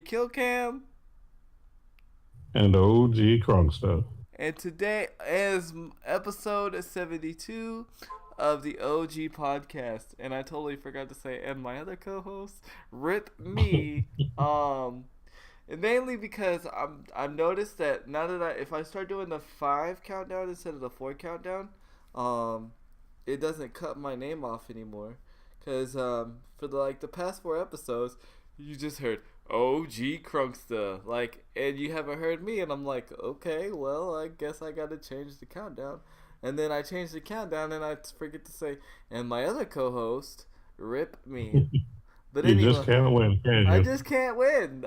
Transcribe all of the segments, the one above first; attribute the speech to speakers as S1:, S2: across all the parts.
S1: Killcam.
S2: And OG Krunkster.
S1: And today is episode 72 of the OG podcast. And I totally forgot to say, and my other co host, Rip Me. Um, and mainly because I've noticed that now that if I start doing the 5 countdown instead of the 4 countdown, um, it doesn't cut my name off anymore. Because for the past 4 episodes, you just heard OG Crunksta. And you haven't heard me, and I'm like, okay, well, I guess I gotta change the countdown. And then I change the countdown, and I forget to say, and my other co host, Rip Me. But
S2: You just
S1: anyway,
S2: can't win, can
S1: I
S2: you?
S1: just can't win.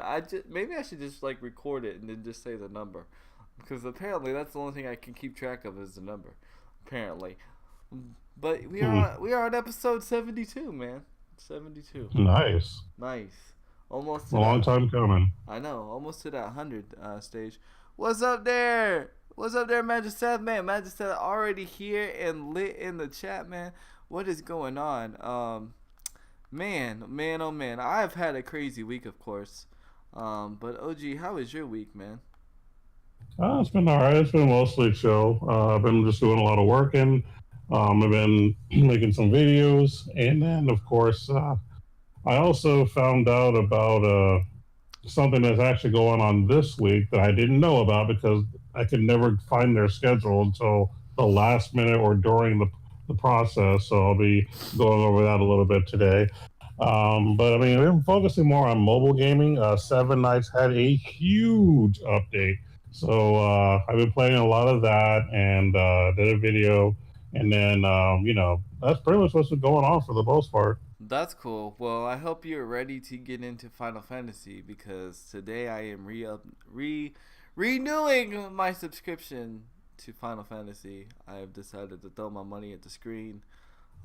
S1: Maybe I should just record it and then just say the number, because apparently that's the only thing I can keep track of is the number. Apparently, but we are on episode 72, man. 72.
S2: Nice.
S1: Nice. Almost
S2: A
S1: to
S2: long
S1: that.
S2: time coming.
S1: I know. Almost to that 100 stage. What's up there? What's up there, Magic Seth, man? Magic Seth already here and lit in the chat, man. What is going on? Man, oh man. I've had a crazy week, of course. But OG, how was your week, man?
S2: It's been all right. It's been mostly chill. I've been just doing a lot of working. I've been making some videos. And then, of course, I also found out about something that's actually going on this week that I didn't know about because I could never find their schedule until the last minute or during the process. So I'll be going over that a little bit today. But I mean, we're focusing more on mobile gaming. Seven Knights had a huge update. So I've been playing a lot of that and did a video. And then, that's pretty much what's been going on for the most part.
S1: That's cool. Well, I hope you're ready to get into Final Fantasy because today I am renewing my subscription to Final Fantasy. I have decided to throw my money at the screen.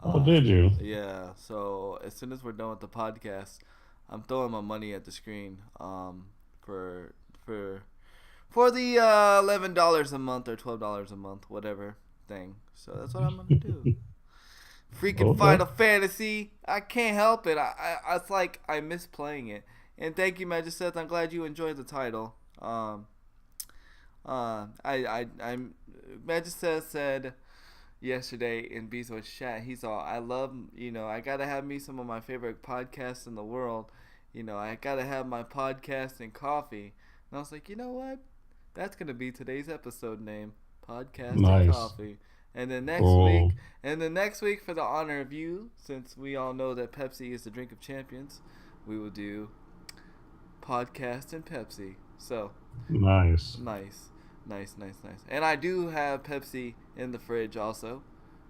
S2: Oh, did you?
S1: Yeah. So as soon as we're done with the podcast, I'm throwing my money at the screen. For for for the $11 a month or $12 a month, whatever thing. So that's what I'm gonna do. Freaking
S2: Okay.
S1: Final Fantasy. I can't help it. It's like I miss playing it. And thank you, Majeseth. I'm glad you enjoyed the title. I'm Majeseth said yesterday in Bezos chat. He's all, I love, I gotta have me some of my favorite podcasts in the world. I gotta have my podcast and coffee. And I was like, you know what? That's gonna be today's episode name, podcast and
S2: Nice.
S1: coffee. And then next
S2: Oh,
S1: week, for the honor of you, since we all know that Pepsi is the drink of champions, we will do podcast and Pepsi. So
S2: nice.
S1: nice, nice. And I do have Pepsi in the fridge also.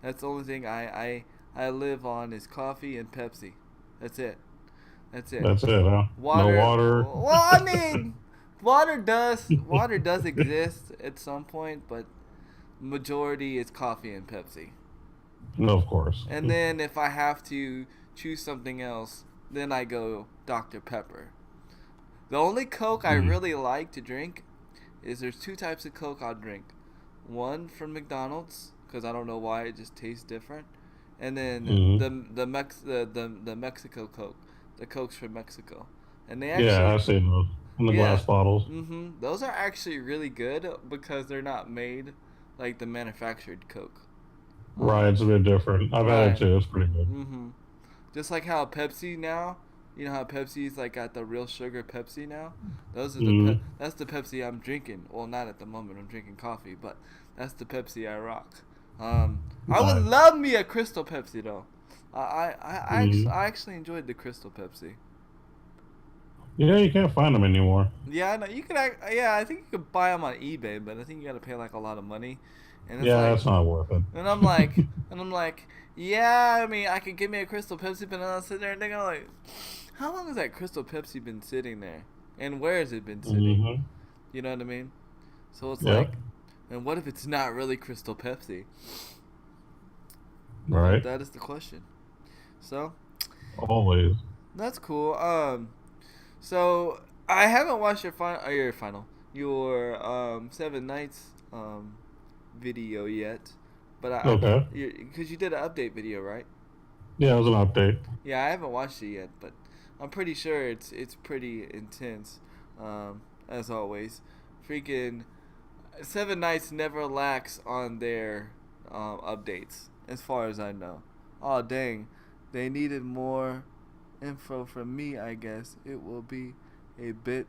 S1: That's the only thing I live on is coffee and Pepsi. That's it. That's it.
S2: That's it, huh? No
S1: Water.
S2: water.
S1: Well, I mean, water does exist at some point, but majority is coffee and Pepsi.
S2: No, of course.
S1: And then if I have to choose something else, then I go Dr. Pepper. The only Coke I
S2: Mm.
S1: really like to drink is there's 2 types of Coke I'll drink. One from McDonald's because I don't know why it just tastes different, and then
S2: Hmm.
S1: the Mexico Coke, the Cokes from Mexico, and they
S2: Yeah,
S1: actually
S2: I've seen those in the
S1: yeah,
S2: glass bottles.
S1: those are actually really good because they're not made like the manufactured Coke.
S2: Right,
S1: Um,
S2: it's a bit different. I've had it
S1: right.
S2: too. It's pretty good.
S1: Just like how Pepsi now, how Pepsi's like got the real sugar Pepsi now.
S2: Hmm.
S1: That's the Pepsi I'm drinking. Well, not at the moment. I'm drinking coffee, but that's the Pepsi I rock. I would
S2: Nice.
S1: love me a Crystal Pepsi though.
S2: Hmm.
S1: I actually enjoyed the Crystal Pepsi.
S2: Yeah, you can't find them anymore.
S1: Yeah, I know you could. Yeah, I think you could buy them on eBay, but I think you got to pay like a lot of money, and it's
S2: Yeah,
S1: like,
S2: that's not worth it.
S1: and I'm like, yeah, I mean, I could give me a Crystal Pepsi, but then I'm sitting there and thinking like, how long has that Crystal Pepsi been sitting there, and where has it been sitting?
S2: Hmm.
S1: You know what I mean? So it's
S2: Yeah,
S1: like, and what if it's not really Crystal Pepsi?
S2: right.
S1: That is the question. So
S2: Always.
S1: that's cool. So I haven't watched your Seven Nights video yet, but
S2: Okay.
S1: because you did an update video, right?
S2: Yeah, it was an update.
S1: Yeah, I haven't watched it yet, but I'm pretty sure it's pretty intense. as always. Freaking Seven Knights never lacks on their updates, as far as I know. Oh dang, they needed more info from me. I guess it will be a bit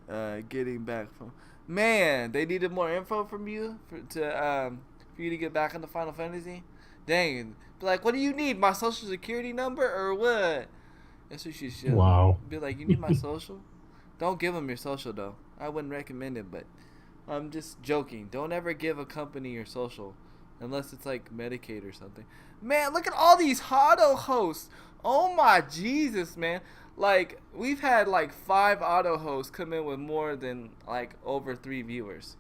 S1: getting back from. Man, they needed more info from you for you to get back into Final Fantasy. Dang, be like, what do you need? My social security number or what? That's what you should.
S2: Wow.
S1: Be like, you need my social? Don't give them your social though. I wouldn't recommend it, but I'm just joking. Don't ever give a company your social unless it's like Medicaid or something. Man, look at all these auto hosts. Oh my Jesus, man. Like, we've had like 5 auto hosts come in with more than like over 3 viewers.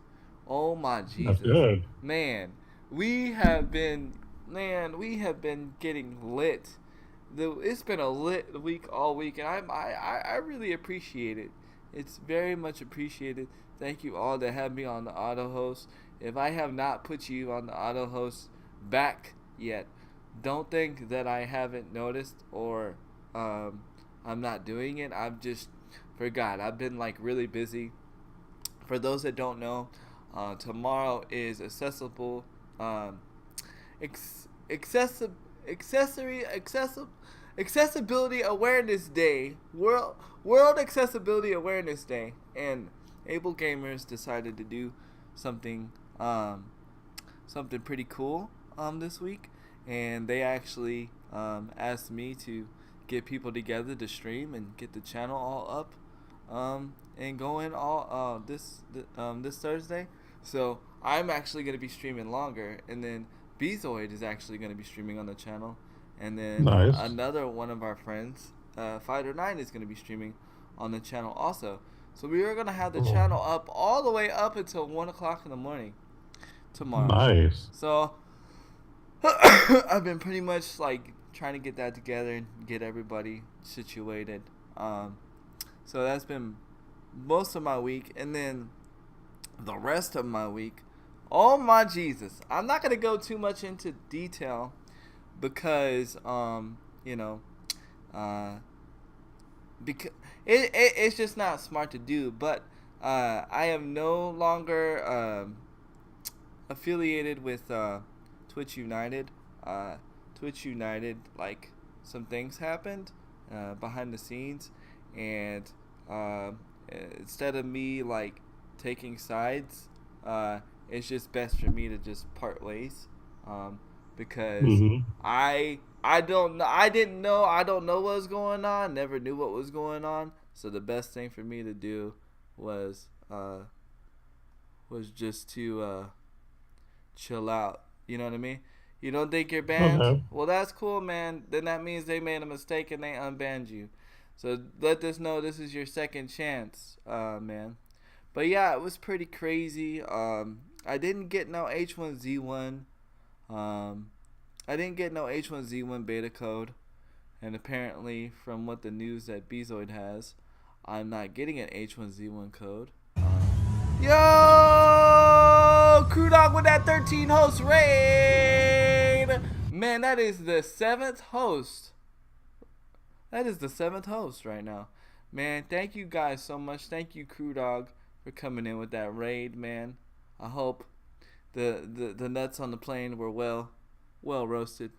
S1: Oh my Jesus.
S2: That's good.
S1: Man, we have been getting lit. It's been a lit week all week, and I really appreciate it. It's very much appreciated. Thank you all that have me on the auto host. If I have not put you on the auto host back yet, don't think that I haven't noticed or I'm not doing it. I've just forgot. I've been like really busy. For those that don't know, tomorrow is Accessibility Awareness Day, World Accessibility Awareness Day, and Able Gamers decided to do something pretty cool this week, and they actually asked me to get people together to stream and get the channel all up and going all this Thursday. So I'm actually going to be streaming longer, and then Bezoid is actually going to be streaming on the channel, and then
S2: Nice.
S1: another one of our friends, Fighter9, is going to be streaming on the channel also. So we are going to have the channel up all the way up until 1 o'clock in the morning tomorrow.
S2: Nice.
S1: So I've been pretty much like trying to get that together and get everybody situated. So that's been most of my week, and then the rest of my week, oh my Jesus, I'm not gonna go too much into detail because because it's just not smart to do. But I am no longer affiliated with Twitch United. Twitch United, like, some things happened behind the scenes, and instead of me like taking sides, it's just best for me to just part ways, because I don't know what was going on, never knew what was going on. So the best thing for me to do was just to chill out. You know what I mean? You don't think you're banned?
S2: Okay.
S1: Well, that's cool, man. Then that means they made a mistake and they unbanned you. So let us know this is your second chance, man. But yeah, it was pretty crazy. I didn't get no H1Z1. I didn't get no H1Z1 beta code. And apparently, from what the news that Bezoid has, I'm not getting an H1Z1 code. Yo! Crew Dog with that 13 host raid! Man, that is the 7th host. That is the 7th host right now. Man, thank you guys so much. Thank you, Crew Dog, for coming in with that raid, man. I hope the nuts on the plane were well roasted,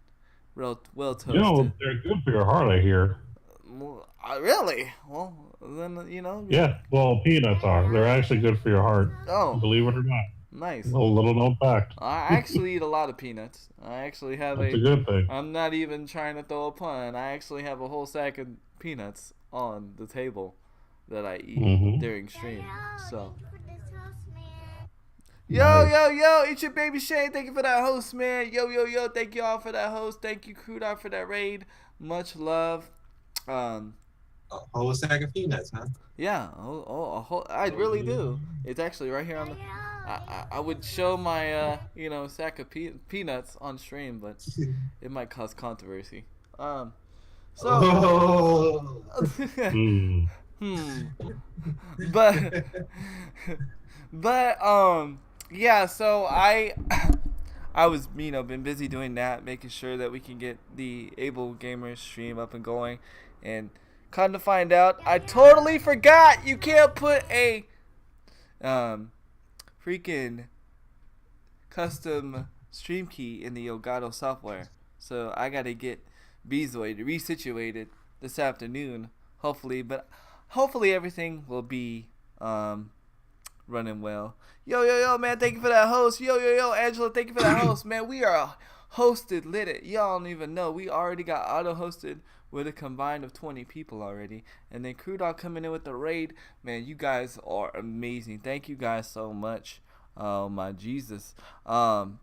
S1: well toasted.
S2: You know, they're good for your heart, I hear.
S1: Really? Well, then,
S2: Yeah, well, peanuts are. They're actually good for your heart.
S1: Oh,
S2: Believe it or not.
S1: nice.
S2: A little known fact.
S1: I actually eat a lot of peanuts. I actually have
S2: That's a good thing.
S1: I'm not even trying to throw a pun. I actually have a whole sack of peanuts on the table that I eat during stream. So. Yo, it's your baby Shane. Thank you for that host, man. Yo, thank you all for that host. Thank you, Crew Dog, for that raid. Much love.
S3: A whole sack of peanuts, huh?
S1: Yeah, a whole. I really do. It's actually right here on the. I would show my sack of peanuts on stream, but it might cause controversy. But yeah, so I was been busy doing that, making sure that we can get the Able Gamers stream up and going, and come to find out, I totally forgot you can't put a freaking custom stream key in the Elgato software. So I gotta get Bezoid resituated this afternoon, hopefully. But hopefully everything will be running well. Yo, man, thank you for that host. Yo, Angela, thank you for that host, man. We are hosted lit. Y'all don't even know. We already got auto-hosted with a combined of 20 people already. And then Crew Dog coming in with the raid. Man, you guys are amazing. Thank you guys so much. Oh, my Jesus. And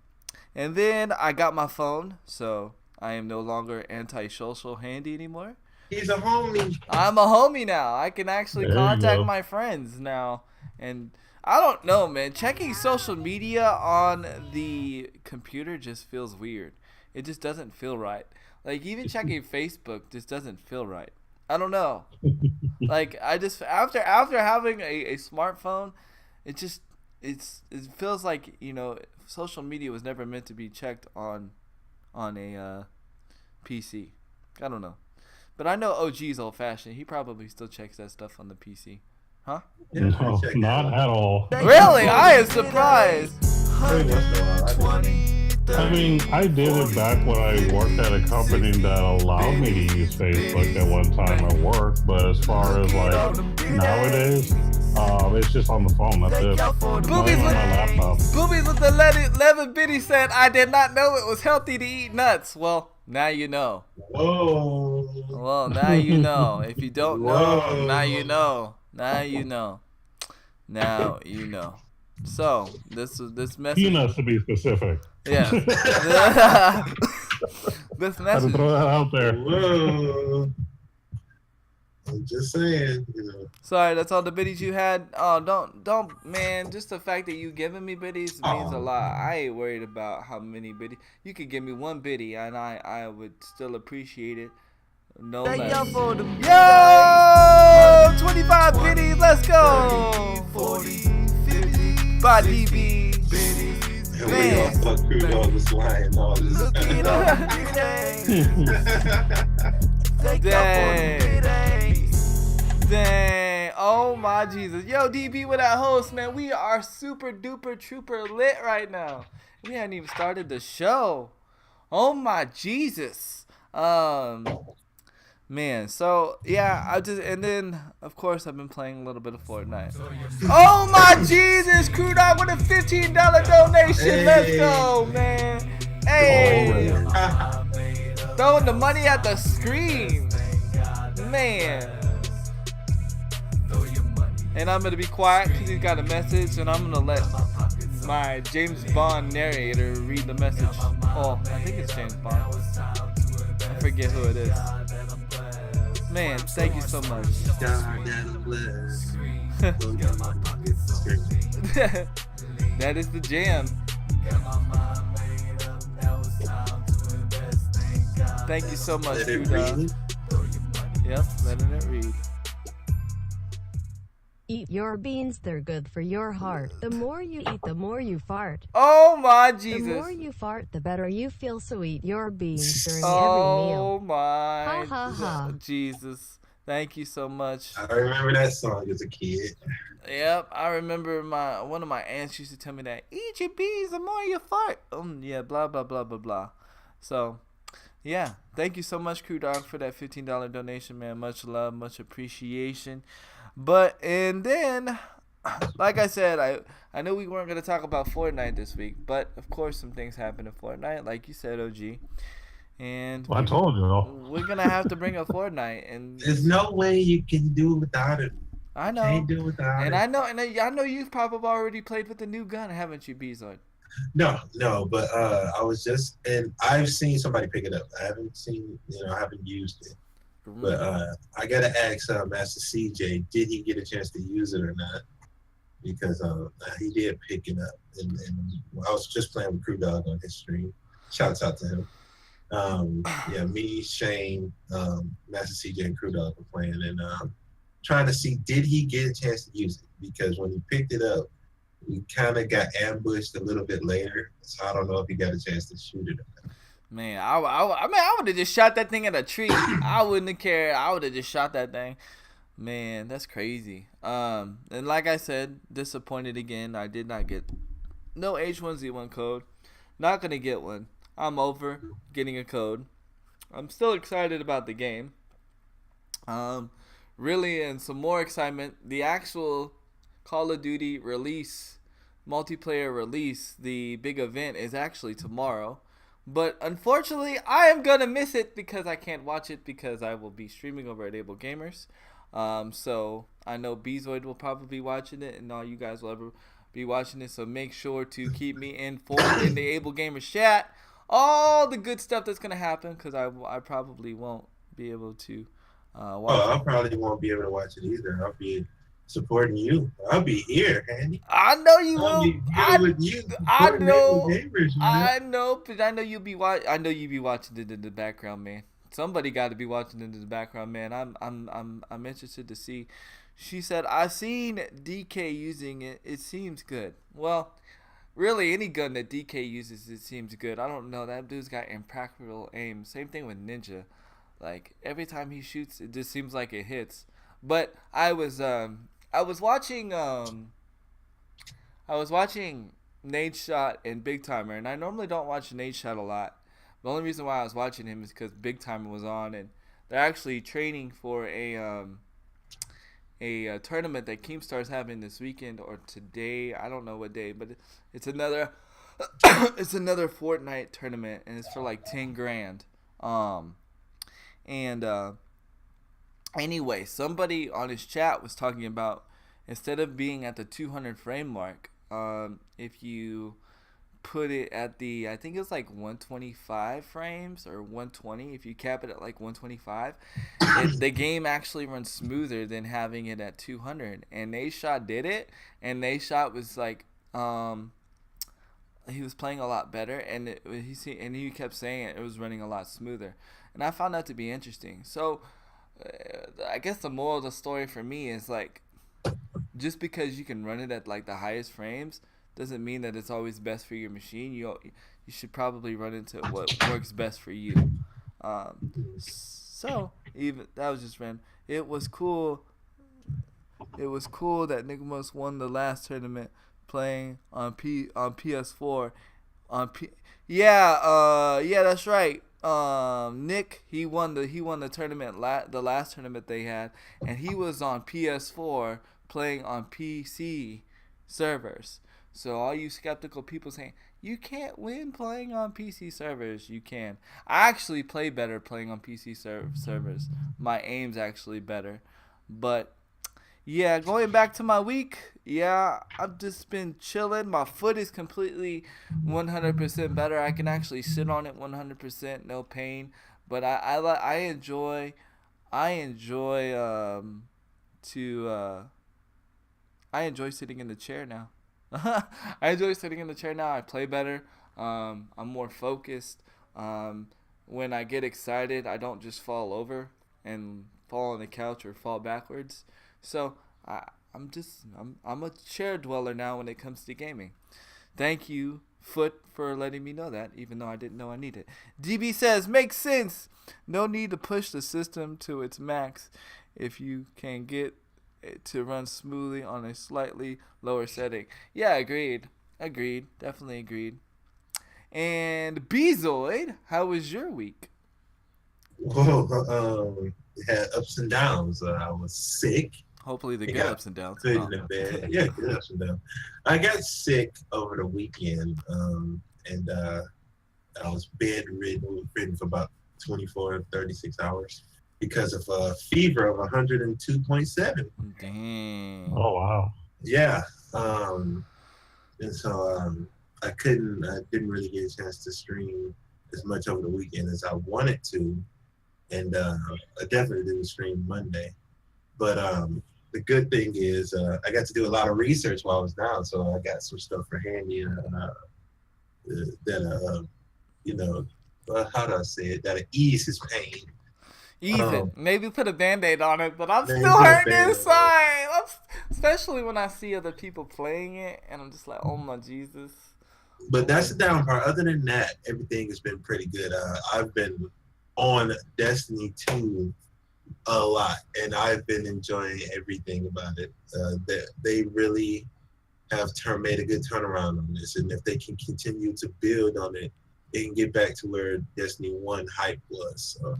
S1: then I got my phone, so I am no longer anti-social handy anymore.
S3: He's a homie.
S1: I'm a homie now. I can actually
S2: There you
S1: contact
S2: go.
S1: my friends now. And I don't know, man. Checking social media on the computer just feels weird. It just doesn't feel right. Like, even checking Facebook just doesn't feel right. I don't know. Like, I just after having a smartphone, it feels like, you know, social media was never meant to be checked on a PC. I don't know. But I know OG's old fashioned. He probably still checks that stuff on the PC. Huh?
S3: Yeah,
S2: No,
S3: check
S2: not
S3: it out.
S2: at all.
S1: Really? I am surprised.
S3: Every once in a while, I do.
S2: I mean, I did it back when I worked at a company that allowed me to use Facebook at one time at work. But as far as like nowadays, it's just on the phone. That's it. Not
S1: Boobies
S2: even on
S1: with,
S2: my laptop.
S1: Boobies with the 11 bitty said, I did not know it was healthy to eat nuts. Well, now you know.
S3: Whoa.
S1: Well, now you know. If you don't know,
S3: Whoa.
S1: now you know. Now you know. Now you know. So, this message.
S2: Peanuts to be specific.
S1: Yeah. This
S2: Had to
S1: message.
S2: throw that out there.
S3: Whoa. I'm just saying, you know.
S1: Sorry, that's all the biddies you had. Oh, don't, man. Just the fact that you giving me biddies means a lot. I ain't worried about how many biddies. You could give me one biddy, and I would still appreciate it. No less. Yo, 25 biddies, let's go. 40, 50, by DB.
S3: And we all thought Crew Dog was lying all this time.
S1: Dang. Oh my Jesus. Yo, DB with that host, man. We are super duper trooper lit right now. We haven't even started the show. Oh my Jesus. Man, so yeah, and then of course I've been playing a little bit of Fortnite. Oh my Jesus, Crew Dog with a $15 donation.
S3: Hey.
S1: Let's go, man. Hey,
S2: Already.
S1: throwing the money at the screen, man. And I'm gonna be quiet because he's got a message, and I'm gonna let my James Bond narrator read the message. Oh, I think it's James Bond. I forget who it is. Man, thank you so much. That is the jam. Thank you so much,
S3: Let it
S1: Crew Dog.
S3: read.
S1: Yep, letting it read.
S4: Eat your beans, they're good for your heart. The more you eat, the more you fart.
S1: Oh my
S4: The
S1: Jesus.
S4: more you fart, the better you feel, so eat your beans during every
S1: Oh
S4: meal.
S1: my
S4: Ha, ha, ha.
S1: Jesus. Thank you so much.
S3: I remember that song as a kid.
S1: Yep, I remember one of my aunts used to tell me that eat your beans the more you fart. Yeah, blah blah blah blah blah. So, yeah, thank you so much, Crew Dog, for that $15 donation, man. Much love, much appreciation. And then, like I said, I know we weren't gonna talk about Fortnite this week, but of course some things happened in Fortnite, like you said, OG. And
S2: Well, I told you all.
S1: we're gonna have to bring up Fortnite, and
S3: There's no way you can do it without it.
S1: I know.
S3: Can't do it without
S1: And
S3: it.
S1: I know you've probably already played with the new gun, haven't you, Bezoid?
S3: No, but I was just, and I've seen somebody pick it up. I haven't seen, I haven't used it. But I gotta ask Master CJ, did he get a chance to use it or not? Because he did pick it up, and I was just playing with Crew Dog on his stream. Shouts out to him. Yeah, me, Shane, Master CJ, and Crew Dog were playing, and trying to see, did he get a chance to use it? Because when he picked it up, we kind of got ambushed a little bit later, so I don't know if he got a chance to shoot it or not.
S1: Man, I mean, I would have just shot that thing at a tree. I wouldn't have cared. I would have just shot that thing. Man, that's crazy. And like I said, disappointed again. I did not get no H1Z1 code. Not gonna get one. I'm over getting a code. I'm still excited about the game. Really, and some more excitement. The actual Call of Duty release, multiplayer release, the big event is actually tomorrow. But unfortunately, I am gonna miss it because I can't watch it because I will be streaming over at Able Gamers. So I know Bezoid will probably be watching it, and all you guys will ever be watching it. So make sure to keep me informed in the Able Gamers chat. All the good stuff that's gonna happen, because I probably won't be able to watch
S3: I
S1: it.
S3: probably won't be able to watch it either. I'll be supporting you. I'll be here, Handy.
S1: I know you
S3: I'll
S1: will.
S3: be here with you.
S1: I
S3: supporting
S1: know.
S3: Able Gamers, man.
S1: I know, but I know you'll be I know you be watching it in the background, man. Somebody got to be watching it in the background, man. I'm interested to see. She said, "I seen DK using it. It seems good." Well, really, any gun that DK uses, it seems good. I don't know. That dude's got impractical aim. Same thing with Ninja. Like every time he shoots, it just seems like it hits. But I was watching Nate Shot and Big Timer, and I normally don't watch Nate Shot a lot. The only reason why I was watching him is because Big Timer was on, and they're actually training for a tournament that Keemstar's having this weekend or today. I don't know what day, but it's another it's another Fortnite tournament, and it's for like 10 grand. Anyway, somebody on his chat was talking about, instead of being at the 200 frame mark, if you put it at I think it was like 125 frames or 120, if you cap it at like 125, the game actually runs smoother than having it at 200. And Nashot did it, and Nashot was like, he was playing a lot better, and he kept saying it was running a lot smoother, and I found that to be interesting. So I guess the moral of the story for me is like, just because you can run it at like the highest frames doesn't mean that it's always best for your machine. You should probably run into what works best for you. So even that was just random. It was cool. It was cool that Nigmas won the last tournament playing on PS4. Yeah, that's right. Nick, he won the tournament, the last tournament they had, and he was on PS4 playing on PC servers. So all you skeptical people saying you can't win playing on PC servers, you can. I actually play better playing on PC servers. My aim's actually better. But yeah, going back to my week, yeah, I've just been chilling. My foot is completely 100% better. I can actually sit on it 100%, no pain. But I enjoy sitting in the chair now. I enjoy sitting in the chair now. I play better. I'm more focused. When I get excited, I don't just fall over and fall on the couch or fall backwards. So I'm a chair dweller now when it comes to gaming. Thank you, Foot, for letting me know that, even though I didn't know I needed it. DB says, makes sense. No need to push the system to its max if you can get it to run smoothly on a slightly lower setting. Yeah, agreed. Definitely agreed. And Bezoid, how was your week?
S3: Whoa, it had ups and downs. I was sick.
S1: Hopefully the good ups and downs.
S3: Good in the bed. Yeah, good ups and downs. I got sick over the weekend, and I was bedridden for about 24 to 36 hours because of a fever of 102.7.
S1: Dang.
S2: Oh wow.
S3: Yeah. And so I didn't really get a chance to stream as much over the weekend as I wanted to. And I definitely didn't stream Monday. But the good thing is I got to do a lot of research while I was down. So I got some stuff for Handy how do I say it? That'll ease his pain.
S1: Ethan, maybe put a Band-Aid on it, but I'm still hurting inside. Especially when I see other people playing it, and I'm just like, oh my Jesus.
S3: But that's the down part. Other than that, everything has been pretty good. I've been on Destiny 2 a lot, and I've been enjoying everything about it. They really have made a good turnaround on this, and if they can continue to build on it, they can get back to where Destiny 1 hype was. So,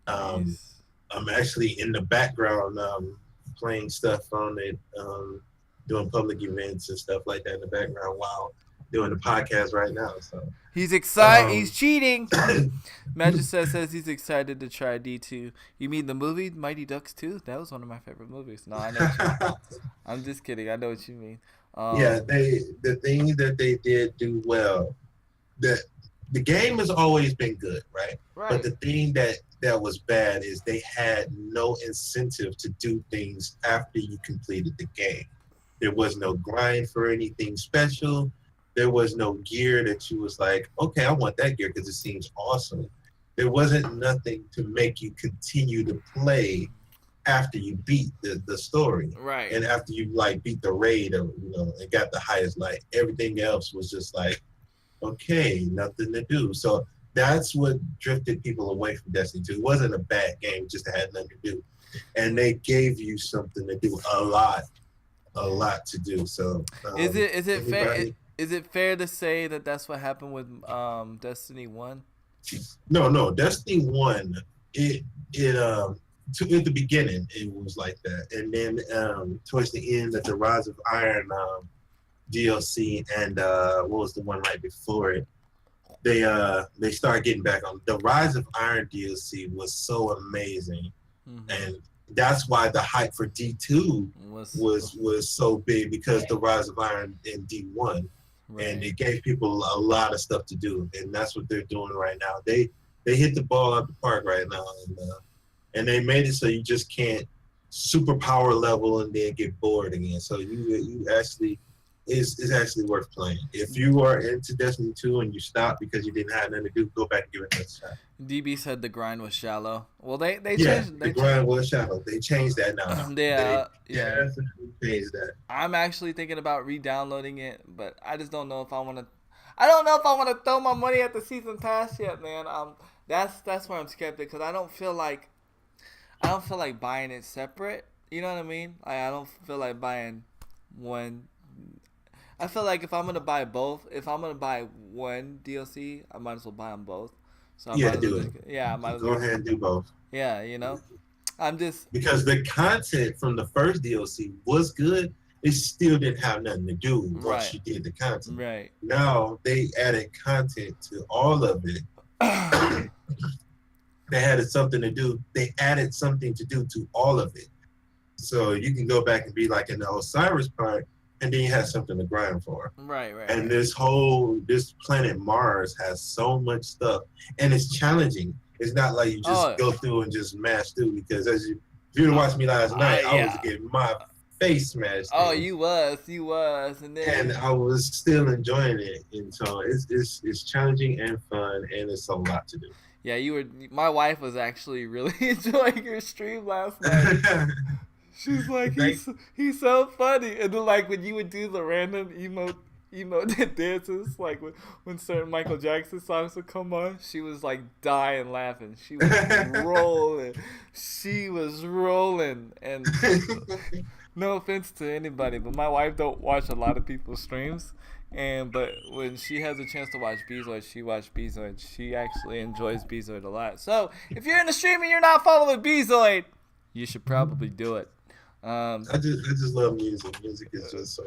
S1: Nice.
S3: I'm actually in the background playing stuff on it, doing public events and stuff like that in the background while doing the podcast right now. So
S1: He's excited.
S3: Um,
S1: He's cheating. Magic says he's excited to try D2. You mean the movie Mighty Ducks 2? That was one of my favorite movies. No, I know what you mean. I'm just kidding. I know what you mean.
S3: yeah, the thing that they did do well, the game has always been good, right?
S1: Right.
S3: But the thing that was bad is they had no incentive to do things after you completed the game. There was no grind for anything special. There was no gear that you was like, okay, I want that gear because it seems awesome. There wasn't nothing to make you continue to play after you beat the story.
S1: Right.
S3: And after you like beat the raid or and got the highest light. Everything else was just like, okay, nothing to do. So that's what drifted people away from Destiny 2. It wasn't a bad game, just it had nothing to do. And they gave you something to do, a lot to do. So
S1: Is it fair?
S3: anybody-
S1: Is it fair to say that that's what happened with Destiny 1?
S3: No, Destiny 1, it at the beginning it was like that. And then towards the end of the Rise of Iron DLC and what was the one right before it? They started getting back on. The Rise of Iron DLC was so amazing.
S1: Mhm.
S3: And that's why the hype for D2 was so big, because the Rise of Iron in D1.
S1: right.
S3: And it gave people a lot of stuff to do, and that's what they're doing right now. They hit the ball out the park right now, and they made it so you just can't superpower level and then get bored again. So you actually it's actually worth playing. If you are into Destiny 2 and you stop because you didn't have nothing to do, go back and give it another shot.
S1: DB said the grind was shallow. Well, they
S3: Yeah,
S1: changed.
S3: the grind was shallow. They changed that now.
S1: Yeah,
S3: They
S1: yeah.
S3: definitely changed that.
S1: I'm actually thinking about re-downloading it, but I just don't know if I want to. I don't know if I want to throw my money at the season pass yet, man. That's where I'm skeptic, because I don't feel like buying it separate. You know what I mean? I don't feel like buying one. I feel like if I'm gonna buy both, if I'm gonna buy one DLC, I might as well buy them both. So I
S3: Yeah,
S1: might as well
S3: do
S1: just- yeah, I might as
S3: Go
S1: well.
S3: ahead and do both.
S1: Yeah, I'm just.
S3: Because the content from the first DLC was good, it still didn't have nothing to do once
S1: Right.
S3: you did the content.
S1: Right.
S3: Now they added content to all of it. They added something to do. They added something to do to all of it. So you can go back and be like in the Osiris part, and then you have something to grind for.
S1: Right.
S3: And this planet Mars has so much stuff, and it's challenging. It's not like you just go through and just mash through, because if you watched me last night, I was getting my face smashed.
S1: Oh,
S3: in.
S1: you was, and then.
S3: And I was still enjoying it, and so it's challenging and fun, and it's a lot to do.
S1: Yeah, my wife was actually really enjoying your stream last night. She's like, he's so funny. And then like when you would do the random emote dances, like when certain Michael Jackson songs would come on, she was like dying laughing. She was rolling. She was rolling. And no offense to anybody, but my wife don't watch a lot of people's streams. But when she has a chance to watch Bezoid, she watched Bezoid. She actually enjoys Bezoid a lot. So if you're in the stream and you're not following Bezoid, you should probably do it.
S3: I just love music. Music is just so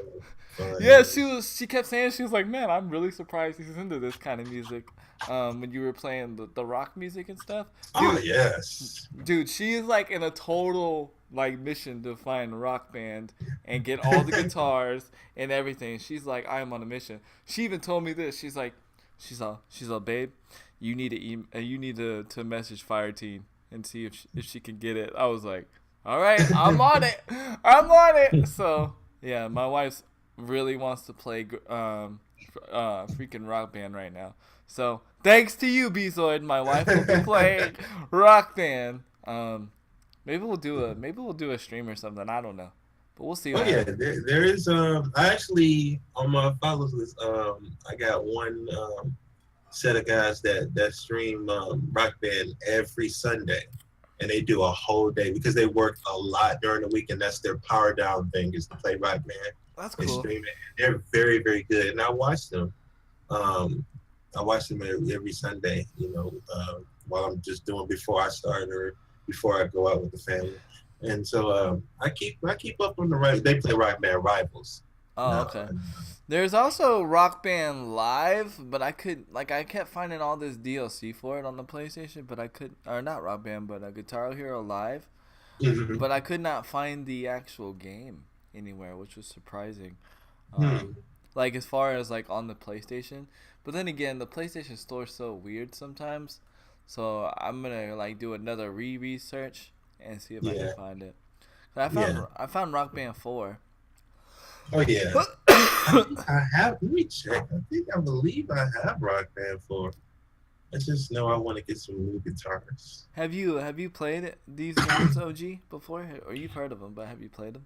S3: fun.
S1: Yeah, she kept saying, she was like, man, I'm really surprised he's into this kind of music. When you were playing the rock music and stuff.
S3: Dude, yes.
S1: Dude, she is like in a total like mission to find a rock band and get all the guitars and everything. She's like, I am on a mission. She even told me this. She's like, babe, you need to message Fire Team and see if she can get it. I was like, all right, I'm on it. So yeah, my wife really wants to play freaking Rock Band right now. So thanks to you, Bezoid, my wife will be playing Rock Band. Maybe we'll do a stream or something. I don't know. But we'll see.
S3: Oh
S1: What
S3: yeah,
S1: happens.
S3: there is. I actually on my follows list. I got one set of guys that stream Rock Band every Sunday, and they do a whole day because they work a lot during the week, and that's their power down thing is to play Rock Band
S1: That's
S3: and
S1: cool.
S3: stream it. They're very very good, and I watch them. Um, I watch them every Sunday. While I'm just doing before I start or before I go out with the family. And so I keep up on the right. They play Rock Band Rivals.
S1: Oh,
S3: No,
S1: okay. There's also Rock Band Live, but I kept finding all this DLC for it on the PlayStation, but I could, or not Rock Band, but Guitar Hero Live,
S3: mhm.
S1: but I could not find the actual game anywhere, which was surprising.
S3: Hmm.
S1: Like as far as like on the PlayStation, but then again, the PlayStation Store's so weird sometimes, so I'm gonna like do another research and see if I can
S3: Yeah,
S1: find it.
S3: yeah.
S1: I found Rock Band 4.
S3: Oh yeah. I think I have. Let me check. I believe I have Rock Band 4. I just know I want to get some new guitars.
S1: Have you played these games, OG, before, or you've heard of them, but have you played them?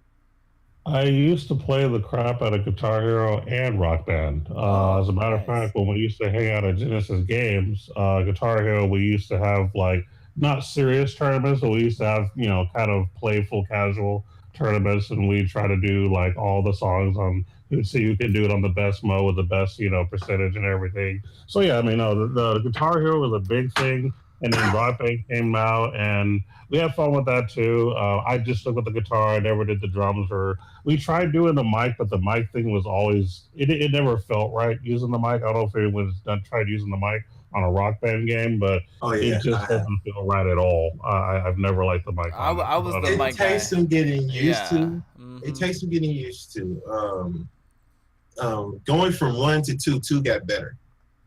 S2: I used to play the crap out of Guitar Hero and Rock Band. As
S1: Oh,
S2: a matter of
S1: nice.
S2: fact, when we used to hang out at Genesis Games, Guitar Hero, we used to have like not serious tournaments, but we used to have kind of playful, casual tournaments, and we try to do like all the songs on. See who can do it on the best mode with the best percentage and everything. So yeah, I mean, no, the Guitar Hero was a big thing, and then Rock Band came out, and we had fun with that too. I just stuck with the guitar. I never did the drums or we tried doing the mic, but the mic thing was always it never felt right using the mic. I don't know if anyone's done tried using the mic on a Rock Band game, but
S3: Oh
S2: it
S3: yeah, I
S2: just
S3: have.
S2: doesn't feel right at all. I've never liked the mic on it.
S1: I was the
S3: It
S1: mic
S3: takes
S1: guy.
S3: some getting used
S1: Yeah.
S3: to. It
S1: Mhm.
S3: takes some getting used to. Going from 1 to 2, 2 got better,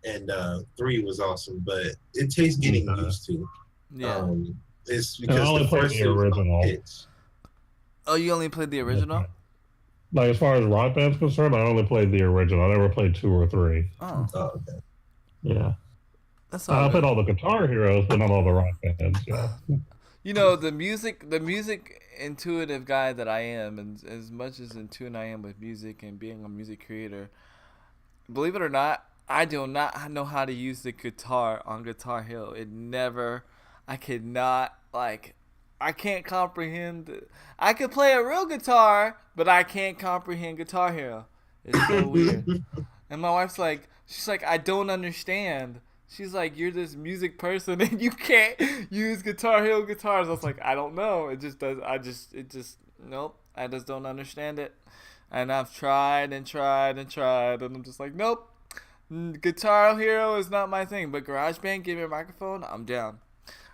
S3: and 3 was awesome, but it takes getting
S2: Okay.
S3: used to.
S1: Yeah.
S3: It's
S2: And I
S3: because the
S2: only played
S3: first
S2: the
S3: 2 was off
S2: original.
S3: pitch.
S1: Oh, you only played the original?
S2: Like as far as Rock Band's concerned, I only played the original. I never played 2 or 3.
S1: Oh,
S3: Oh, okay.
S2: Yeah,
S1: that's all
S2: I played
S1: good.
S2: all the Guitar Heroes, but not all the Rock Bands. Yeah.
S1: You know, the music intuitive guy that I am, and as much as in tune I am with music and being a music creator, believe it or not, I do not know how to use the guitar on Guitar Hero. It never, I could not, like, I can't comprehend. I could play a real guitar, but I can't comprehend Guitar Hero. It's so weird. And my wife's like, she's like, I don't understand. She's like, you're this music person and you can't use Guitar Hero guitars. I was like, I don't know. It just does. Nope. I just don't understand it. And I've tried and tried and tried, and I'm just like, nope. Guitar Hero is not my thing. But GarageBand, give me a microphone, I'm down.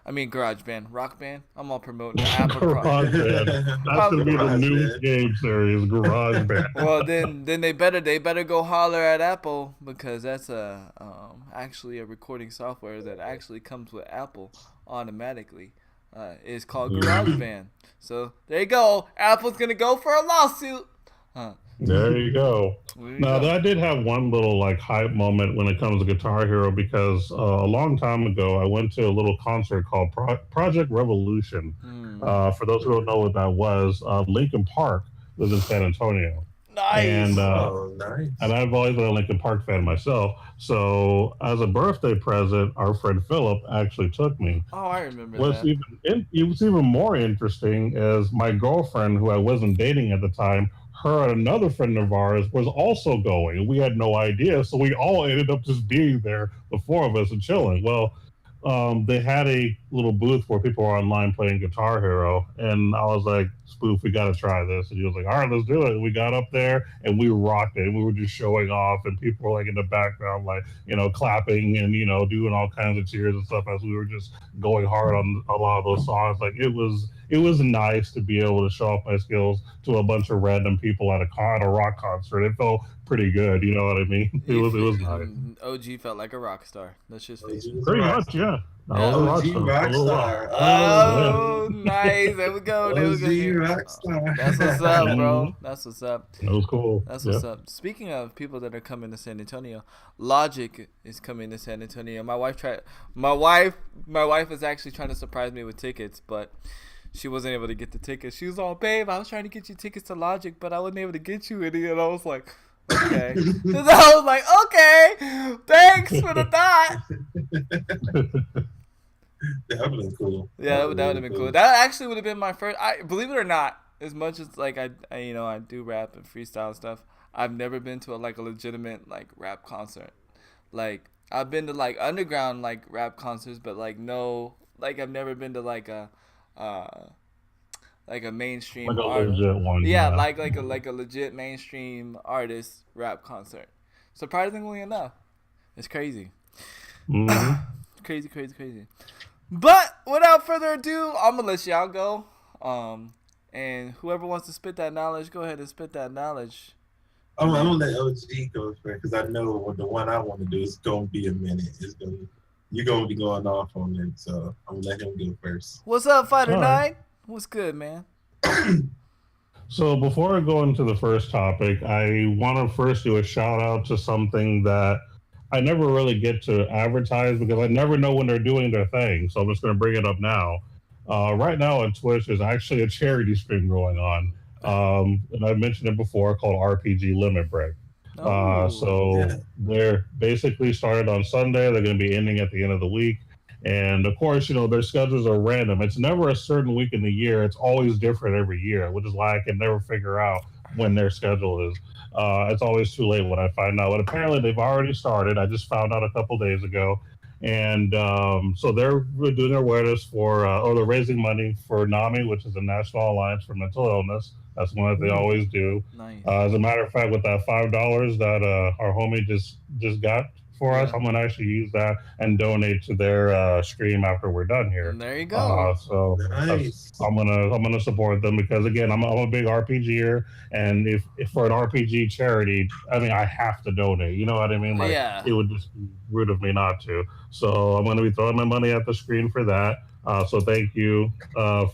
S1: I mean, GarageBand, Rock Band. I'm all promoting the Apple product.
S2: Garage Band. That's
S1: Um,
S2: gonna be the
S3: Garage
S2: new
S3: Band.
S2: game series, Garage Band.
S1: Well, then they better go holler at Apple because that's actually a recording software that actually comes with Apple automatically. It's called GarageBand. So there you go. Apple's gonna go for a lawsuit. Huh.
S2: There you go.
S1: There you
S2: Now,
S1: go.
S2: I did have one little like hype moment when it comes to Guitar Hero because a long time ago I went to a little concert called Project Revolution.
S1: Hmm.
S2: For those who don't know what that was, Lincoln Park was in San Antonio,
S1: Nice.
S2: and
S3: Oh, nice.
S2: I've always been a Lincoln Park fan myself. So as a birthday present, our friend Philip actually took me.
S1: Oh, I remember
S2: What's
S1: that.
S2: it was even more interesting is my girlfriend, who I wasn't dating at the time, her and another friend of ours was also going. We had no idea, so we all ended up just being there, the four of us, and chilling. Well, they had a little booth where people were online playing Guitar Hero, and I was like, "Spoof, we got to try this." And he was like, "All right, let's do it." And we got up there and we rocked it. We were just showing off, and people were like in the background, like clapping and doing all kinds of cheers and stuff as we were just going hard on a lot of those songs. Like it was nice to be able to show off my skills to a bunch of random people at a rock concert. It felt pretty good. You know what I mean? It was nice.
S1: OG felt like a rock star. That's just
S3: OG
S1: face it.
S3: was a
S2: Pretty
S3: rock
S2: much,
S3: star.
S2: yeah. I
S1: Yeah.
S2: was a rock
S3: OG
S2: star for a
S3: rock
S2: little while.
S3: star.
S2: Yeah.
S1: Oh, nice. There we go. There we go.
S3: OG
S1: Here.
S3: rock star.
S1: That's what's up,
S2: Mhm.
S1: bro. That's what's up.
S2: It was cool.
S1: That's
S2: Yeah.
S1: what's up. Speaking of people that are coming to San Antonio, Logic is coming to San Antonio. My wife is actually trying to surprise me with tickets, but she wasn't able to get the tickets. She was all, babe, I was trying to get you tickets to Logic, but I wasn't able to get you any. And I was like, okay. And I was like, okay, thanks for the thought.
S3: That would have been cool.
S1: Yeah, that would have been cool. That actually would have been my first. I believe it or not, as much as like I you know, I do rap and freestyle stuff. I've never been to a legitimate like rap concert. Like I've been to like underground like rap concerts, but like no, like I've never been to like a mainstream
S2: Like a
S1: artist.
S2: legit one.
S1: Yeah, like a legit mainstream artist rap concert. Surprisingly enough, it's crazy.
S2: Mhm.
S1: Crazy. But without further ado, I'm gonna let y'all go. And whoever wants to spit that knowledge, go ahead and spit that knowledge.
S3: I'm gonna let OG go first because I know what the one I want to do is gonna be a minute. You're gonna be going off on it, so I'm gonna let him go first.
S1: What's up, Fighter
S2: All
S1: 9?
S2: right.
S1: What's good, man?
S2: So before I go into the first topic, I want to first do a shout out to something that I never really get to advertise because I never know when they're doing their thing. So I'm just going to bring it up now. Right now on Twitch, there's actually a charity stream going on. And I mentioned it before, called RPG Limit Break. They're basically started on Sunday. They're going to be ending at the end of the week. And of course, you know, their schedules are random. It's never a certain week in the year. It's always different every year, which is why I can never figure out when their schedule is. It's always too late when I find out. But apparently they've already started. I just found out a couple days ago. And so they're doing awareness for, or they're raising money for NAMI, which is the National Alliance for Mental Illness. That's one that they always do.
S1: Nice.
S2: As a matter of fact, with that $5 that our homie just got for us, I'm gonna actually use that and donate to their stream after we're done here.
S1: There you go.
S2: So
S3: Nice.
S2: I'm gonna support them because again, I'm a big RPGer, and if for an RPG charity, I mean, I have to donate. You know what I mean? Like,
S1: Yeah.
S2: it would just be rude of me not to. So I'm gonna be throwing my money at the screen for that. So thank you for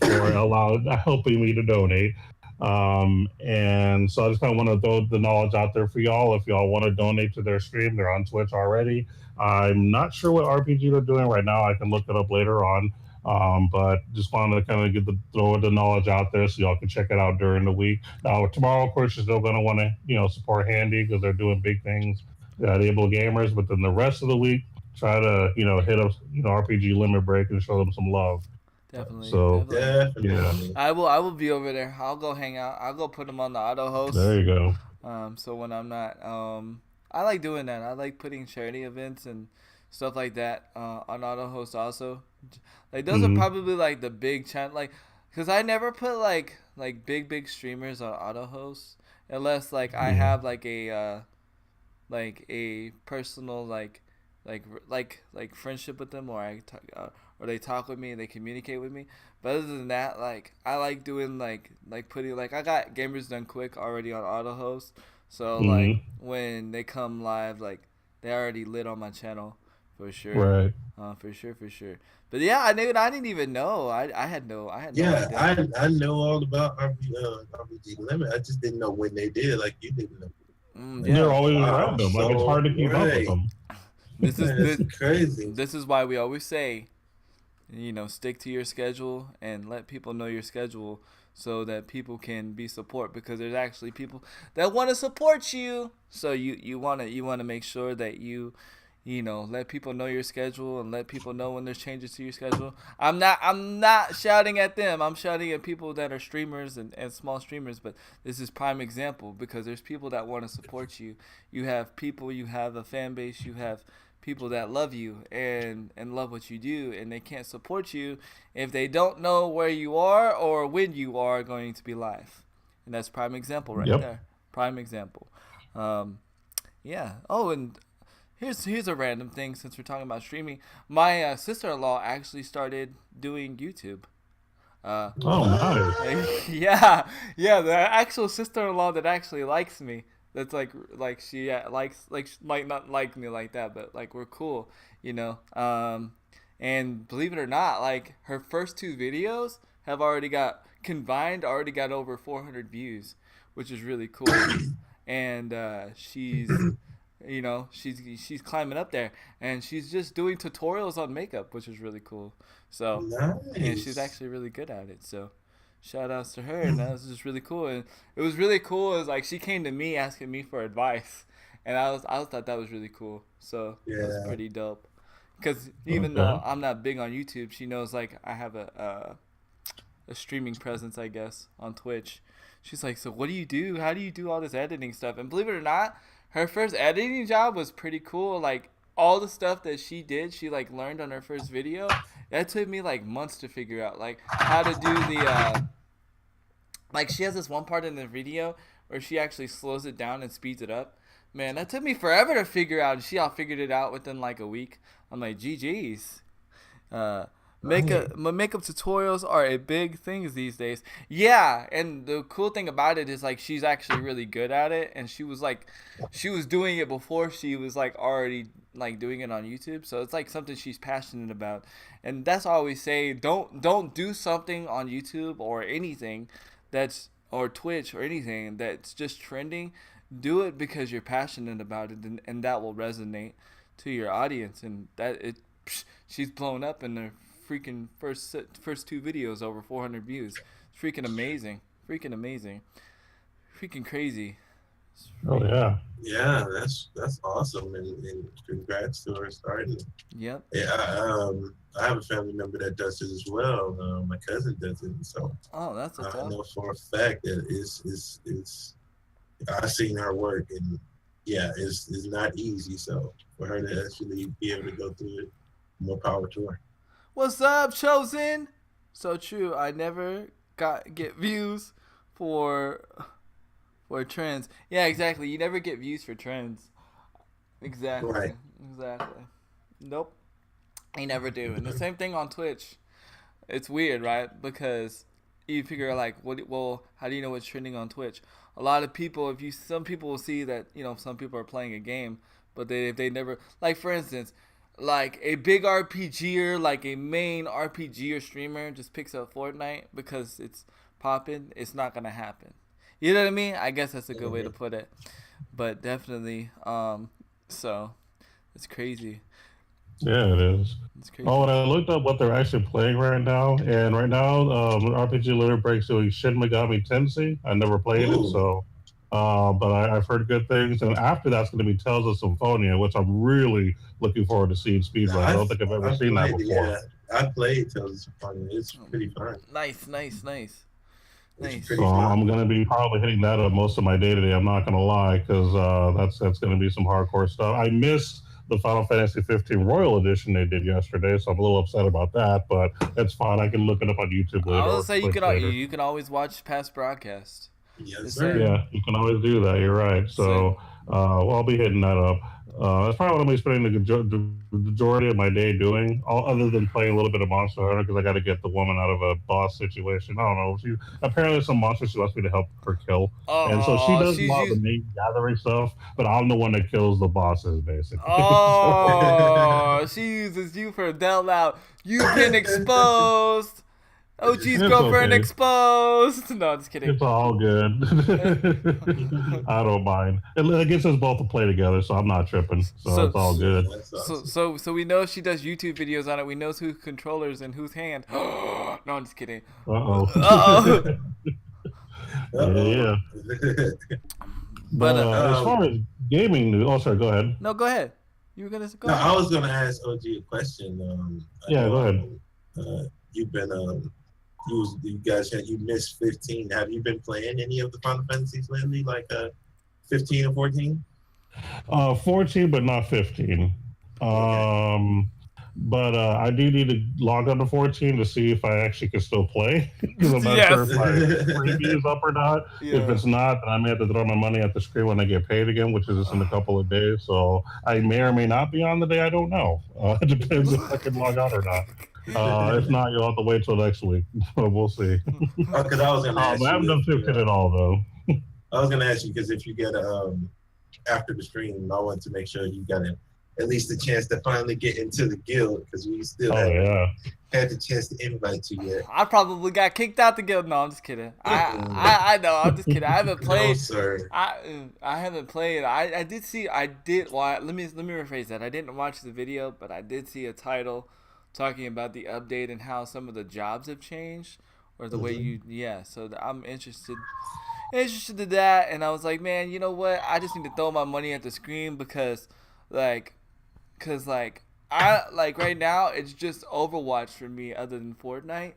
S2: helping me to donate. And so I just kind of want to throw the knowledge out there for y'all. If y'all want to donate to their stream, they're on Twitch already. I'm not sure what RPG they're doing right now. I can look it up later on. But just wanted to kind of throw the knowledge out there so y'all can check it out during the week. Now tomorrow, of course, you're still going to want to support Handy because they're doing big things, the Able Gamers. But then the rest of the week, try to hit up RPG Limit Break and show them some love.
S1: Definitely.
S2: So,
S3: Definitely.
S2: Yeah.
S1: I will be over there. I'll go hang out. I'll go put them on the auto host.
S2: There you go.
S1: So when I'm not, I like doing that. I like putting charity events and stuff like that on auto host also. Like those are probably like the big like, cause I never put like big streamers on auto host unless like I have like a personal like friendship with them, or I talk, or they talk with me and they communicate with me. But other than that, like I like doing like putting like I got Gamers Done Quick already on auto host, so like when they come live, like they already lit on my channel for sure.
S2: Right.
S1: For sure. But yeah, I didn't even know. I had no
S3: Yeah,
S1: idea.
S3: I know all about RPG Limit. I just didn't know when they did. Like you didn't know.
S2: They're always
S3: Wow,
S2: random. Like it's hard to keep up with them.
S1: This is
S3: crazy.
S1: This is why we always say, stick to your schedule and let people know your schedule so that people can be support, because there's actually people that want to support you. So you want to make sure that you let people know your schedule and let people know when there's changes to your schedule. I'm not shouting at them. I'm shouting at people that are streamers and small streamers, but this is prime example because there's people that want to support you. You have a fan base, you have people that love you and love what you do, and they can't support you if they don't know where you are or when you are going to be live. And that's prime example right there. Prime example. Yeah. Oh, and here's a random thing since we're talking about streaming. My sister-in-law actually started doing YouTube.
S2: Nice.
S1: Yeah, the actual sister-in-law that actually likes me. That's like she likes might not like me like that, but like we're cool, and believe it or not, like her first 2 videos have already got over 400 views, which is really cool. And she's You know, she's climbing up there, and she's just doing tutorials on makeup, which is really cool. So, and she's
S3: Nice.
S1: actually really good at it. So, shout outs to her, and that was just really cool. And it was really cool. Is like she came to me asking me for advice, and I thought that was really cool. So it was
S3: Yeah.
S1: pretty dope. Because even
S2: Okay.
S1: though I'm not big on YouTube, she knows like I have a streaming presence, I guess, on Twitch. She's like, so what do you do? How do you do all this editing stuff? And believe it or not, her first editing job was pretty cool. Like all the stuff that she did, she like learned on her first video. That took me like months to figure out, like how to do the like she has this one part in the video where she actually slows it down and speeds it up. Man, that took me forever to figure out. She all figured it out within like a week. I'm like, GG's. Makeup tutorials are a big thing these days. Yeah, and the cool thing about it is like she's actually really good at it, and she was doing it before she was like already like doing it on YouTube. So it's like something she's passionate about, and that's all we say. Don't do something on YouTube or anything that's or Twitch or anything that's just trending. Do it because you're passionate about it, and that will resonate to your audience, and she's blown up in the freaking first two videos over 400 views. It's freaking amazing. Freaking crazy.
S2: Oh yeah.
S3: Yeah, that's awesome, and congrats to her starting.
S1: Yep.
S3: Yeah, I have a family member that does it as well. My cousin does it, so
S1: Oh, that's what's
S3: I
S1: up.
S3: know for a fact that it's. I've seen her work, and yeah, it's not easy. So for her to actually be able to go through it, more power to her.
S1: What's up, Chosen? So true. I never get views for trends. Yeah, exactly. You never get views for trends. Exactly.
S3: Right.
S1: Exactly. Nope. You never do. And the same thing on Twitch. It's weird, right? Because you figure like, how do you know what's trending on Twitch? A lot of people, some people will see that, some people are playing a game, but they never, like for instance, like a big RPGer, like a main RPGer streamer just picks up Fortnite because it's popping, it's not gonna happen. You know what I mean? I guess that's a good way to put it. But definitely, so it's crazy.
S2: Yeah, it is.
S1: It's crazy.
S2: Oh, and I looked up what they're actually playing right now, and right now, RPG Literate Breaks doing Shin Megami Tensei. I never played it, so, but I've heard good things. And after that's going to be Tales of Symphonia, which I'm really looking forward to seeing speedrun. I don't think I've ever seen that before.
S3: Yeah, I played Tales of Symphonia. It's pretty fun.
S1: Nice.
S2: So I'm going to be probably hitting that up most of my day today. I'm not going to lie, because that's going to be some hardcore stuff. I missed the Final Fantasy 15 Royal Edition they did yesterday, so I'm a little upset about that, but that's fine. I can look it up on YouTube later.
S1: I was say you can always watch past broadcasts.
S3: Yes, sir.
S2: Yeah, you can always do that. You're right. So, I'll be hitting that up. That's probably what I'm going to be spending the majority of my day doing, other than playing a little bit of Monster Hunter, because I got to get the woman out of a boss situation. I don't know. Apparently some monster she wants me to help her kill. And so she does a lot of the main gathering stuff, but I'm the one that kills the bosses, basically.
S1: Oh, she uses you for Del out. You've been exposed. OG's girlfriend exposed. No, I'm just kidding.
S2: It's all good. I don't mind. It gets us both to play together, so I'm not tripping. So it's all good.
S1: Awesome. So we know she does YouTube videos on it. We know whose controller's in whose hand. No, I'm just kidding.
S2: Uh-oh. Yeah. But as far as gaming news, sorry, go ahead.
S1: No, go ahead. You were gonna go.
S3: No, I was gonna ask OG a question.
S2: Yeah, go ahead.
S3: You've been you missed 15. Have you been playing any of the Final Fantasies lately, like 15 or 14?
S2: 14, but not 15.
S3: Okay.
S2: But I do need to log on to 14 to see if I actually can still play, because I'm not sure if my freebie is up or not.
S1: Yeah.
S2: If it's not, then I may have to throw my money at the screen when I get paid again, which is just in a couple of days. So I may or may not be on the day. I don't know. It depends if I can log on or not. If not, you'll have to wait till next week. We'll see.
S3: Because I was gonna ask you.
S2: I haven't done 15 at all, though.
S3: I was gonna ask you because if you get after the stream, I want to make sure you got at least a chance to finally get into the guild because we still
S2: Oh
S3: haven't
S2: yeah.
S3: had the chance to invite you yet.
S1: I probably got kicked out the guild. No, I'm just kidding. I know. I'm just kidding. I haven't
S3: No,
S1: played.
S3: sir.
S1: I haven't played. I did see. I did. Well, let me rephrase that. I didn't watch the video, but I did see a title talking about the update and how some of the jobs have changed or the way you. Yeah. So I'm interested in that, and I was like, man, you know what? I just need to throw my money at the screen because, like, I like right now it's just Overwatch for me, other than Fortnite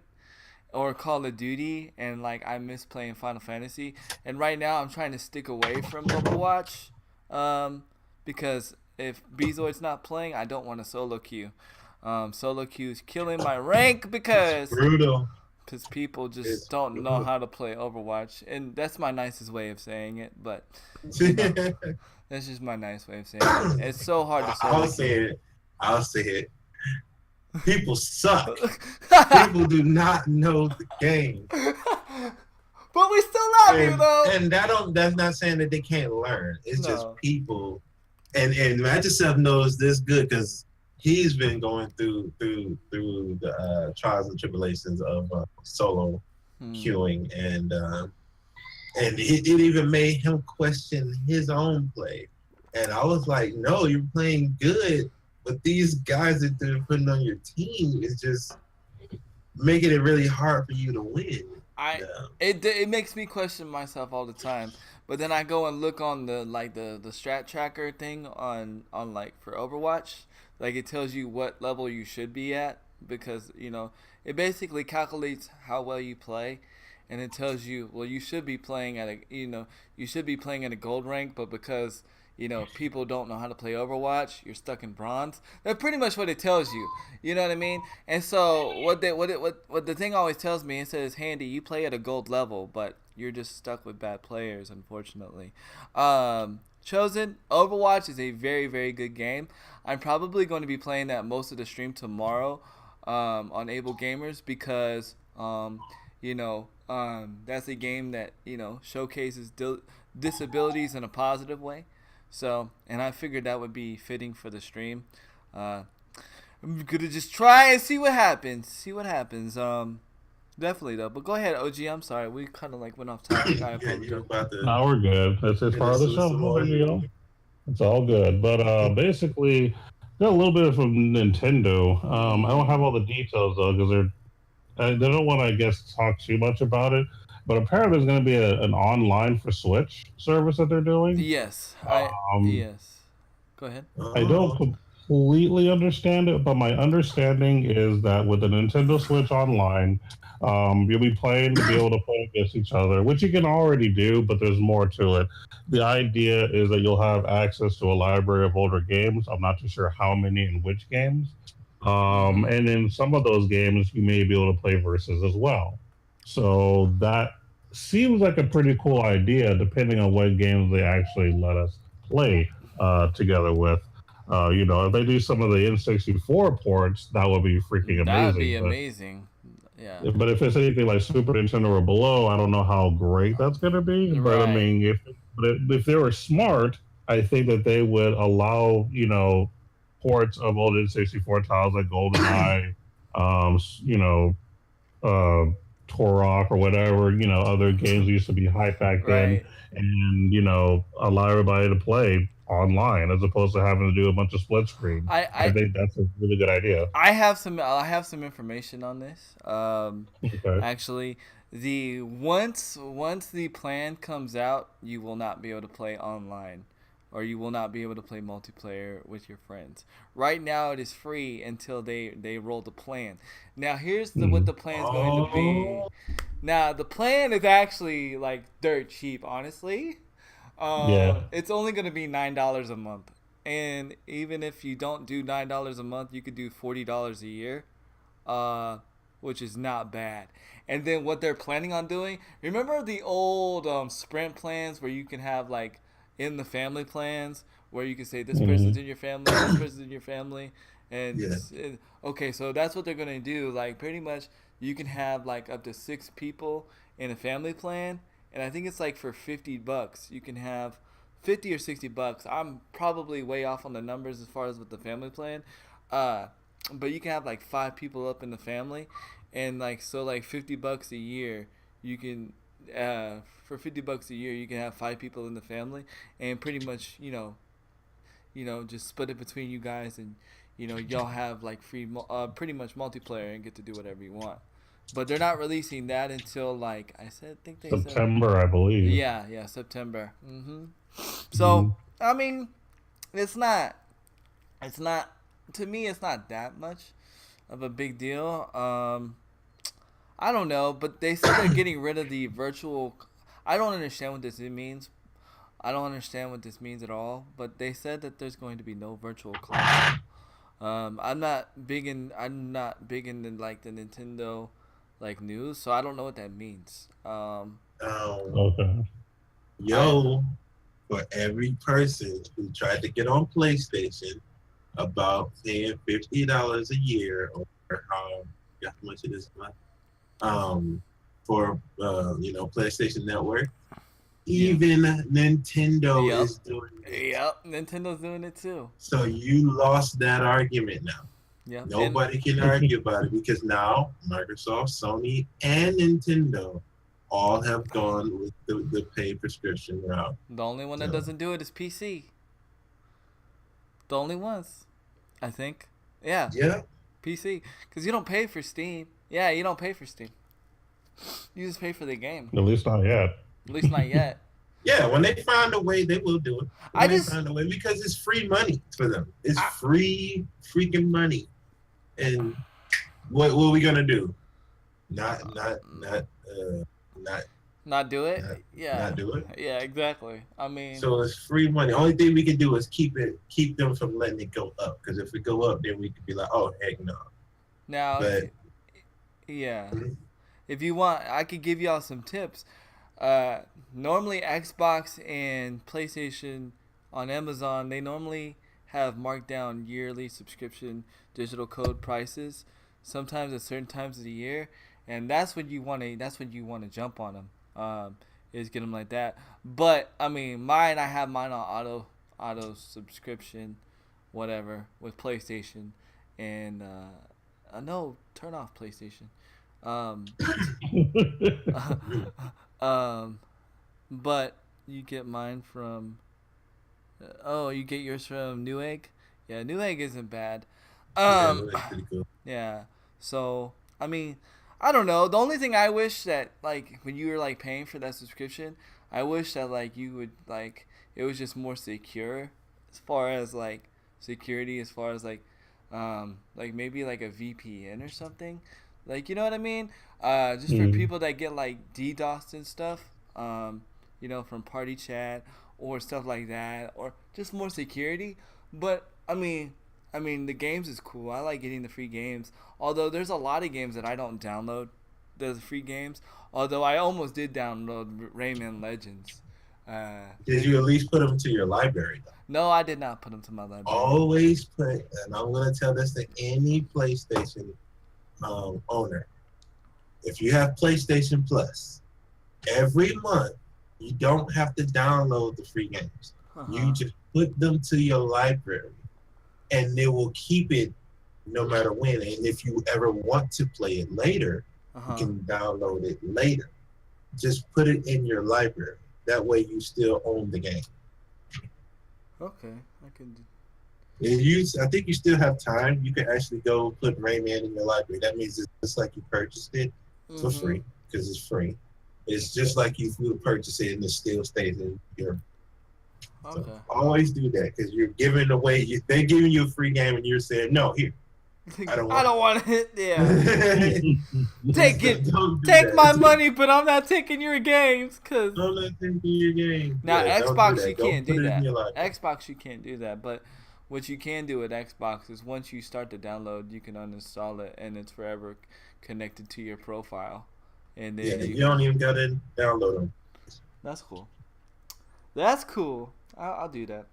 S1: or Call of Duty, and like I miss playing Final Fantasy. And right now I'm trying to stick away from Overwatch, because if Bezoid's not playing, I don't want to solo queue. Solo queue is killing my rank because
S3: Brutal.
S1: people just
S3: It's
S1: don't know
S3: brutal.
S1: how to play Overwatch, and that's my nicest way of saying it. But you know, that's just my nice way of saying it. It's so hard to solo
S3: I'll
S1: queue.
S3: say it. I'll say it. People suck. People do not know the game.
S1: But we still love you though.
S3: And that's not saying that they can't learn. It's just
S1: No.
S3: people. And Magiself knows this good because he's been going through the trials and tribulations of solo queuing, and it even made him question his own play. And I was like, no, you're playing good, but these guys that they're putting on your team is just making it really hard for you to win.
S1: It makes me question myself all the time. But then I go and look on the strat tracker thing on like for Overwatch. Like it tells you what level you should be at because, you know, it basically calculates how well you play, and it tells you, well, you should be playing at a gold rank, but because people don't know how to play Overwatch, you're stuck in bronze. That's pretty much what it tells you. You know what I mean? And so what the thing always tells me, it says, Handy, you play at a gold level, but you're just stuck with bad players, unfortunately. Chosen, Overwatch is a very, very good game. I'm probably going to be playing that most of the stream tomorrow on Able Gamers because, that's a game that, showcases disabilities in a positive way. So, and I figured that would be fitting for the stream. I'm gonna just try and see what happens. Definitely though. But go ahead, OG. I'm sorry, we kind of like went off topic. I
S3: Yeah, you're
S1: apologize.
S3: about to.
S2: No, we're good. That's just part of the show. No big deal. It's all good. But basically, got a little bit from Nintendo. I don't have all the details though because they don't want to, I guess, talk too much about it. But apparently, there's going to be an online for Switch service that they're doing.
S1: Yes. Yes. Go ahead.
S2: I don't completely understand it, but my understanding is that with the Nintendo Switch Online, you'll be playing to be able to play against each other, which you can already do, but there's more to it. The idea is that you'll have access to a library of older games. I'm not too sure how many and which games. And in some of those games, you may be able to play versus as well. So that seems like a pretty cool idea, depending on what games they actually let us play together with. If they do some of the N64 ports, that would be freaking amazing.
S1: That would be amazing. Yeah.
S2: But if it's anything like Super Nintendo or below, I don't know how great that's going to be.
S1: Right.
S2: But I mean, if they were smart, I think that they would allow, ports of old N64 titles like GoldenEye, Turok or whatever, other games used to be hype back then, and allow everybody to play online as opposed to having to do a bunch of split screen. I think that's a really good idea.
S1: I have some information on this.
S2: Okay.
S1: Actually, once the plan comes out, you will not be able to play online, or you will not be able to play multiplayer with your friends. Right now, it is free until they roll the plan. Now, here's what the plan is going to be. Now, the plan is actually like dirt cheap, honestly. It's only going to be $9 a month. And even if you don't do $9 a month, you could do $40 a year, which is not bad. And then what they're planning on doing, remember the old Sprint plans where you can have like in the family plans where you can say this person's in your family, this person's in your family. And okay, so that's what they're going to do. Like pretty much you can have like up to 6 people in a family plan. And I think it's like for $50, you can have $50 or $60. I'm probably way off on the numbers as far as with the family plan. But you can have like 5 people up in the family, and like so like $50 a year you can for $50 a year you can have 5 people in the family, and pretty much just split it between you guys, and y'all have like free pretty much multiplayer and get to do whatever you want. But they're not releasing that until like think they said
S2: September, I believe.
S1: yeah, September. So I mean, it's not to me. It's not that much of a big deal. I don't know, but they said they're getting rid of the virtual. I don't understand what this means. I don't understand what this means at all. But they said that there's going to be no virtual console. I'm not big in like the Nintendo like news, so I don't know what that means.
S2: Okay.
S3: For every person who tried to get on PlayStation about paying $50 a year, or how much it is a month, for PlayStation Network. Even Nintendo is doing it.
S1: Yep, Nintendo's doing it too.
S3: So you lost that argument now.
S1: Yeah.
S3: Nobody can argue about it, because now Microsoft, Sony, and Nintendo all have gone with the paid prescription route.
S1: The only one that doesn't do it is PC. The only ones, I think. Yeah.
S3: Yeah.
S1: PC, because you don't pay for Steam. Yeah, you don't pay for Steam. You just pay for the game.
S2: At least not yet.
S1: At least not yet.
S3: Yeah, when they find a way, they will do it. They find a way, because it's free money for them. It's free freaking money. And what are we gonna do? Not
S1: do it.
S3: Not do it.
S1: Yeah, exactly. I mean,
S3: so it's free money. Only thing we can do is keep them from letting it go up. Because if we go up, then we could be like, oh heck no.
S1: Now, if you want, I could give y'all some tips. Normally Xbox and PlayStation on Amazon, they normally have marked down yearly subscription digital code prices, sometimes at certain times of the year, and that's when you want to jump on them, is get them like that. But I mean, I have mine on auto subscription, whatever, with PlayStation, and no, turn off PlayStation. But you get mine from you get yours from Newegg. Yeah, Newegg isn't bad. Yeah. So I mean, I don't know. The only thing I wish that, like, when you were like paying for that subscription, I wish that like you would like it was just more secure as far as like security, as far as like maybe like a VPN or something. Like, you know what I mean? Just for people that get like DDoS and stuff, from party chat or stuff like that, or just more security. But I mean the games is cool. I like getting the free games. Although there's a lot of games that I don't download. There's free games. Although I almost did download Rayman Legends.
S3: Did you at least put them to your library, though?
S1: No, I did not put them to my library.
S3: Always put, and I'm going to tell this to any PlayStation owner. If you have PlayStation Plus, every month you don't have to download the free games. You just put them to your library, and they will keep it no matter when. And if you ever want to play it later, you can download it later. Just put it in your library. That way you still own the game.
S1: Okay, I can do.
S3: I think you still have time. You can actually go put Rayman in your library. That means it's just like you purchased it for free, because it's free. It's just like if you would purchase it and it still stays in your.
S1: Okay.
S3: So always do that, because you're giving away. They're giving you a free game, and you're saying, "No, here, I don't want
S1: it." Yeah. Take it. Take my money, but I'm not taking your games. Cause
S3: I'm not taking your game.
S1: Now Xbox, you can't do that. Xbox, you can't do that. But what you can do with Xbox is once you start to download, you can uninstall it, and it's forever connected to your profile. And then
S3: you don't even gotta download them.
S1: That's cool. That's cool. I'll do that.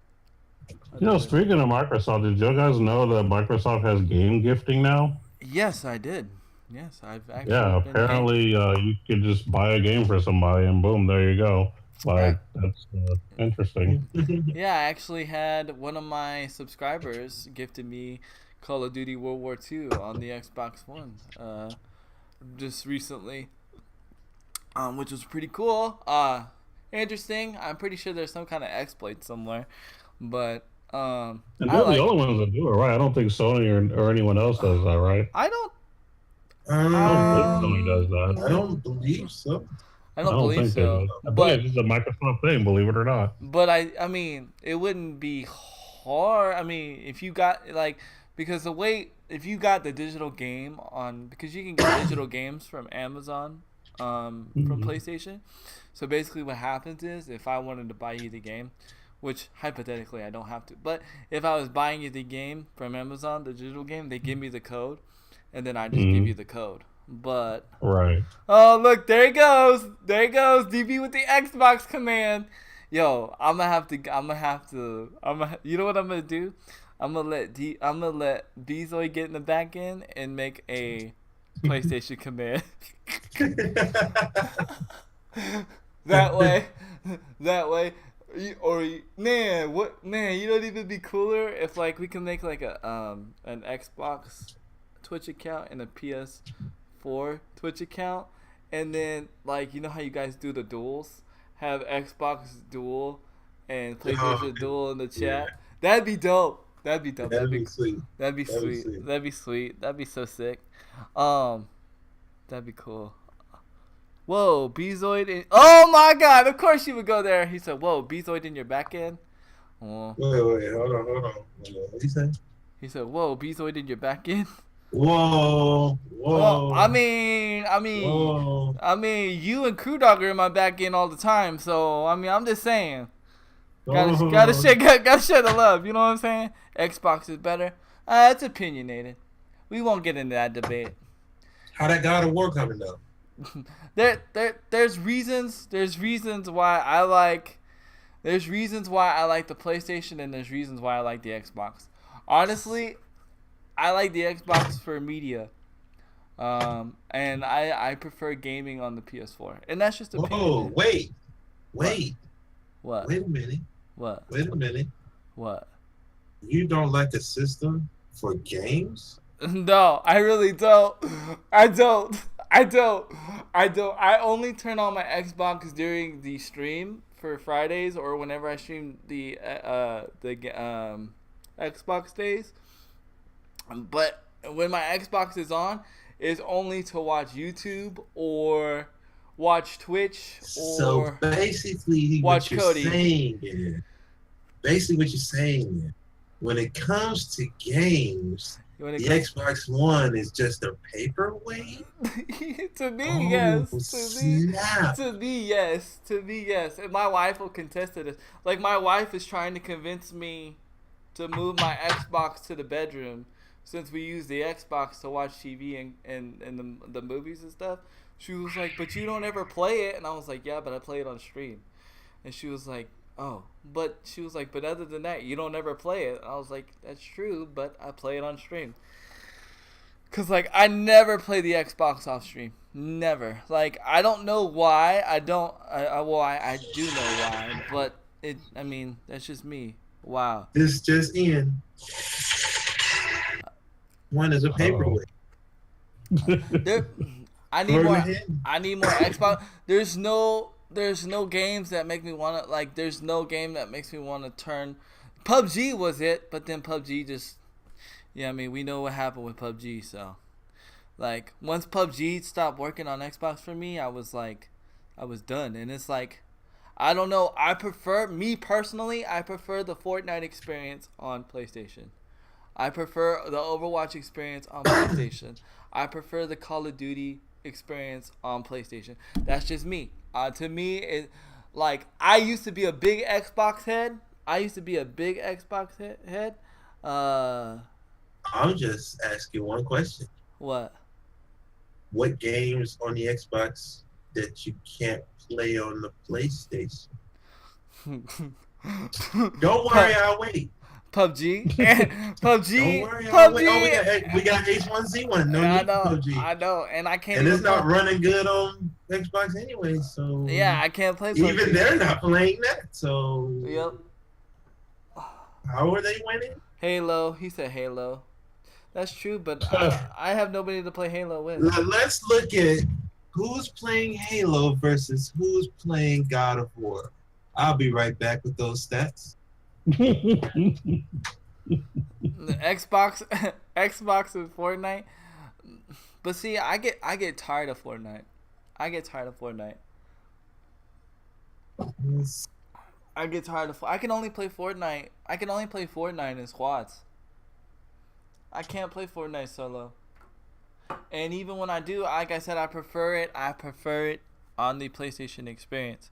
S2: Speaking of Microsoft, did you guys know that Microsoft has game gifting now?
S1: Yes, I did. Yes, I've actually.
S2: Yeah, apparently you could just buy a game for somebody, and boom, there you go. Like that's interesting.
S1: Yeah, I actually had one of my subscribers gifted me Call of Duty World War II on the Xbox One just recently, which was pretty cool. Interesting. I'm pretty sure there's some kind of exploit somewhere, but
S2: And
S1: I
S2: they're the
S1: like.
S2: only ones that do it, right? I don't think Sony or anyone else does that, right?
S1: I don't.
S2: I don't think
S3: Um,
S2: Sony does
S3: I
S2: that.
S3: don't believe so.
S1: I
S2: I
S1: don't
S2: don't
S1: believe
S2: think they
S1: so.
S2: do. I think
S1: But
S2: it's just a Microsoft thing, believe it or not.
S1: I mean, it wouldn't be hard. I mean, if you got like, because the way if you got the digital game on, because you can get digital games from Amazon, from
S2: Mhm.
S1: PlayStation. So basically, what happens is if I wanted to buy you the game, which hypothetically I don't have to, but if I was buying you the game from Amazon, the digital game, they give me the code, and then I just give
S2: Mhm.
S1: you the code. But
S2: Right.
S1: oh, look, there he goes. There he goes. DB with the Xbox command. Yo, you know what I'm gonna do? I'm gonna let Bezoy get in the back end and make a PlayStation command. that way, that way, man, you know, it'd even be cooler if like we can make like a an Xbox Twitch account and a PS4 Twitch account, and then like you know how you guys do the duels, have Xbox duel and PlayStation duel in the chat.
S3: Yeah.
S1: That'd be dope. That'd be dope.
S3: That'd be sweet.
S1: That'd be
S3: That'd be
S1: sweet.
S3: sweet.
S1: That'd be sweet. That'd be so sick. Um, that'd be cool. Whoa, Bezoid in. Oh my God! Of course you would go there. He said, "Whoa, Bezoid in your back end." Oh.
S3: Wait, hold on. What you say?
S1: He said, "Whoa, Bezoid in your back end."
S3: Whoa.
S1: Well, I
S3: Whoa.
S1: mean, you and Crew Dog are in my back end all the time. So I mean, I'm just saying, gotta
S3: Whoa.
S1: gotta share the love. You know what I'm saying? Xbox is better. It's opinionated. We won't get into that debate.
S3: How that God of War coming though?
S1: There's reasons why I like the PlayStation, and there's reasons why I like the Xbox. Honestly, I like the Xbox for media, and I prefer gaming on the PS4, and that's just opinion.
S3: Whoa, wait.
S1: What?
S3: Wait a minute.
S1: What?
S3: You don't like a system for games?
S1: No, I really don't. I don't. I only turn on my Xbox during the stream for Fridays or whenever I stream the Xbox days. But when my Xbox is on, it's only to watch YouTube or watch Twitch
S3: So
S1: or
S3: basically,
S1: watch
S3: what you're
S1: Cody.
S3: saying is, when it comes to games,
S1: when it
S3: the Xbox One is just a paperweight.
S1: to me,
S3: Oh,
S1: yes.
S3: snap.
S1: To me, yes. And my wife will contest to this. Like, my wife is trying to convince me to move my Xbox to the bedroom since we use the Xbox to watch TV and the movies and stuff. She was like, but you don't ever play it. And I was like, yeah, but I play it on stream. And she was like, oh. But she was like, but other than that, you don't ever play it. And I was like, that's true, but I play it on stream. Because, like, I never play the Xbox off stream. Never. Like, I don't know why. I do know why. But, that's just me. Wow.
S3: This just in. One is a paperweight.
S1: I need more Xbox. There's no games that make me want to, like, there's no game that makes me want to turn. PUBG was it, but then PUBG just, yeah, we know what happened with PUBG, so. Like, once PUBG stopped working on Xbox for me, I was done. And it's like, I don't know, I prefer the Fortnite experience on PlayStation. I prefer the Overwatch experience on PlayStation. I prefer the Call of Duty experience on PlayStation. That's just me. To me, I used to be a big Xbox head.
S3: I'm just asking one question.
S1: What?
S3: What games on the Xbox that you can't play on the PlayStation? Don't worry, I'll wait.
S1: PUBG and PUBG.
S3: Don't worry.
S1: PUBG.
S3: We got H1Z1. No
S1: I
S3: need
S1: know,
S3: for PUBG.
S1: I know, and I can't.
S3: And it's
S1: even
S3: not
S1: play.
S3: running good on Xbox anyway. So
S1: Yeah, I can't play PUBG.
S3: even they're not playing that. So
S1: Yep.
S3: how are they winning?
S1: Halo. He said Halo. That's true, but I have nobody to play Halo with.
S3: Let's look at who's playing Halo versus who's playing God of War. I'll be right back with those stats.
S1: The Xbox, Xbox and Fortnite. But see, I get tired of Fortnite. I get tired of Fortnite. I get tired of. I can only play Fortnite. I can only play Fortnite in squads. I can't play Fortnite solo. And even when I do, like I said, I prefer it. I prefer it on the PlayStation experience.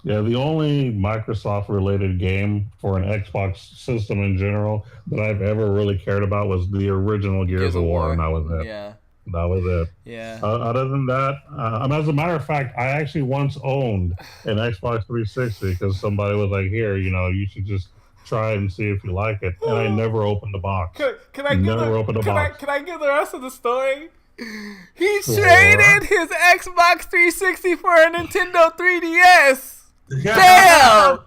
S2: Yeah, the only Microsoft-related game for an Xbox system in general that I've ever really cared about was the original Gears of War, and that was it.
S1: Yeah.
S2: That was it.
S1: Yeah.
S2: Other than that, as a matter of fact, I actually once owned an Xbox 360 because somebody was like, "Here, you should just try it and see if you like it." And I never opened the box.
S1: Can I give
S2: opened the box.
S1: Can I give the rest of the story? He traded his Xbox 360 for a Nintendo 3DS. Damn!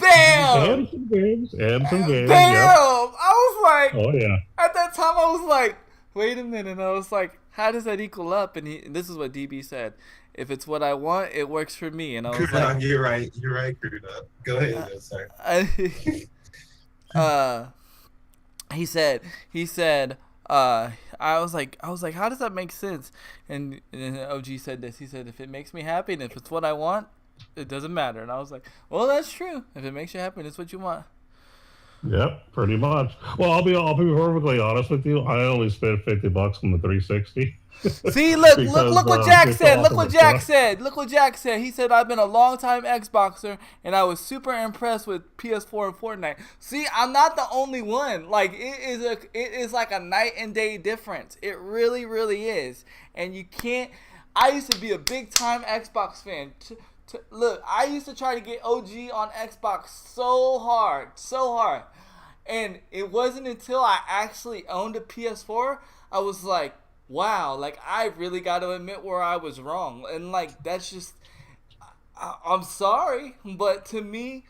S2: And some games.
S1: Damn!
S2: Yep.
S1: I was like,
S2: Oh yeah.
S1: at that time, I was like, wait a minute. I was like, how does that equal up? And this is what DB said. If it's what I want, it works for me. And I was like,
S3: You're right, Crude Up. Go ahead, sir.
S1: He said, I was like, how does that make sense? And OG said this. He said, if it makes me happy and if it's what I want, it doesn't matter. And I was like, well, that's true. If it makes you happy and it's what you want.
S2: Yep, pretty much. Well, I'll be perfectly honest with you. I only spent $50 on the 360.
S1: See, look
S2: Because,
S1: what Jack
S2: it's
S1: said. Look
S2: awesome
S1: what
S2: and
S1: Jack
S2: stuff.
S1: said. Look what Jack said. He said, I've been a long time Xboxer and I was super impressed with PS4 and Fortnite. See, I'm not the only one. Like, it is like a night and day difference. It really, really is. And you can't. I used to be a big time Xbox fan. Look, I used to try to get OG on Xbox so hard. And it wasn't until I actually owned a PS4, I was like, wow, like, I really got to admit where I was wrong. And, like, that's just, I'm sorry, but to me,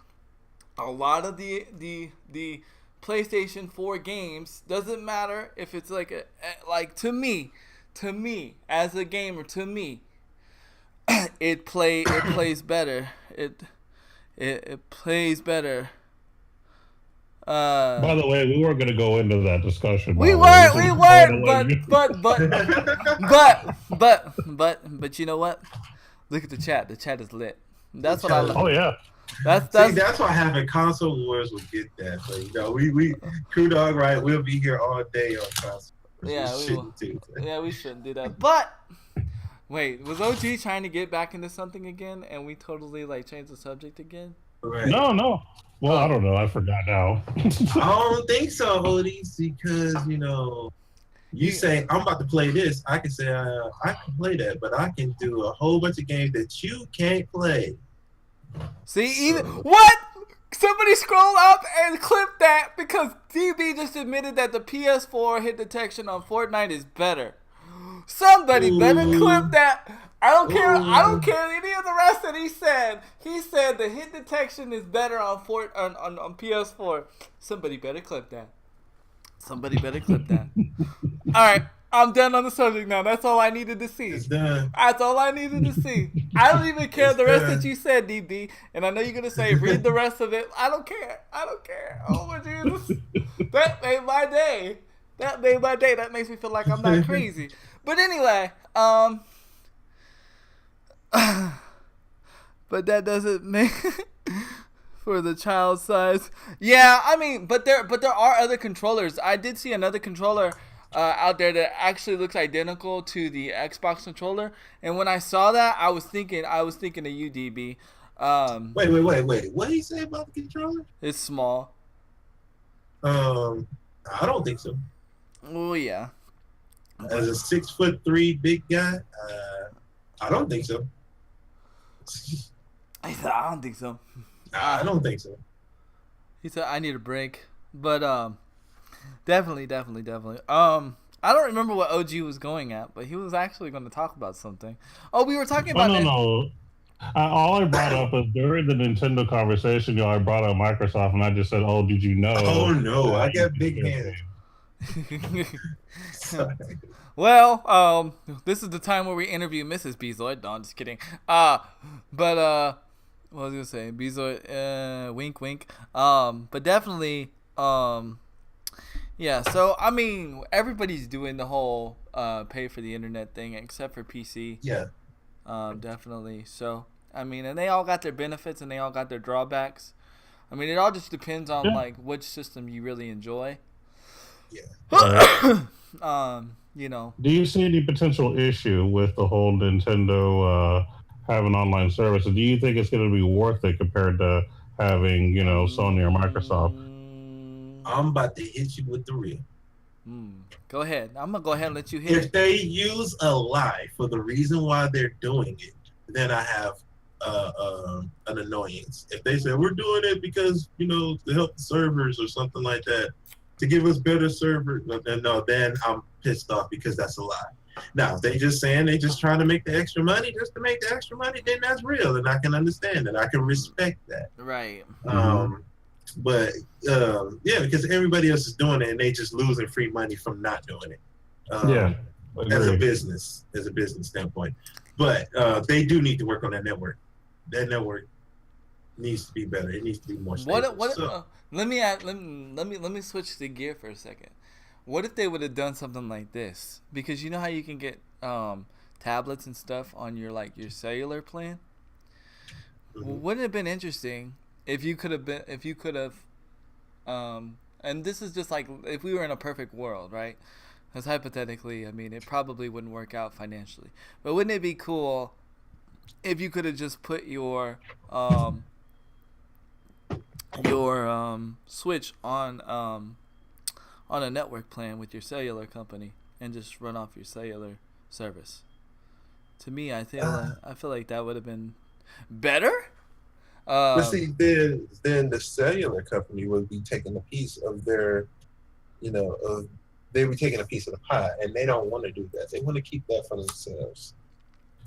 S1: a lot of the PlayStation 4 games, doesn't matter if it's to me, as a gamer, to me, it plays better. It plays better.
S2: By the way, we weren't going to go into that discussion.
S1: We weren't, but you know what? Look at the chat. The chat is lit. That's what I love.
S2: Oh yeah.
S3: That's why having console wars will get that. But we Crew Dog, right? We'll be here all day on console.
S1: Yeah, we shouldn't do that. But wait, was OG trying to get back into something again, and we totally changed the subject again?
S3: Right.
S2: No. Well, I don't know. I forgot now.
S3: I don't think so, Hodies, because you say I'm about to play this. I can say I can play that, but I can do a whole bunch of games that you can't play.
S1: See, even what? Somebody scroll up and clip that because DB just admitted that the PS4 hit detection on Fortnite is better. Somebody better clip that. I don't care any of the rest that he said. He said the hit detection is better on PS4. Somebody better clip that. All right, I'm done on the subject now. That's all I needed to see.
S3: It's done.
S1: That's all I needed to see. I don't even care the rest that you said, DB. And I know you're gonna say read the rest of it. I don't care. Oh my Jesus, that made my day. That makes me feel like I'm not crazy. But anyway, but that doesn't make for the child size. Yeah, I mean, but there are other controllers. I did see another controller out there that actually looks identical to the Xbox controller. And when I saw that, I was thinking of you, DB.
S3: Wait. What did he say about the controller?
S1: It's small.
S3: I don't think so.
S1: Oh yeah.
S3: As a 6'3" big guy, I don't think so.
S1: I don't think so.
S3: I don't think so.
S1: He said I need a break, but definitely. I don't remember what OG was going at, but he was actually going to talk about something. Oh, we were talking
S2: Oh,
S1: about
S2: no. All I brought up is during the Nintendo conversation, I brought up Microsoft, and I just said, "Oh, did you know?"
S3: Oh no, I got
S2: that
S3: big
S2: you
S3: hands. Sorry.
S1: Well, this is the time where we interview Mrs. Bezoid. No, I'm just kidding. But what was I gonna say? Bezoid, wink, wink. But definitely, yeah. So I mean, everybody's doing the whole pay for the internet thing except for PC.
S3: Yeah.
S1: Definitely. So I mean, and they all got their benefits and they all got their drawbacks. I mean, it all just depends on like which system you really enjoy.
S3: Yeah.
S1: You know.
S2: Do you see any potential issue with the whole Nintendo having online services? Do you think it's going to be worth it compared to having, Sony or Microsoft?
S3: I'm about to hit you with the real.
S1: Go ahead. I'm gonna go ahead and let you hit
S3: If
S1: it.
S3: they use a lie for the reason why they're doing it, then I have an annoyance. If they say we're doing it because to help the servers or something like that, to give us better servers, then I'm pissed off because that's a lie. Now, if they just saying they just trying to make the extra money just to make the extra money, then that's real, and I can understand it. I can respect that.
S1: Right.
S3: But because everybody else is doing it, and they just losing free money from not doing it. As a business standpoint. But they do need to work on that network. That network needs to be better. It needs to be more stable.
S1: Let me switch the gear for a second. What if they would have done something like this? Because you know how you can get tablets and stuff on your cellular plan? Wouldn't it have been interesting if you could have and this is just like if we were in a perfect world, right? Because hypothetically, I mean, it probably wouldn't work out financially. But wouldn't it be cool if you could have just put your Switch on a network plan with your cellular company and just run off your cellular service? To me, I feel like that would have been better.
S3: But see, then the cellular company would be taking a piece of their, they would be taking a piece of the pie, and they don't want to do that. They want to keep that for themselves.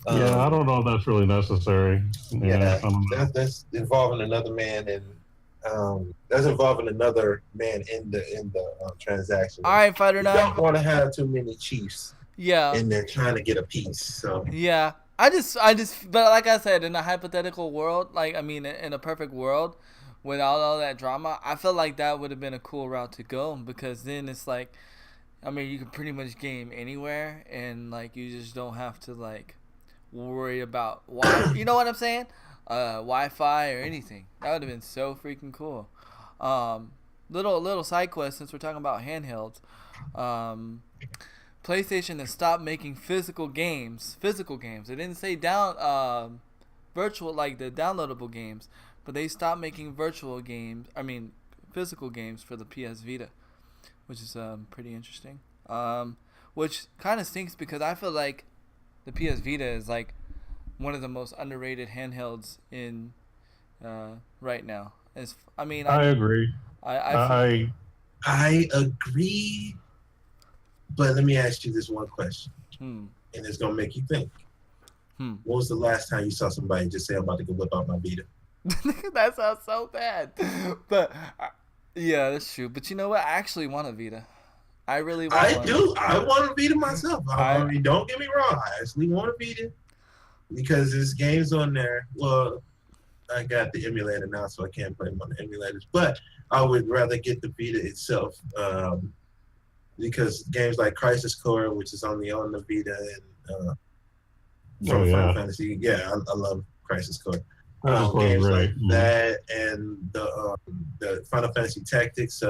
S2: I don't know if that's really necessary.
S3: That's involving another man, and that's involving another man in the transaction.
S1: All right, Fighter
S3: You
S1: Nine.
S3: don't want to have too many chiefs.
S1: Yeah.
S3: And they're trying to get a piece. So.
S1: Yeah. I just, but like I said, in a hypothetical world, in a perfect world, without all that drama, I feel like that would have been a cool route to go, because then it's like, you can pretty much game anywhere, and you just don't have to worry about you know what I'm saying? Wi-Fi or anything. That would have been so freaking cool. Little side quest, since we're talking about handhelds. PlayStation has stopped making physical games. It didn't say virtual, like the downloadable games, but they stopped making physical games for the PS Vita, which is pretty interesting. Which kind of stinks, because I feel like the PS Vita is one of the most underrated handhelds in right now. I agree.
S3: I agree. But let me ask you this one question, and it's gonna make you think. When was the last time you saw somebody just say, "I'm about to go whip out my Vita"?
S1: That sounds so bad, but yeah, that's true. But you know what? I actually want a Vita. I really want.
S3: I do. I want a Vita myself. I mean, don't get me wrong. I actually want a Vita because there's games on there. Well, I got the emulator now, so I can't play them on the emulators. But I would rather get the Vita itself. Because games like Crisis Core, which is only on the Vita, and Final Fantasy, I love Crisis Core. Games like that, and the Final Fantasy Tactics,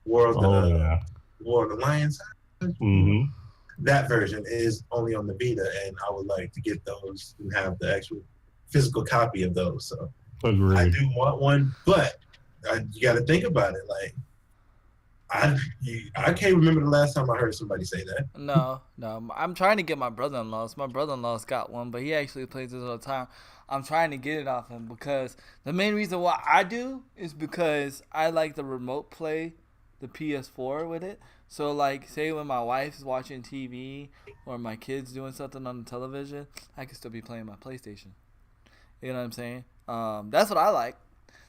S3: War of the Lions. That version is only on the Vita, and I would like to get those and have the actual physical copy of those. So I do want one, but you got to think about it, I can't remember the last time I heard somebody say that.
S1: No. I'm trying to get my brother-in-law's. My brother-in-law's got one, but he actually plays it all the time. I'm trying to get it off him because the main reason why I do is because I like the remote play the PS4 with it. So like, say when my wife's watching TV or my kid's doing something on the television, I can still be playing my PlayStation. You know what I'm saying? That's what I like.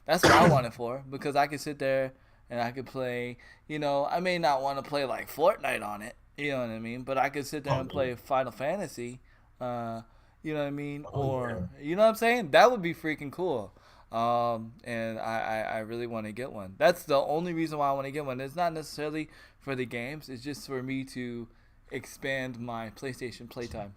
S1: That's what I want it for, because I can sit there and I could play. You know, I may not want to play like Fortnite on it. You know what I mean? But I could sit there and play Final Fantasy. You know what I mean? Or you know what I'm saying? That would be freaking cool. And I really want to get one. That's the only reason why I want to get one. It's not necessarily for the games. It's just for me to expand my PlayStation playtime.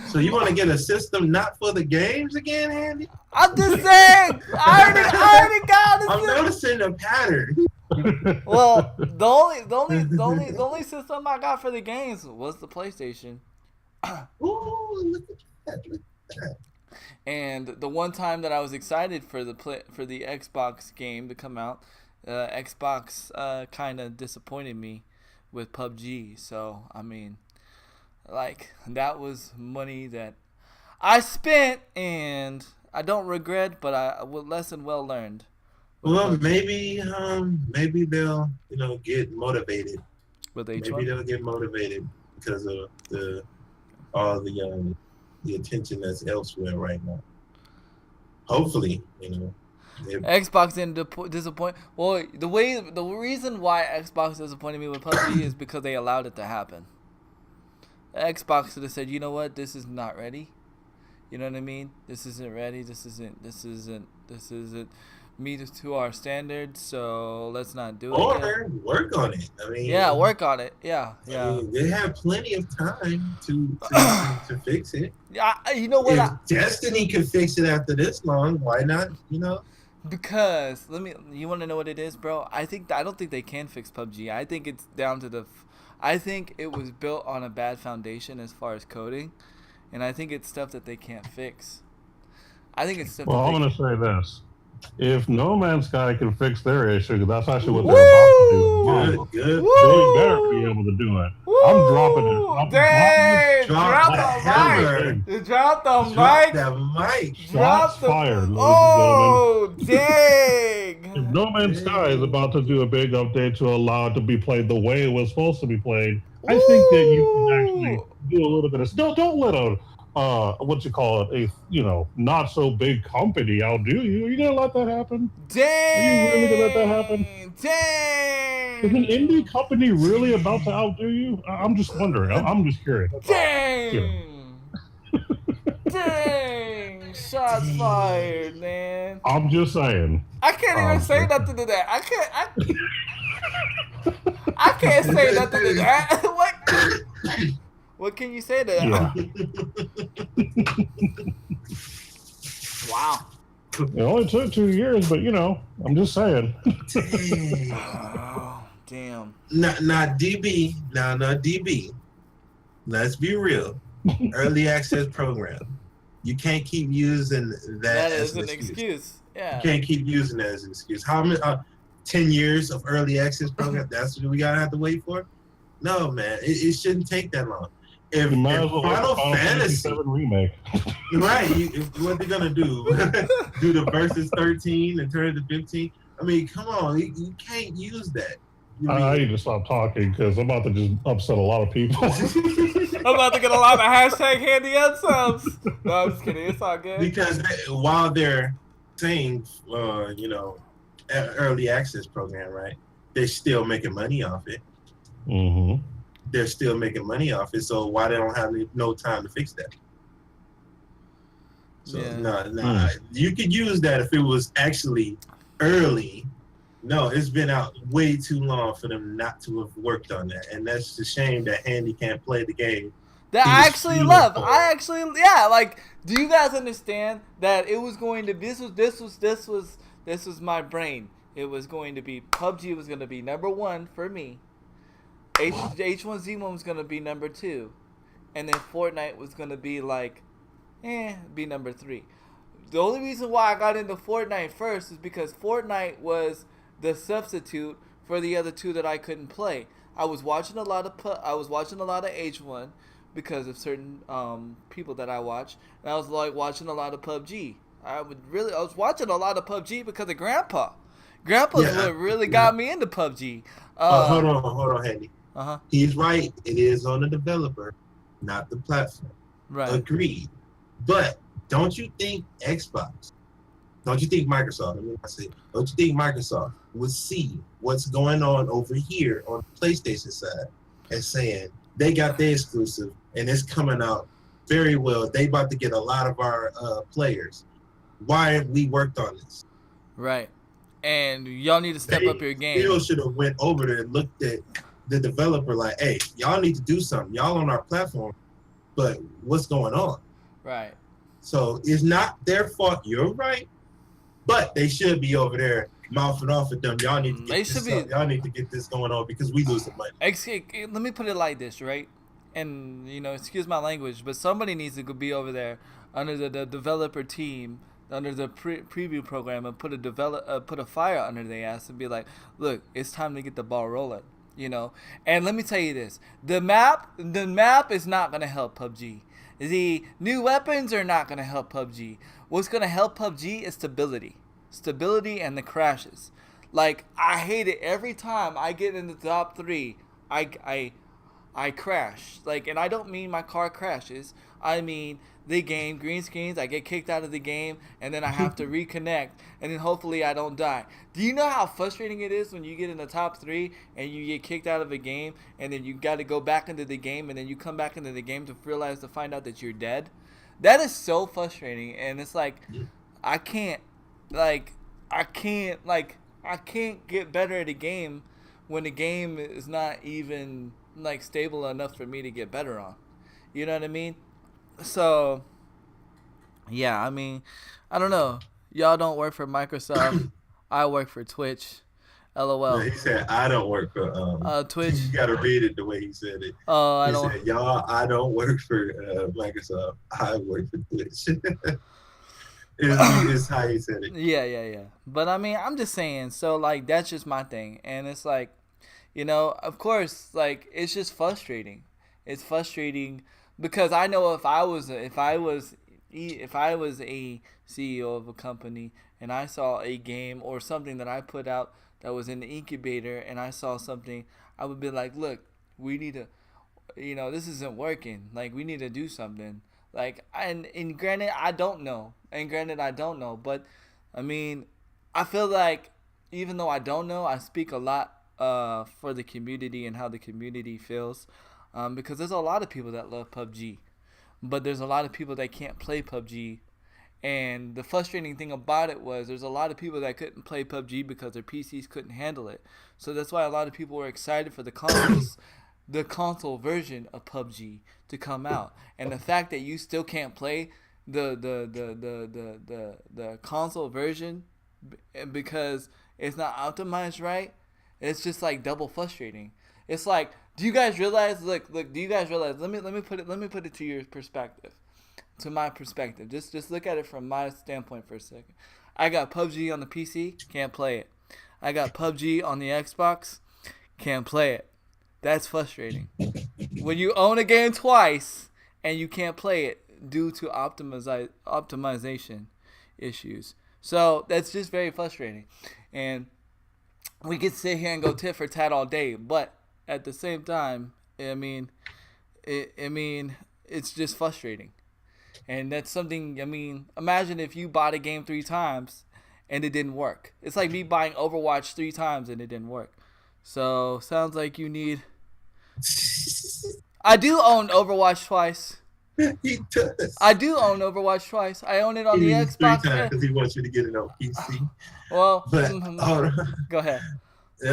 S3: So you want to get a system not for the games again, Andy?
S1: I'm just saying. I already got it.
S3: I'm noticing a pattern.
S1: Well, the only system I got for the games was the PlayStation.
S3: Ooh, look at that! Look at that.
S1: And the one time that I was excited for the Xbox game to come out, Xbox kind of disappointed me with PUBG. So I mean, like, that was money that I spent, and I don't regret, but I would lesson well learned.
S3: Well, maybe they'll get motivated.
S1: With H1?
S3: Maybe they'll get motivated because of all the attention that's elsewhere right now. Hopefully,
S1: Xbox didn't disappoint. Well, the reason why Xbox disappointed me with PUBG is because they allowed it to happen. Xbox could have said, you know what, this is not ready. You know what I mean? This isn't ready. This isn't meet to our standards. So let's not do it.
S3: Or work on it. I mean,
S1: yeah, work on it. Yeah.
S3: I mean, they have plenty of time to fix it.
S1: Yeah, you know what?
S3: If Destiny can fix it after this long, why not?
S1: Because you want to know what it is, bro? I don't think they can fix PUBG. I think it's down to I think it was built on a bad foundation as far as coding, and I think it's stuff that they can't fix. I think it's stuff.
S2: Well, I'm going to say this: if No Man's Sky can fix their issue, that's actually what
S1: Woo!
S2: they're about to do.
S3: Good.
S2: They better be able to do it.
S1: Woo!
S2: I'm dropping it.
S1: Dang! Drop
S3: the
S1: the
S3: hammer.
S1: mic! Drop the
S3: Drop
S1: mic!
S3: that mic.
S2: Shots fired, ladies and
S1: Oh, dang!
S2: If No Man's Sky is about to do a big update to allow it to be played the way it was supposed to be played, I think that you can actually do a little bit of. Don't let what you call it, a not so big company outdo you. Are you gonna let that happen?
S1: Dang!
S2: Are you really gonna let that happen?
S1: Dang!
S2: Is an indie company really about to outdo you? I'm just wondering. I'm just curious.
S1: Dang! Dang! Shots fired, man.
S2: I'm just saying.
S1: I can't even say nothing to that. I can't say nothing to that. What? What can you say to that?
S2: Yeah.
S1: Wow.
S2: It only took 2 years, but I'm just saying.
S3: Dang.
S1: Oh, damn.
S3: Not DB. No, not DB. Let's be real. Early access program. You can't keep using that as an excuse.
S1: Yeah.
S3: You can't keep using that as an excuse. How many? 10 years of early access program? That's what we gotta have to wait for? No, man. It shouldn't take that long. If Final Fantasy
S2: VII remake,
S3: right? What they're gonna do? Do the versus 13 and turn it to 15? I mean, come on, you can't use that.
S2: I need to stop talking because I'm about to just upset a lot of people.
S1: I'm about to get a lot of hashtag handy unsubs. No, I'm just kidding. It's all good.
S3: Because while they're saying, early access program, right? They're still making money off it.
S2: Mm-hmm.
S3: They're still making money off it. So why they don't have no time to fix that? So no, you could use that if it was actually early. No, it's been out way too long for them not to have worked on that, and that's a shame that Handy can't play the game.
S1: That I actually love. Like, do you guys understand that it was going to? This was my brain. It was going to be PUBG was going to be number 1 for me. H1Z1 was going to be number 2, and then Fortnite was going to be be number 3. The only reason why I got into Fortnite first is because Fortnite was the substitute for the other two that I couldn't play. I was watching a lot of H1, because of certain people that I watch. And I was like watching a lot of PUBG. I was watching a lot of PUBG because of Grandpa. Grandpa's what really got me into PUBG.
S3: Hold on, Handy. He's right. It is on the developer, not the platform.
S1: Right.
S3: Agreed. But don't you think Xbox, don't you think Microsoft, don't you think Microsoft would see what's going on over here on the PlayStation side and saying they got their exclusive and it's coming out very well. They about to get a lot of our players. Why have we worked on this?
S1: Right. And y'all need to step up your game.
S3: Still should have went over there and looked at the developer like, hey, y'all need to do something. Y'all on our platform, but what's going on?
S1: Right.
S3: So it's not their fault. You're right. But they should be over there mouthing off at them. Y'all need to get y'all need to get this going on because we lose the money.
S1: Let me put it like this, right? And excuse my language, but somebody needs to be over there under the developer team, under the preview program, and put a fire under their ass and be like, look, it's time to get the ball rolling. And let me tell you this: the map is not gonna help PUBG. The new weapons are not gonna help PUBG. What's gonna help PUBG is stability and the crashes. Like, I hate it every time I get in the top 3. I crash. Like, and I don't mean my car crashes. I mean the game green screens. I get kicked out of the game, and then I have to reconnect, and then hopefully I don't die. Do you know how frustrating it is when you get in the top 3 and you get kicked out of a game, and then you got to go back into the game, and then you come back into the game to find out that you're dead? That is so frustrating, and it's like I can't get better at a game when the game is not even like stable enough for me to get better on. You know what I mean? So, yeah, I mean, I don't know. Y'all don't work for Microsoft. I work for Twitch. LOL.
S3: He said, I don't work for
S1: Twitch.
S3: You got to read it the way he said it.
S1: Oh,
S3: He said, y'all, I don't work for Microsoft. I work for Twitch. It's how he said it.
S1: Yeah. But, I mean, I'm just saying. So, like, that's just my thing. And it's like, of course, like, it's just frustrating. It's frustrating because I know if I was a CEO of a company and I saw a game or something that I put out that was in the incubator and I saw something, I would be like, look, we need to, this isn't working. Like, we need to do something. Like, and granted, I don't know. But, I mean, I feel like even though I don't know, I speak a lot for the community and how the community feels. Because there's a lot of people that love PUBG. But there's a lot of people that can't play PUBG. And the frustrating thing about it was there's a lot of people that couldn't play PUBG because their PCs couldn't handle it. So that's why a lot of people were excited for the console version of PUBG to come out. And the fact that you still can't play the console version because it's not optimized right, it's just like double frustrating. It's like, do you guys realize? Look. Do you guys realize? Let me put it to your perspective, to my perspective. Just look at it from my standpoint for a second. I got PUBG on the PC, can't play it. I got PUBG on the Xbox, can't play it. That's frustrating. When you own a game twice and you can't play it due to optimization issues, so that's just very frustrating. And we could sit here and go tit for tat all day, but at the same time, it's just frustrating. And that's something, imagine if you bought a game 3 times and it didn't work. It's like me buying Overwatch 3 times and it didn't work. So, sounds like you need... I do own Overwatch twice.
S3: He does.
S1: I do own Overwatch twice. I own it on the Xbox.
S3: 3 times because he wants you to get it on PC.
S1: Well,
S3: but
S1: go ahead.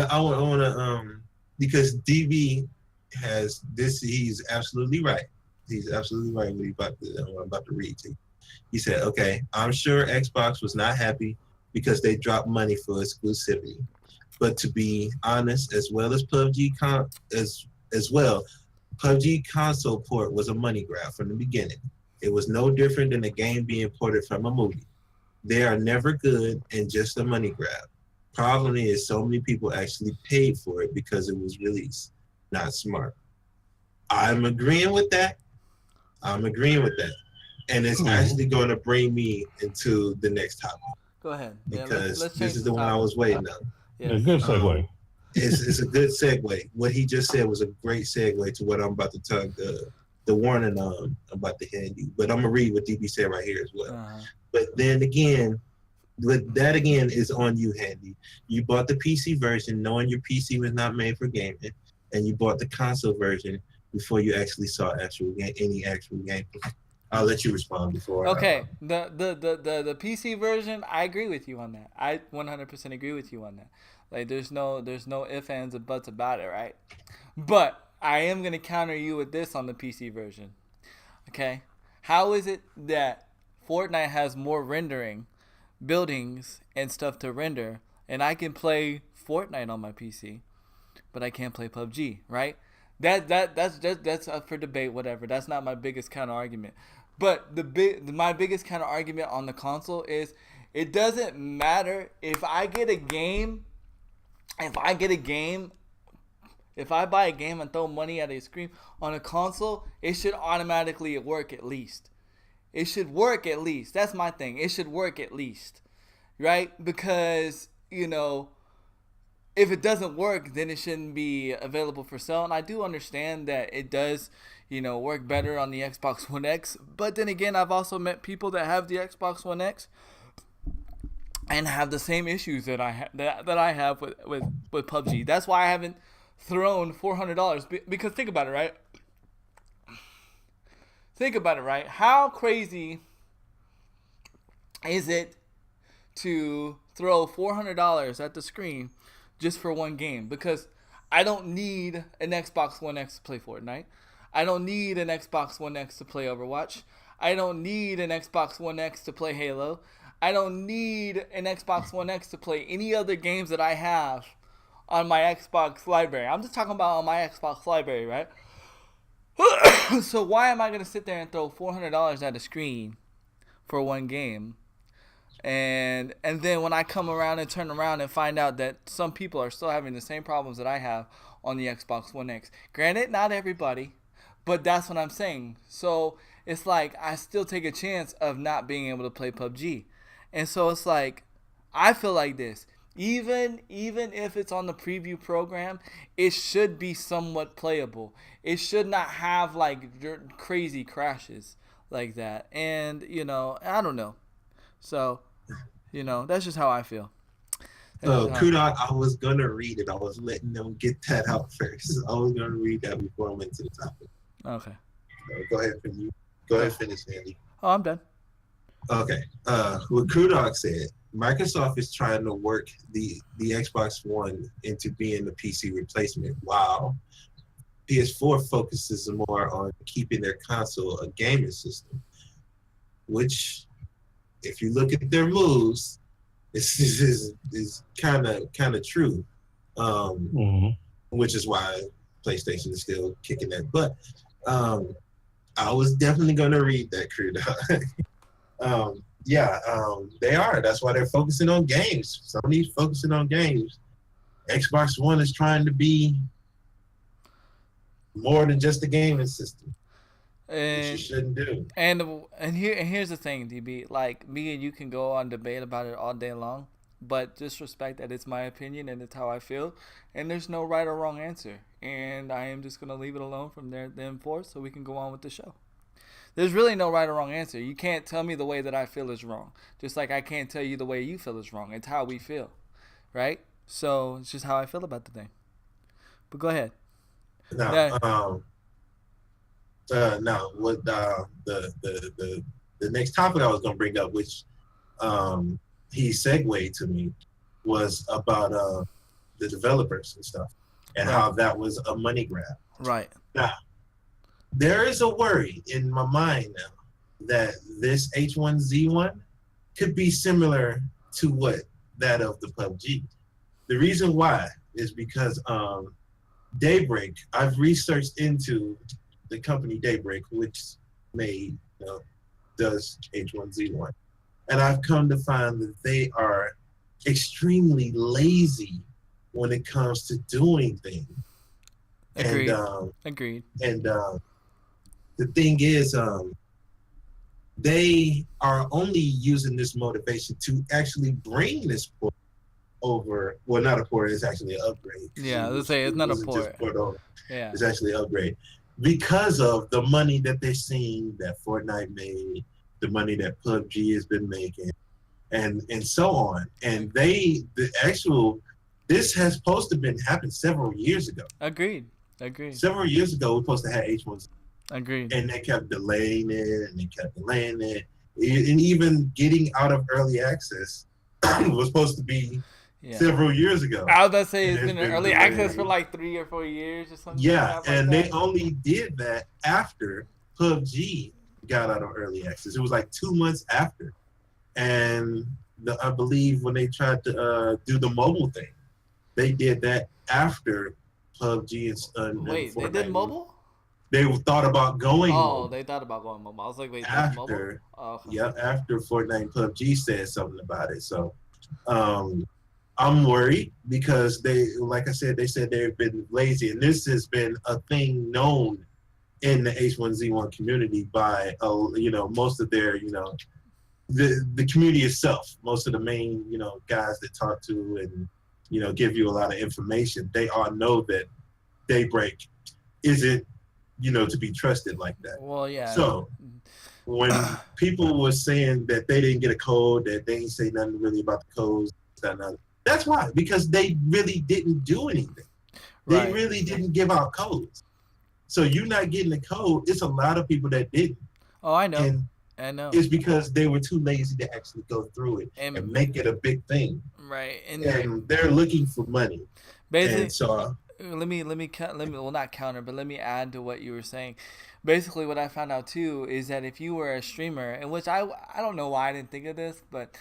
S3: I want to because DB has this. He's absolutely right. He's absolutely right what I'm about to read to you. He said, "Okay, I'm sure Xbox was not happy because they dropped money for exclusivity. But to be honest, as well as PUBG PUBG console port was a money grab from the beginning. It was no different than a game being ported from a movie. They are never good and just a money grab. Problem is, so many people actually paid for it because it was released. Not smart." I'm agreeing with that, I'm agreeing with that, and it's actually going to bring me into the next topic
S1: Go ahead. Yeah,
S3: because
S1: let's
S3: this
S1: change
S3: is the one I
S1: topic.
S3: was waiting on.
S2: Yeah,
S1: Yes.
S2: good segue.
S3: It's a good segue. What he just said was a great segue to what I'm about to tell the warning about the handy. But I'm gonna read what DB said right here as well.
S1: Uh-huh.
S3: But then again, that again is on you, Handy. You bought the PC version knowing your PC was not made for gaming, and you bought the console version before you actually saw any actual gameplay. I'll let you respond before.
S1: Okay, the PC version, I agree with you on that. I 100% agree with you on that. Like, there's no ifs, ands, or buts about it, right? But I am gonna counter you with this on the PC version. Okay, how is it that Fortnite has more rendering, buildings, and stuff to render, and I can play Fortnite on my PC, but I can't play PUBG, right? That's up for debate, whatever. That's not my biggest counter argument. But my biggest counter argument on the console is it doesn't matter if I get a game, if I buy a game and throw money at a screen on a console, it should automatically work at least. It should work at least. That's my thing. It should work at least, right? Because, if it doesn't work, then it shouldn't be available for sale. And I do understand that it does, work better on the Xbox One X. But then again, I've also met people that have the Xbox One X and have the same issues that I have with PUBG. That's why I haven't thrown $400 because think about it, right? Think about it, right? How crazy is it to throw $400 at the screen just for one game? Because I don't need an Xbox One X to play Fortnite. I don't need an Xbox One X to play Overwatch. I don't need an Xbox One X to play Halo. I don't need an Xbox One X to play any other games that I have on my Xbox library. I'm just talking about on my Xbox library, right? So why am I going to sit there and throw $400 at a screen for one game? And then when I come around and turn around and find out that some people are still having the same problems that I have on the Xbox One X. Granted, not everybody, but that's what I'm saying. So it's like I still take a chance of not being able to play PUBG. And so it's like I feel like this. Even if it's on the preview program, it should be somewhat playable. It should not have like crazy crashes like that. And I don't know. So, that's just how I feel.
S3: Kudak, I was gonna read it. I was letting them get that out first. I was gonna read that before I went to the topic.
S1: Okay.
S3: Go ahead, go ahead, finish, Andy.
S1: Oh, I'm done.
S3: Okay. What Kudak said, Microsoft is trying to work the Xbox One into being the PC replacement, while PS4 focuses more on keeping their console a gaming system, which, if you look at their moves, is kind of true, which is why PlayStation is still kicking that butt. I was definitely going to read that, Kudak. They are. That's why they're focusing on games. Sony's focusing on games. Xbox One is trying to be more than just a gaming system, which you shouldn't do.
S1: And here's the thing, DB. Like, me and you can go on debate about it all day long, but just respect that it's my opinion and it's how I feel, and there's no right or wrong answer. And I am just gonna leave it alone from there then forth, so we can go on with the show. There's really no right or wrong answer. You can't tell me the way that I feel is wrong. Just like I can't tell you the way you feel is wrong. It's how we feel, right? So it's just how I feel about the thing. But go ahead.
S3: Now, what the next topic I was going to bring up, which he segued to me, was about the developers and stuff, and how that was a money grab.
S1: Right.
S3: Now, there is a worry in my mind now that this H1Z1 could be similar to what that of the PUBG. The reason why is because Daybreak, I've researched into the company Daybreak, which does H1Z1. And I've come to find that they are extremely lazy when it comes to doing things.
S1: Agreed.
S3: Agreed. And the thing is, they are only using this motivation to actually bring this port over. Well, not a port; it's actually an upgrade.
S1: Yeah, let's say it's not a
S3: wasn't just
S1: port.
S3: port over.
S1: Yeah.
S3: It's actually an upgrade because of the money that they're seeing that Fortnite made, the money that PUBG has been making, and so on. And this has supposed to been happened several years ago.
S1: Agreed.
S3: Several years ago, we're supposed to have H1Z.
S1: Agreed.
S3: And they kept delaying it, and even getting out of early access was supposed to be several years ago.
S1: I was about to say it's been in early access for like 3 or 4 years or something.
S3: Yeah, and they only did that after PUBG got out of early access. It was like 2 months after, and I believe when they tried to do the mobile thing, they did that after PUBG and
S1: wait,
S3: Fortnite.
S1: they did mobile?
S3: They thought about going.
S1: Oh, they thought about going mobile. I was like, wait,
S3: after,
S1: mobile? Oh, okay.
S3: Yeah, after Fortnite and PUBG said something about it. So, I'm worried because like I said, they said they've been lazy, and this has been a thing known in the H1Z1 community by, most of their, the community itself. Most of the main, guys that talk to and, give you a lot of information. They all know that Daybreak isn't, to be trusted like that.
S1: Well, yeah.
S3: So when people were saying that they didn't get a code, that they didn't say nothing really about the codes, that's why, because they really didn't do anything. They really didn't give out codes. So you're not getting the code. It's a lot of people that didn't.
S1: Oh, I know.
S3: And
S1: I know.
S3: It's because they were too lazy to actually go through it and make it a big thing.
S1: Right.
S3: And they're looking for money.
S1: Basically,
S3: and so
S1: let me well, not counter, but let me add to what you were saying. Basically, what I found out too is that if you were a streamer, and which I don't know why I didn't think of this, but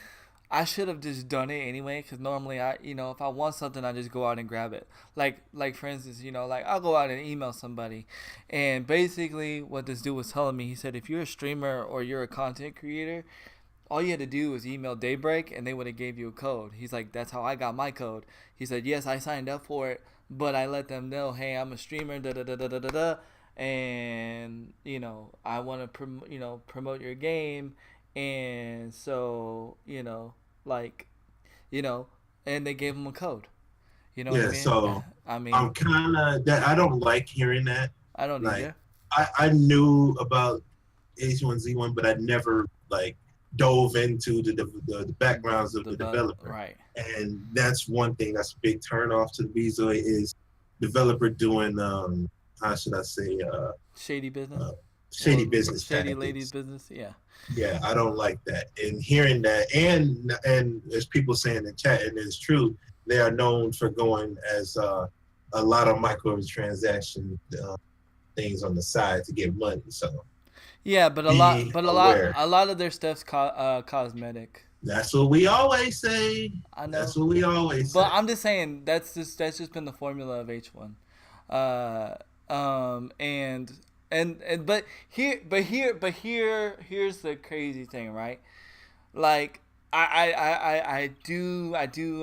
S1: I should have just done it anyway, because normally if I want something, I just go out and grab it. Like for instance, I'll go out and email somebody, and basically what this dude was telling me, he said if you're a streamer or you're a content creator, all you had to do was email Daybreak and they would have gave you a code. He's like, that's how I got my code. He said, yes, I signed up for it, but I let them know, hey, I'm a streamer, da da da da da da da, and I want to promote your game, and so and they gave him a code. You know what I mean?
S3: So I'm kind of that. I don't like hearing that.
S1: I don't either.
S3: I knew about H1Z1, but I never dove into the backgrounds of the developer.
S1: Right.
S3: And that's one thing that's a big turn off to the Bezoy is developer doing how should I say
S1: shady business.
S3: Shady business.
S1: Shady ladies business. Yeah.
S3: Yeah, I don't like that. And hearing that, and as people saying in chat, and it's true, they are known for going as a lot of microtransaction things on the side to get money. So
S1: yeah, but a lot of their stuff's cosmetic.
S3: That's what we always say.
S1: I know.
S3: That's what we always say.
S1: But I'm just saying that's just been the formula of H1. But here's the crazy thing, right? Like I do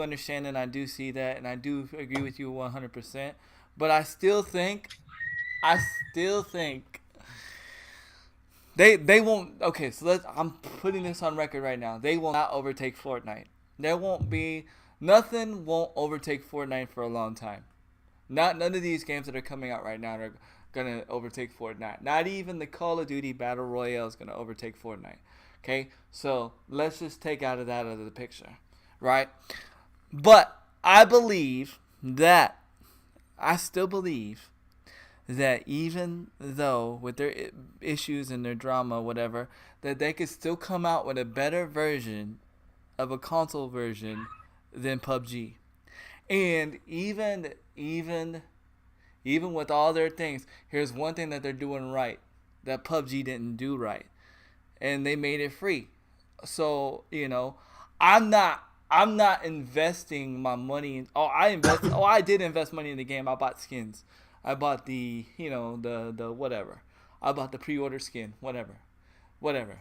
S1: understand, and I do see that, and I do agree with you 100%. But I still think they won't. Okay, so I'm putting this on record right now. They will not overtake Fortnite. Nothing won't overtake Fortnite for a long time. None of these games that are coming out right now are gonna overtake Fortnite. Not even the Call of Duty Battle Royale is gonna overtake Fortnite. Okay, so let's just take out of the picture, right? But I still believe that even though with their issues and their drama, whatever, that they could still come out with a better version of a console version than PUBG. And even with all their things, here's one thing that they're doing right that PUBG didn't do right, and they made it free. So I'm not investing my money in. I did invest money in the game. I bought skins. I bought the the whatever. I bought the pre-order skin. Whatever.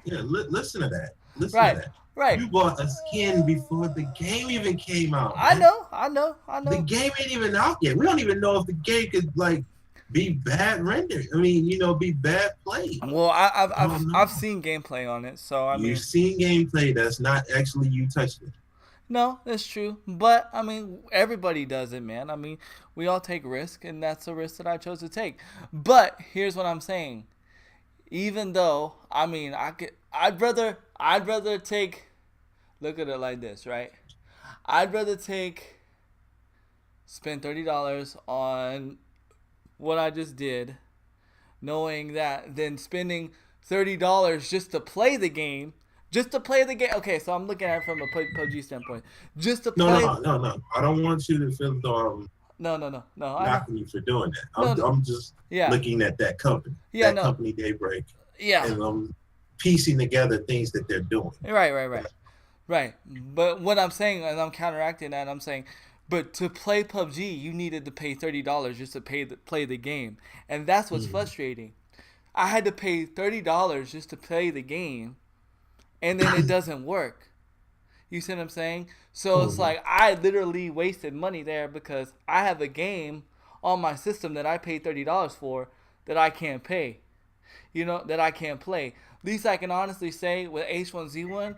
S3: Yeah, listen to that. Listen
S1: right.
S3: to that.
S1: Right.
S3: You bought a skin before the game even came out.
S1: I know.
S3: The game ain't even out yet. We don't even know if the game could be bad rendered. I mean, be bad play.
S1: Well,
S3: don't know.
S1: I've seen gameplay on it, so I mean,
S3: You've seen gameplay that's not actually you touching it.
S1: no, that's true. But I mean, everybody does it, man. I mean, we all take risk, and that's a risk that I chose to take. But here's what I'm saying. Even though, I mean, I'd rather take. Look at it like this, right? I'd rather spend $30 on what I just did, knowing that, than spending $30 just to play the game. Just to play the game. Okay, so I'm looking at it from a PUBG standpoint. Just to play.
S3: No. I don't want you to feel
S1: No.
S3: knocking you for doing that. I'm just looking at that company.
S1: Yeah,
S3: that company Daybreak.
S1: Yeah.
S3: And I'm piecing together things that they're doing.
S1: Right. But what I'm saying, and I'm counteracting that, I'm saying, but to play PUBG, you needed to pay $30 just to play the game. And that's what's frustrating. I had to pay $30 just to play the game, and then it doesn't work. You see what I'm saying? So it's like I literally wasted money there because I have a game on my system that I paid $30 for that I can't pay. That I can't play. At least I can honestly say with H1Z1,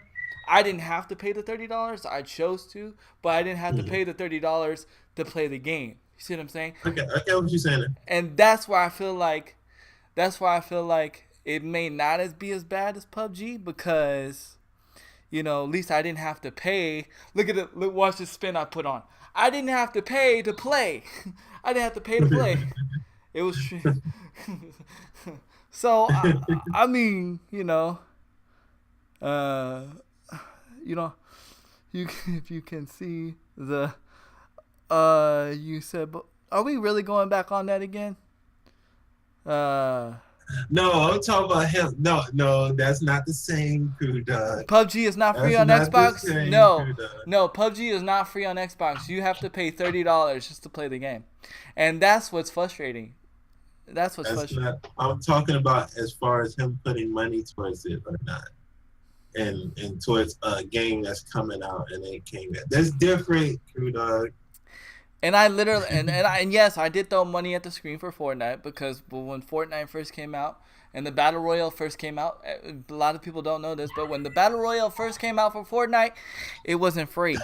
S1: I didn't have to pay the $30. I chose to, but I didn't have to pay the $30 to play the game. You see what I'm saying?
S3: Okay, I get what you're saying.
S1: And that's why I feel like it may not be as bad as PUBG because, at least I didn't have to pay. Look at it. Watch the spin I put on. I didn't have to pay to play. I didn't have to pay to play. It was so I mean, if you can see the you said, but are we really going back on that again?
S3: No, I'm talking about him. No, that's not the same, Crew Dog.
S1: PUBG is not free on Xbox? No, PUBG is not free on Xbox. You have to pay $30 just to play the game. And that's what's frustrating.
S3: I'm talking about as far as him putting money towards it or not. And towards a game that's coming out and it came out. That's different, Crew Dog.
S1: And I literally, and yes, I did throw money at the screen for Fortnite because when Fortnite first came out and the Battle Royale first came out, a lot of people don't know this, but when the Battle Royale first came out for Fortnite, it wasn't free.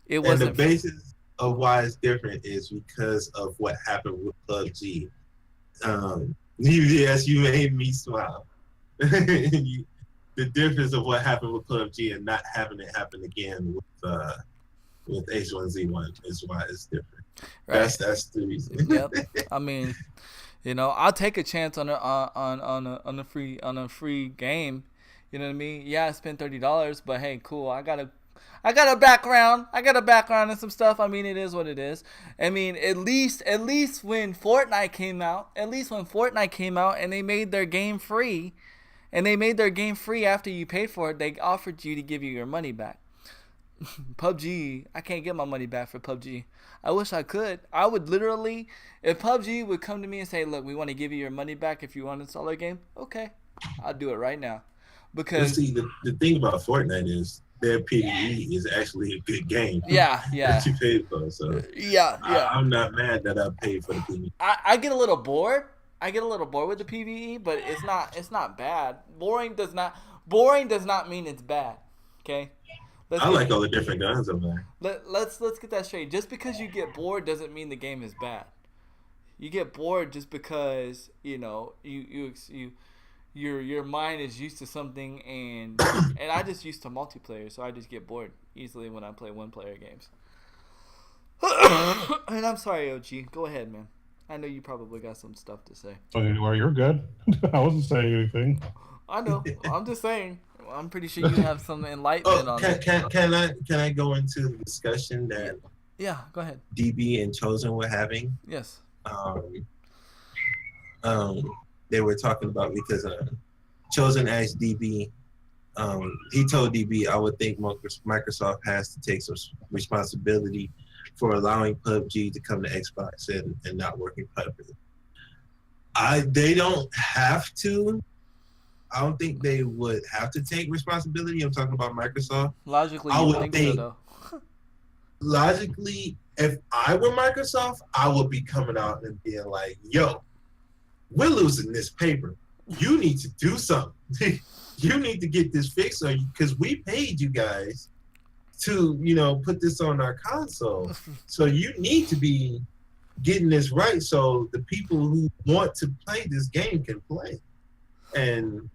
S1: It wasn't.
S3: And the basis of why it's different is because of what happened with PUBG. Yes, you made me smile. The difference of what happened with PUBG and not having it happen again with H1Z1 is why it's different. Right. That's the reason.
S1: Yep. I mean, I'll take a chance on a free game. You know what I mean? Yeah, I spent $30, but hey, cool. I got a background. And some stuff. I mean, it is what it is. I mean, at least when Fortnite came out, and they made their game free, after you paid for it, they offered you to give you your money back. PUBG, I can't get my money back for PUBG. I wish I could. I would literally, if PUBG would come to me and say, look, we want to give you your money back if you want to install our game, okay, I'll do it right now. Because
S3: see, the thing about Fortnite is their PvE is actually a good game.
S1: Yeah.
S3: That you paid for. So
S1: yeah.
S3: I'm not mad that I paid for the PvE.
S1: I get a little bored. With the PvE, but it's not bad. Boring does not mean it's bad. Okay?
S3: I like all the different guns over there.
S1: Let's get that straight. Just because you get bored doesn't mean the game is bad. You get bored just because your mind is used to something, and I just used to multiplayer, so I just get bored easily when I play one-player games. And I'm sorry, OG. Go ahead, man. I know you probably got some stuff to say.
S2: Well, you're good. I wasn't saying anything.
S1: I know. I'm just saying. I'm pretty sure you have some enlightenment on it.
S3: Can I go into the discussion that
S1: go ahead.
S3: DB and Chosen were having?
S1: Yes.
S3: They were talking about because Chosen asked DB, he told DB, I would think Microsoft has to take some responsibility for allowing PUBG to come to Xbox and not working perfectly. They don't have to. I don't think they would have to take responsibility. I'm talking about Microsoft.
S1: Logically, I would think so, though.
S3: Logically, if I were Microsoft, I would be coming out and being like, yo, we're losing this paper. You need to do something. You need to get this fixed, because we paid you guys to, put this on our console. So you need to be getting this right so the people who want to play this game can play. And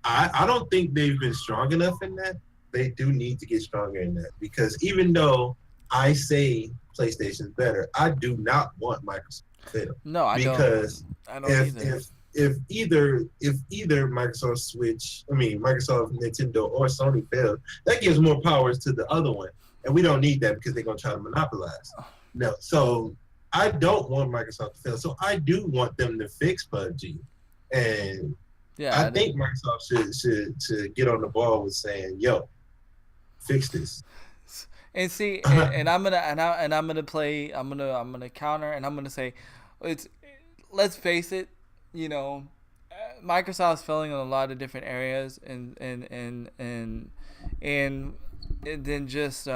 S3: I don't think they've been strong enough in that. They do need to get stronger in that, because even though I say PlayStation's better, I do not want Microsoft to fail.
S1: No, I don't.
S3: Because
S1: I don't either.
S3: If either Microsoft Nintendo or Sony fails, that gives more powers to the other one, and we don't need that because they're gonna try to monopolize. No, so I don't want Microsoft to fail. So I do want them to fix PUBG, and I think Microsoft should get on the ball with saying, "Yo, fix this."
S1: And see, and I'm gonna counter, and I'm gonna say, let's face it, Microsoft's failing in a lot of different areas, and than just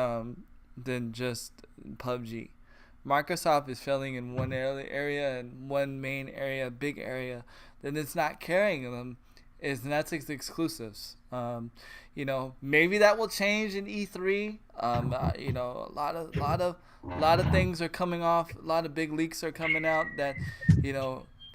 S1: PUBG. Microsoft is failing in one area and one main area, big area, then it's not carrying them, and that's its exclusives. Maybe that will change in E3. A lot of things are coming off. A lot of big leaks are coming out that,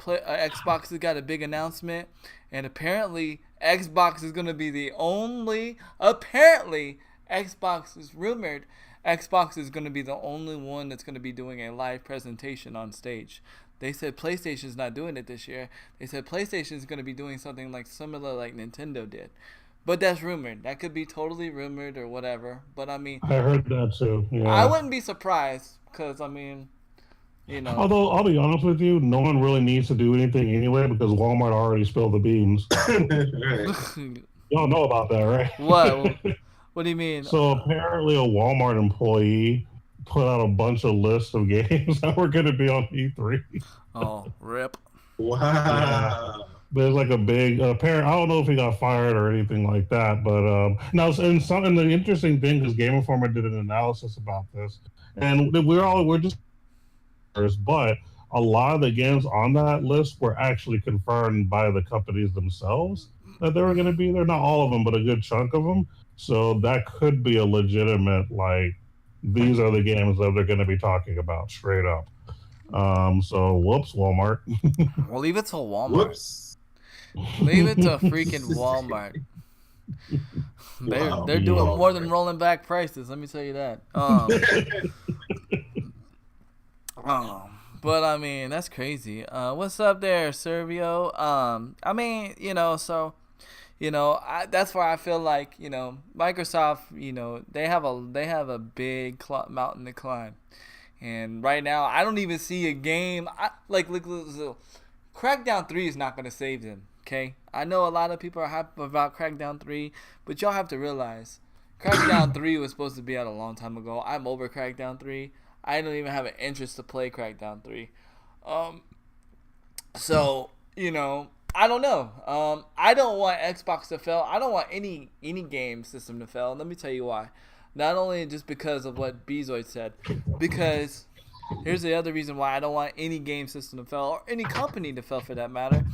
S1: Xbox has got a big announcement, and apparently Xbox is going to be the only. Apparently, Xbox is rumored. Xbox is going to be the only one that's going to be doing a live presentation on stage. They said PlayStation's not doing it this year. They said PlayStation is going to be doing something similar like Nintendo did. But that's rumored. That could be totally rumored or whatever. But I mean,
S2: I heard that too. Yeah.
S1: I wouldn't be surprised because
S2: Although I'll be honest with you, no one really needs to do anything anyway because Walmart already spilled the beans. Y'all know about that, right?
S1: What? What do you mean?
S2: So apparently, a Walmart employee put out a bunch of lists of games that were going to be on E3.
S1: Oh, rip!
S3: Wow.
S2: Yeah. There's like a big apparent. I don't know if he got fired or anything like that, but now and the interesting thing is Game Informer did an analysis about this, and we're just, but a lot of the games on that list were actually confirmed by the companies themselves that they were going to be there. Not all of them, but a good chunk of them. So that could be a legitimate these are the games that they're going to be talking about straight up. So whoops, Walmart.
S1: Well, leave it to Walmart.
S3: Whoops.
S1: Leave it to freaking Walmart. They're doing more than rolling back prices. Let me tell you that. But I mean, that's crazy. What's up there, Servio? That's why I feel like, Microsoft, they have a big mountain to climb. And right now, I don't even see a game. Crackdown 3 is not going to save them, okay? I know a lot of people are happy about Crackdown 3, but y'all have to realize, Crackdown 3 was supposed to be out a long time ago. I'm over Crackdown 3. I don't even have an interest to play Crackdown 3. I don't know. I don't want Xbox to fail. I don't want any game system to fail. And let me tell you why. Not only just because of what Bezoid said, because here's the other reason why I don't want any game system to fail, or any company to fail for that matter,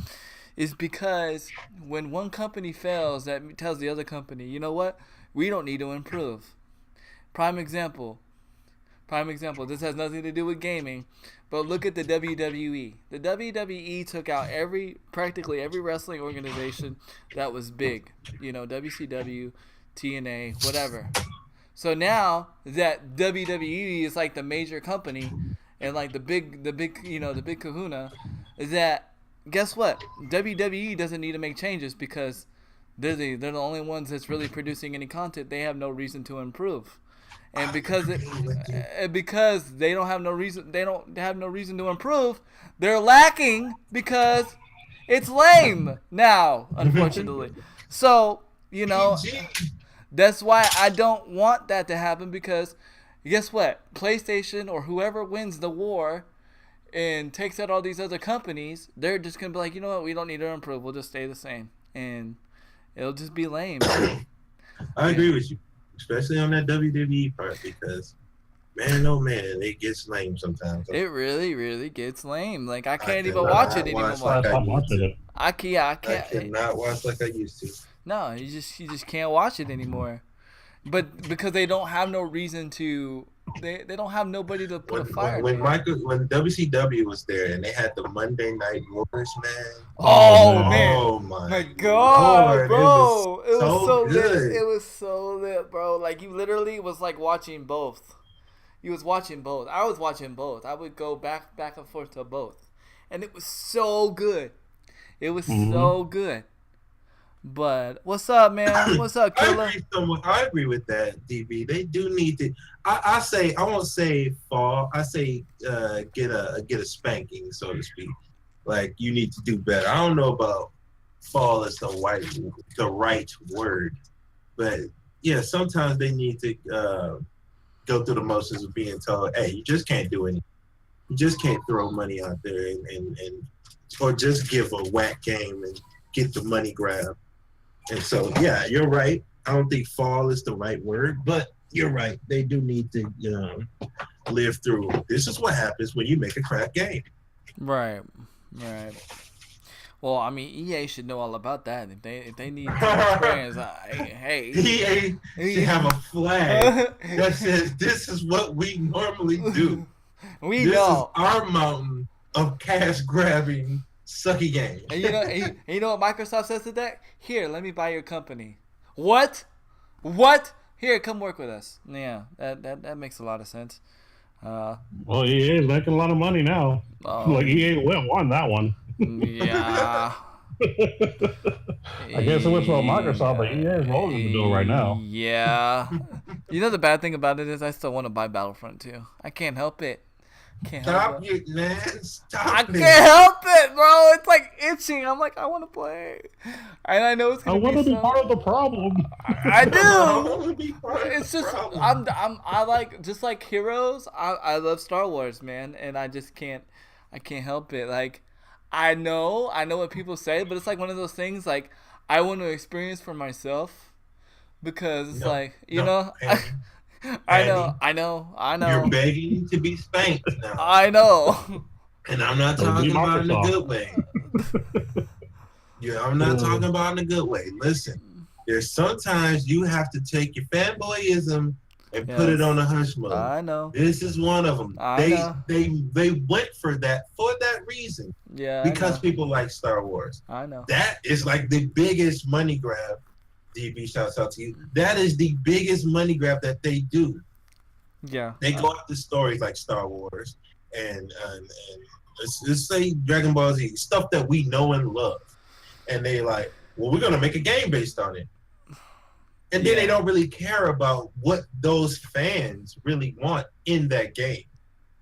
S1: is because when one company fails, that tells the other company, you know what? We don't need to improve. Prime example. This has nothing to do with gaming, but look at the WWE. The WWE took out practically every wrestling organization that was big. WCW, TNA, whatever. So now that WWE is like the major company and like the big kahuna, is that guess what? WWE doesn't need to make changes because they're the only ones that's really producing any content. They have no reason to improve. And because they don't have no reason to improve, they're lacking because it's lame now, unfortunately. So, that's why I don't want that to happen, because guess what? PlayStation or whoever wins the war and takes out all these other companies, they're just going to be like, you know what? We don't need to improve. We'll just stay the same. And it'll just be lame.
S3: I agree with you. Especially on that WWE part, because man, oh man, it gets lame sometimes.
S1: It really, really gets lame. Like I
S3: I
S1: can't even
S3: cannot
S1: watch it
S3: watch
S1: anymore.
S2: I
S3: like I
S2: stopped
S3: used
S2: watching
S3: to.
S2: it.
S1: I
S3: I
S1: can't.
S3: cannot watch like I used to.
S1: No, you just can't watch it anymore. But because they don't have no reason to, they don't have nobody to put a fire to it.
S3: When WCW was there and they had the Monday Night Wars, man.
S2: Oh
S1: Oh
S2: man.
S1: man,
S3: Oh
S1: my
S3: my
S1: God,
S3: lord, it was
S1: bro, it was
S3: so
S1: so lit.
S3: good.
S1: It was so lit, bro. Like you literally was like watching both. You was watching both. I was watching both. I would go back and forth to both, and it was so good. It was
S2: Mhm.
S1: so good. But what's up, man? What's up, Killer?
S3: I agree with that, DB. They do need to. I say I won't say fall. I say get a spanking, so to speak. Like you need to do better. I don't know about fall is the right word, but yeah, sometimes they need to go through the motions of being told, hey, you just can't do anything. You just can't throw money out there and or just give a whack game and get the money grab. And so, yeah, you're right. I don't think fall is the right word, but you're right. They do need to live through. This is what happens when you make a crap game.
S1: Right, right. Well, I mean, EA should know all about that. If they need experience, hey,
S3: EA should have a flag that says, this is what we normally do.
S1: We
S3: This
S1: know.
S3: is our mountain of cash grabbing sucky games.
S1: And you know what Microsoft says to that? Here, let me buy your company. What? What? Here, come work with us. Yeah, that makes a lot of sense.
S2: Well, EA is making a lot of money now. Like EA won that one.
S1: Yeah.
S2: I guess it was for Microsoft, but EA is rolling the dough right now.
S1: Yeah. You know the bad thing about it is I still want to buy Battlefront 2. I can't help it. Can't help
S3: Stop
S1: it.
S3: it, man. Stop
S1: I
S3: it.
S1: can't help it, bro. It's like itching. I'm like, I want to play, and I know it's
S2: I
S1: gonna
S2: want to be
S1: so...
S2: part of the problem.
S1: I do.
S3: I want to be part of
S1: It's
S3: the
S1: just
S3: problem.
S1: I like just like Heroes. I love Star Wars, man, and I just can't. I can't help it. Like I know what people say, but it's like one of those things. Like I want to experience for myself because it's
S3: No,
S1: like you
S3: no,
S1: know.
S3: Andy,
S1: I know.
S3: You're begging to be spanked now.
S1: I know.
S3: And I'm not
S2: So be
S3: talking about in a
S2: Microsoft.
S3: good way. Yeah, I'm not talking about in a good way. Listen, there's sometimes you have to take your fanboyism and put it
S1: Yes.
S3: on a hush mode.
S1: I know.
S3: This is one of them.
S1: I know.
S3: They went for that reason.
S1: Yeah.
S3: Because people like Star Wars.
S1: I know.
S3: That is like the biggest money grab. DB, shouts out to you. That is the biggest money grab that they do.
S1: Yeah.
S3: They go after stories like Star Wars and let's say Dragon Ball Z, stuff that we know and love. And they like, well, we're gonna make a game based on it. And then they don't really care about what those fans really want in that game.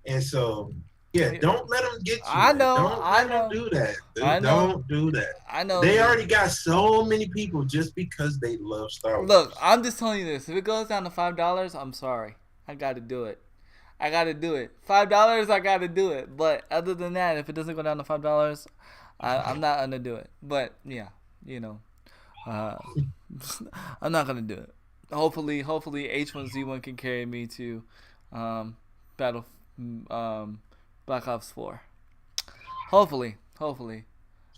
S3: And so, yeah, don't let them get you.
S1: I know,
S3: Don't
S1: I
S3: let
S1: know.
S3: them do that.
S1: I know.
S3: Don't do that.
S1: I know.
S3: They already got so many people just because they love Star Wars.
S1: Look, I'm just telling you this. If it goes down to $5, I'm sorry. I got to do it. I got to do it. $5, I got to do it. But other than that, if it doesn't go down to $5, I'm not gonna do it. But yeah, you know, I'm not gonna do it. Hopefully, H1Z1 can carry me to Battle Black Ops 4. Hopefully.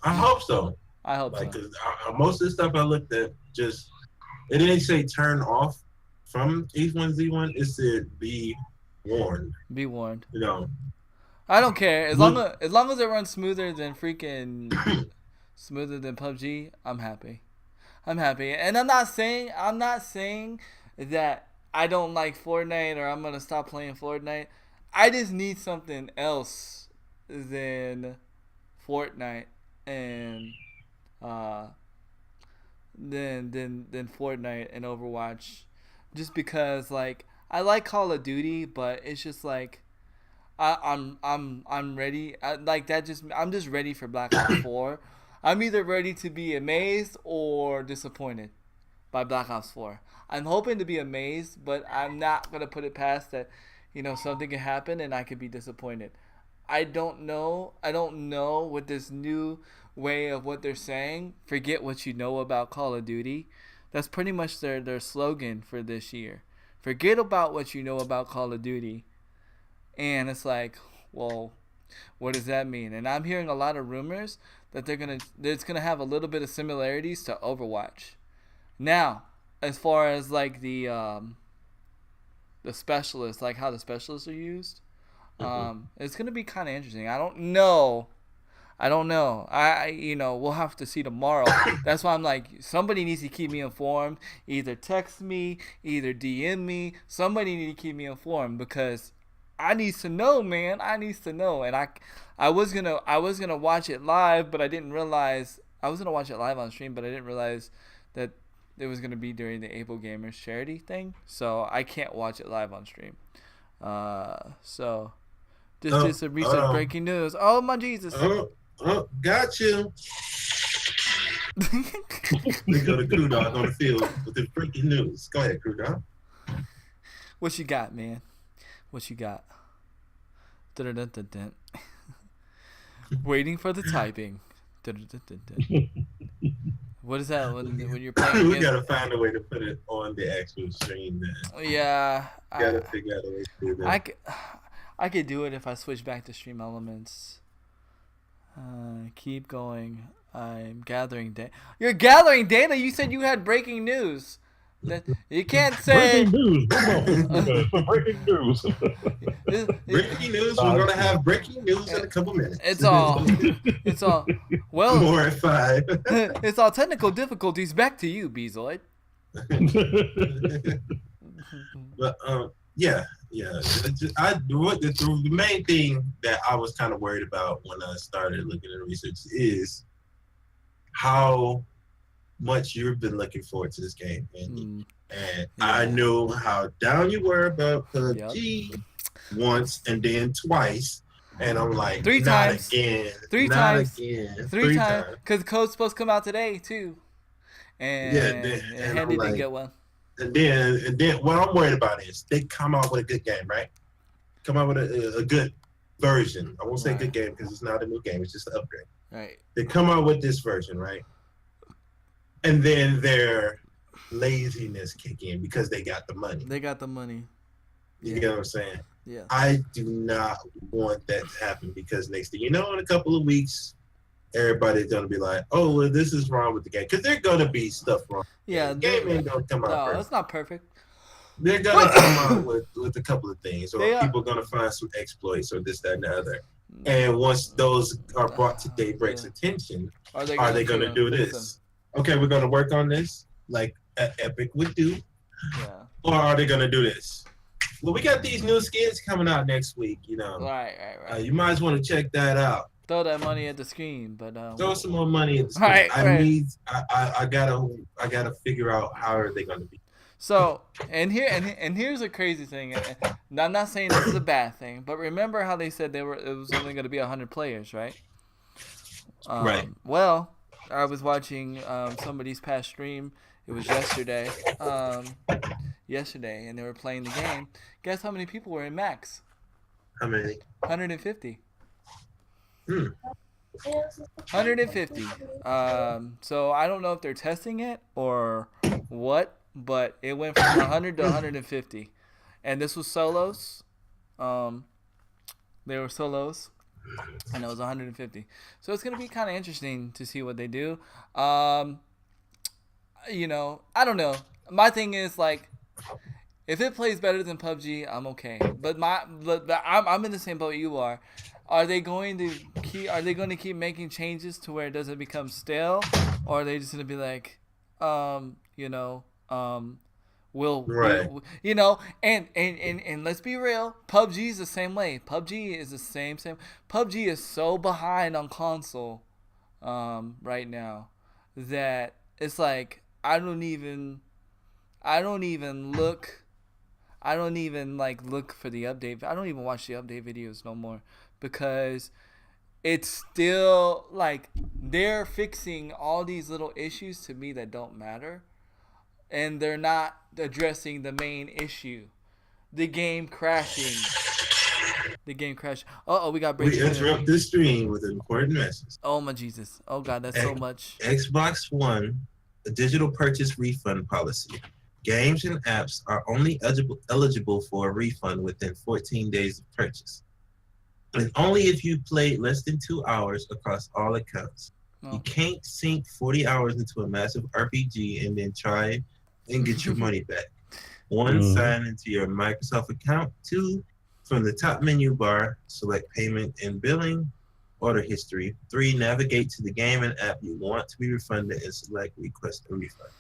S3: I hope so.
S1: I hope
S3: Like,
S1: so.
S3: 'cause most of the stuff I looked at, just it didn't say turn off from H1Z1. It said be warned.
S1: Be warned.
S3: You know,
S1: I don't care as long as it runs smoother than PUBG. I'm happy. And I'm not saying that I don't like Fortnite or I'm gonna stop playing Fortnite. I just need something else than Fortnite and than Fortnite and Overwatch, just because like I like Call of Duty, but it's just like I'm ready. I'm just ready for Black Ops 4. I'm either ready to be amazed or disappointed by Black Ops 4. I'm hoping to be amazed, but I'm not gonna put it past that. You know, something can happen and I could be disappointed. I don't know with this new way of what they're saying. Forget what you know about Call of Duty. That's pretty much their slogan for this year. Forget about what you know about Call of Duty. And it's like, well, what does that mean? And I'm hearing a lot of rumors that it's gonna have a little bit of similarities to Overwatch. Now, as far as like the specialists, like how the specialists are used, it's gonna be kind of interesting. I don't know. We'll have to see tomorrow. That's why I'm like, somebody needs to keep me informed. Either text me, either DM me. Somebody needs to keep me informed because I need to know, man. I need to know. And I was gonna watch it live, but I didn't realize I was gonna watch it live on stream, but I didn't realize that it was gonna be during the Able Gamers charity thing. So I can't watch it live on stream. So just a recent breaking news. Oh my Jesus!
S3: Got you. We go to Crew Dog on the field with the breaking news. Go ahead, Crew Dog.
S1: What you got, man? What you got? Dun-dun-dun-dun-dun. Waiting for the typing. Dun-dun-dun-dun-dun. What is that when you're playing?
S3: We gotta find a way to put it on the actual stream. Then.
S1: Yeah,
S3: Gotta figure out a way to do that.
S1: I could do it if I switch back to Stream Elements. Keep going. I'm gathering data. You're gathering data. You said you had breaking news. You can't say
S2: breaking news. Breaking news.
S3: Breaking news. We're gonna have breaking news in a couple minutes.
S1: It's all. Well,
S3: More at 5.
S1: It's all technical difficulties. Back to you, Bezoid.
S3: But yeah. The main thing that I was kind of worried about when I started looking at research is how much you've been looking forward to this game, Andy. And I know how down you were about PUBG once and then twice. And I'm like,
S1: three times.
S3: Three times.
S1: Because the code's supposed to come out today, too. And Handy didn't get one.
S3: And then what I'm worried about is they come out with a good game, right? Come out with a good version. I won't say good game because it's not a new game. It's just an upgrade.
S1: Right.
S3: They come out with this version, right? And then their laziness kick in because they got the money. You get what I'm saying?
S1: Yeah.
S3: I do not want that to happen because next thing you know, in a couple of weeks, everybody's gonna be like, "Oh, well, this is wrong with the game," because there's gonna be stuff wrong.
S1: Yeah,
S3: the game ain't gonna come out.
S1: No,
S3: perfect.
S1: it's not perfect.
S3: They're gonna come out with a couple of things, or people are gonna find some exploits, or this, that, and the other. And once those are brought to Daybreak's attention, are they gonna do this? Okay, we're gonna work on this, like Epic would do.
S1: Yeah.
S3: Or are they gonna do this? Well, we got these new skins coming out next week. You know.
S1: Right.
S3: You might as want to check that out.
S1: Throw that money at the screen, but
S3: throw some more money at the screen. I gotta figure out how are they gonna be.
S1: So here's a crazy thing. I'm not saying this is a bad thing, but remember how they said it was only gonna be 100 players, right?
S3: Right.
S1: Well, I was watching somebody's past stream. It was yesterday. And they were playing the game. Guess how many people were in max?
S3: How many?
S1: 150.
S3: 150.
S1: So I don't know if they're testing it or what, but it went from 100 to 150, and this was solos. They were solos, and it was 150. So it's gonna be kind of interesting to see what they do. I don't know. My thing is like, if it plays better than PUBG, I'm okay. But I'm in the same boat you are. Are they going to keep making changes to where it doesn't become stale, or are they just gonna be like, and let's be real, PUBG is the same way. PUBG is the same. PUBG is so behind on console, right now, that it's like I don't even look for the update. I don't even watch the update videos no more. Because it's still like they're fixing all these little issues to me that don't matter, and they're not addressing the main issue, the game crashing. We got breaking.
S3: We interrupt the stream with an important message.
S1: Oh my Jesus! Oh God, that's so much.
S3: Xbox One, a digital purchase refund policy Games and apps are only eligible for a refund within 14 days of purchase, and only if you played less than 2 hours across all accounts. You
S1: No.
S3: can't sink 40 hours into a massive RPG and then try and get your money back. One, sign into your Microsoft account. Two, from the top menu bar, select payment and billing, order history. Three, navigate to the game and app you want to be refunded and select request a refund.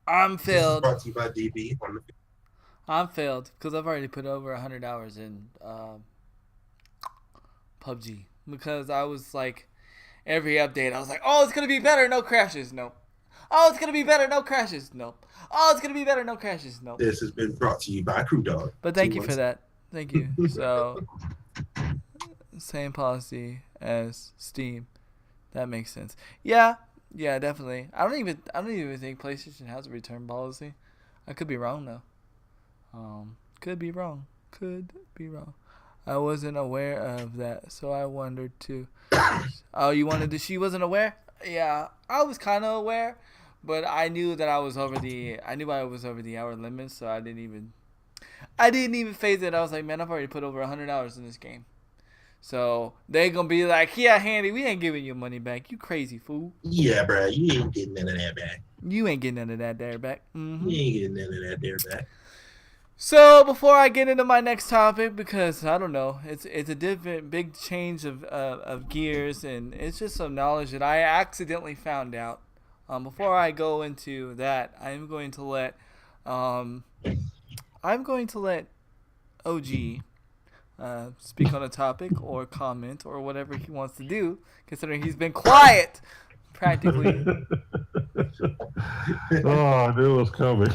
S1: I'm
S3: This is
S1: failed.
S3: brought to you by DB on the
S1: I'm failed because I've already put over 100 hours in PUBG because I was like, every update I was like, oh, it's gonna be better, no crashes, nope. Oh, it's gonna be better, no crashes, nope. Oh, it's gonna be better, no crashes, nope.
S3: This has been brought to you by Crew Dog.
S1: But thank you for that. Thank you. So, same policy as Steam. That makes sense. Yeah, definitely. I don't even think PlayStation has a return policy. I could be wrong though. Could be wrong. I wasn't aware of that, so I wondered too. Oh, you wanted to? She wasn't aware? Yeah, I was kind of aware, but I knew that I was over the. I knew I was over the hour limit, so I didn't even phase it. I was like, man, I've already put over 100 hours in this game. So they gonna be like, yeah, Handy, we ain't giving your money back. You crazy fool.
S3: Yeah, bro, you ain't getting none of that back.
S1: You ain't getting none of that there back. Mm-hmm.
S3: You ain't getting none of that there back.
S1: So before I get into my next topic, because I don't know, it's a different big change of gears, and it's just some knowledge that I accidentally found out. Before I go into that, I'm going to let OG speak on a topic or comment or whatever he wants to do, considering he's been quiet practically.
S2: Oh, I knew it was coming.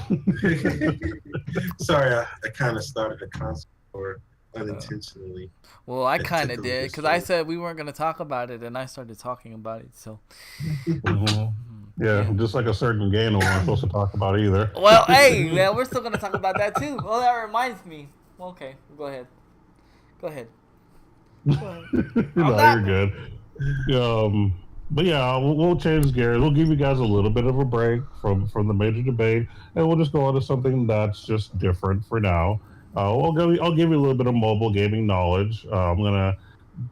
S3: Sorry, I kind of started the concert or unintentionally.
S1: Well, I kind of
S3: took a
S1: did
S3: little
S1: because I
S3: slow.
S1: said we weren't going to talk about it, and I started talking about it. So,
S2: Yeah, just like a certain game that we're not supposed to talk about either.
S1: well, hey, man, we're still going to talk about that too. Well, that reminds me. Okay, go ahead.
S2: No,
S1: not-
S2: you're good. But yeah, we'll change gears. We'll give you guys a little bit of a break from the major debate, and we'll just go on to something that's just different for now. I'll give you a little bit of mobile gaming knowledge. I'm gonna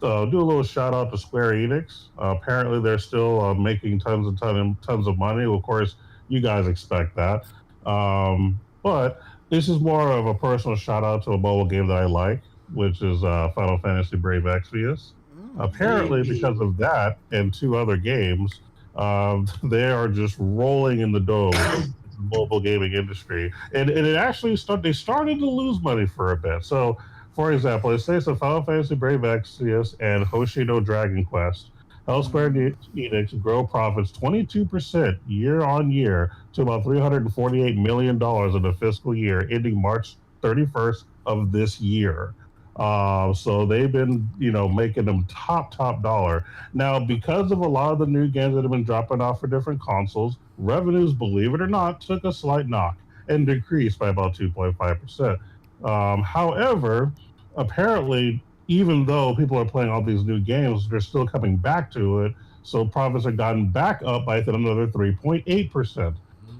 S2: do a little shout out to Square Enix. Apparently, they're still making tons of money. Of course, you guys expect that. But this is more of a personal shout out to a mobile game that I like, which is Final Fantasy Brave Exvius. Apparently, because of that and two other games, they are just rolling in the dough in the mobile gaming industry. And it actually they started to lose money for a bit. So, for example, it says that Final Fantasy Brave Exvius and Hoshido Dragon Quest helped Square Enix grow profits 22% year on year to about $348 million in the fiscal year ending March 31st of this year. So they've been, making them top dollar. Now, because of a lot of the new games that have been dropping off for different consoles, revenues, believe it or not, took a slight knock and decreased by about 2.5%. However, apparently, even though people are playing all these new games, they're still coming back to it. So profits have gotten back up by another 3.8%.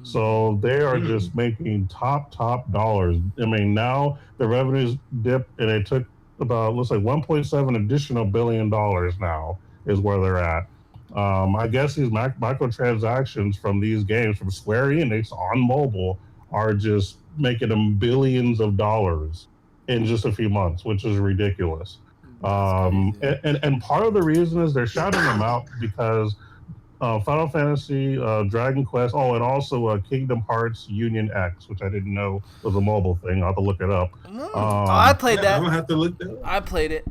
S2: So they are just making top dollars. I mean, now the revenues dipped, and it took about, looks like 1.7 additional billion dollars now is where they're at. I guess these microtransactions from these games from Square Enix on mobile are just making them billions of dollars in just a few months, which is ridiculous. And part of the reason is they're shouting them out because Final Fantasy, Dragon Quest, and also Kingdom Hearts Union X, which I didn't know was a mobile thing. I'll have to look it up.
S1: I played that.
S3: I'm gonna have to look that up.
S1: I played it.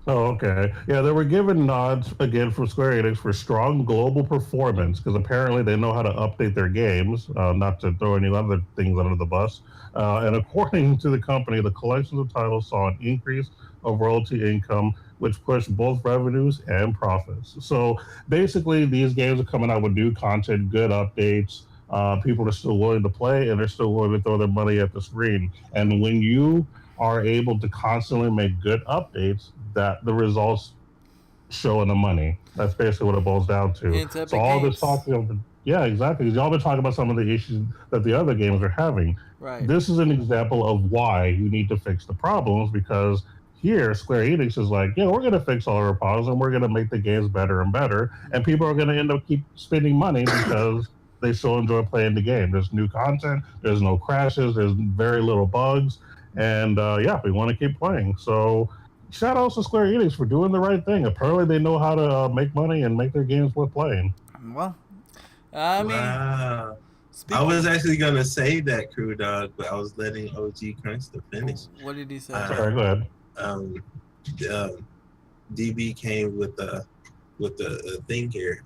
S2: Oh, okay. Yeah, they were given nods again from Square Enix for strong global performance because apparently they know how to update their games, not to throw any other things under the bus. And according to the company, the collections of titles saw an increase of royalty income, which pushed both revenues and profits. So basically, these games are coming out with new content, good updates. People are still willing to play, and they're still willing to throw their money at the screen. And when you are able to constantly make good updates, that the results show in the money. That's basically what it boils down to.
S1: It's Epic
S2: So all
S1: Games.
S2: this talking of Yeah, exactly. Y'all been talking about some of the issues that the other games are having.
S1: Right.
S2: This is an example of why you need to fix the problems because here Square Enix is like, yeah, we're going to fix all our problems and we're going to make the games better and better, and people are going to end up keep spending money because they still enjoy playing the game. There's new content, there's no crashes, there's very little bugs, and yeah, we want to keep playing. So shout outs to Square Enix for doing the right thing. Apparently, they know how to make money and make their games worth playing.
S1: Well, I mean,
S3: Wow. I
S1: speaking.
S3: was actually gonna say that, Crew Dog, but I was letting OG Crunch to finish.
S1: What did he say?
S2: Sorry, go ahead.
S3: DB came with a thing here.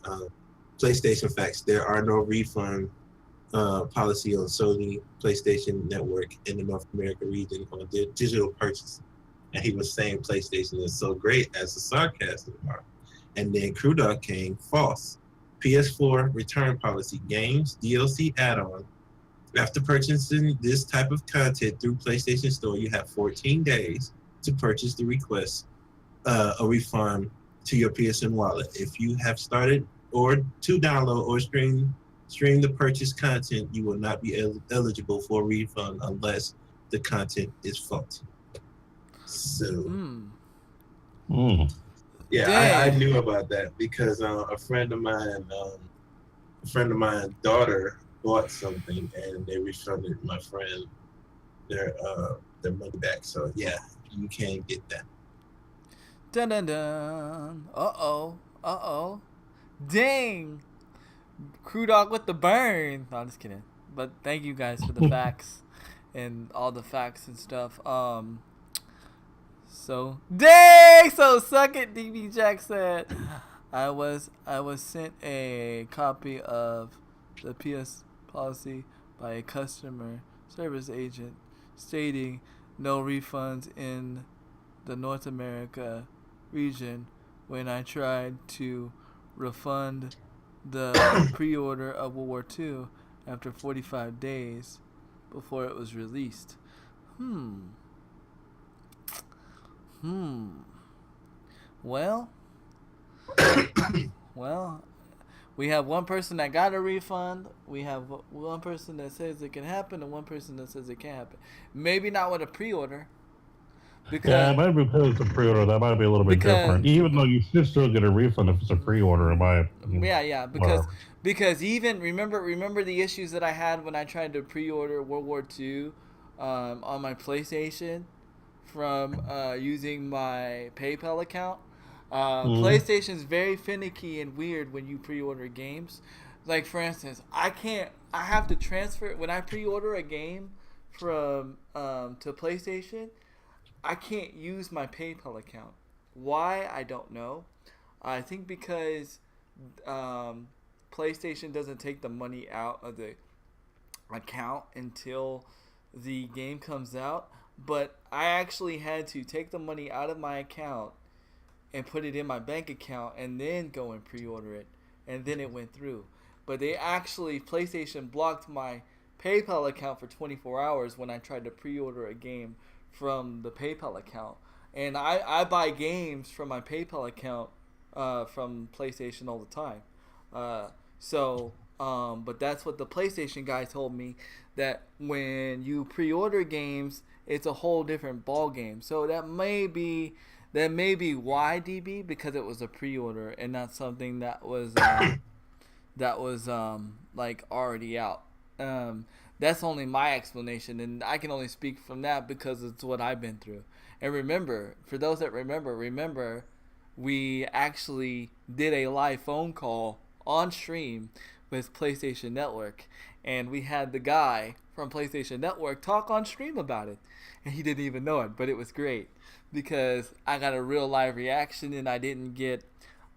S3: PlayStation facts: there are no refund policy on Sony PlayStation Network in the North America region on their digital purchase. And he was saying PlayStation is so great as a sarcasm remark. And then Crew Dog came false. PS4 return policy: games, DLC add-on. After purchasing this type of content through PlayStation Store, you have 14 days to purchase the request a refund to your PSN wallet. If you have started or to download or stream the purchased content, you will not be eligible for a refund unless the content is faulty. So, yeah, I knew about that because a friend of mine daughter bought something and they refunded my friend their money back. So yeah, you can get that.
S1: Dun dun dun. Uh-oh. Dang. Crew Dog with the burn. No, I'm just kidding. But thank you guys for the facts and all the facts and stuff. So dang. So suck it, DB Jack said. I was sent a copy of the PS policy by a customer service agent stating no refunds in the North America region when I tried to refund the pre-order of World War II after 45 days before it was released. Well, we have one person that got a refund. We have one person that says it can happen and one person that says it can't happen. Maybe not with a pre-order.
S2: Yeah, it might be because it's a pre-order. That might be a little bit different. Even though you should still get a refund if it's a pre-order, in my opinion.
S1: Yeah. Because even remember the issues that I had when I tried to pre-order World War II on my PlayStation from using my PayPal account. PlayStation's very finicky and weird when you pre-order games. Like for instance, I have to transfer when I pre-order a game from to PlayStation. I can't use my PayPal account. Why? I don't know. I think because PlayStation doesn't take the money out of the account until the game comes out. But I actually had to take the money out of my account and put it in my bank account and then go and pre-order it. And then it went through. But PlayStation blocked my PayPal account for 24 hours when I tried to pre-order a game from the PayPal account. And I buy games from my PayPal account from PlayStation all the time. But that's what the PlayStation guy told me, that when you pre-order games, it's a whole different ball game. So that may be why, DB, because it was a pre-order and not something that was like already out. That's only my explanation, and I can only speak from that because it's what I've been through. And remember, for those that remember, we actually did a live phone call on stream with PlayStation Network, and we had the guy from PlayStation Network talk on stream about it, and he didn't even know it, but it was great because I got a real live reaction and I didn't get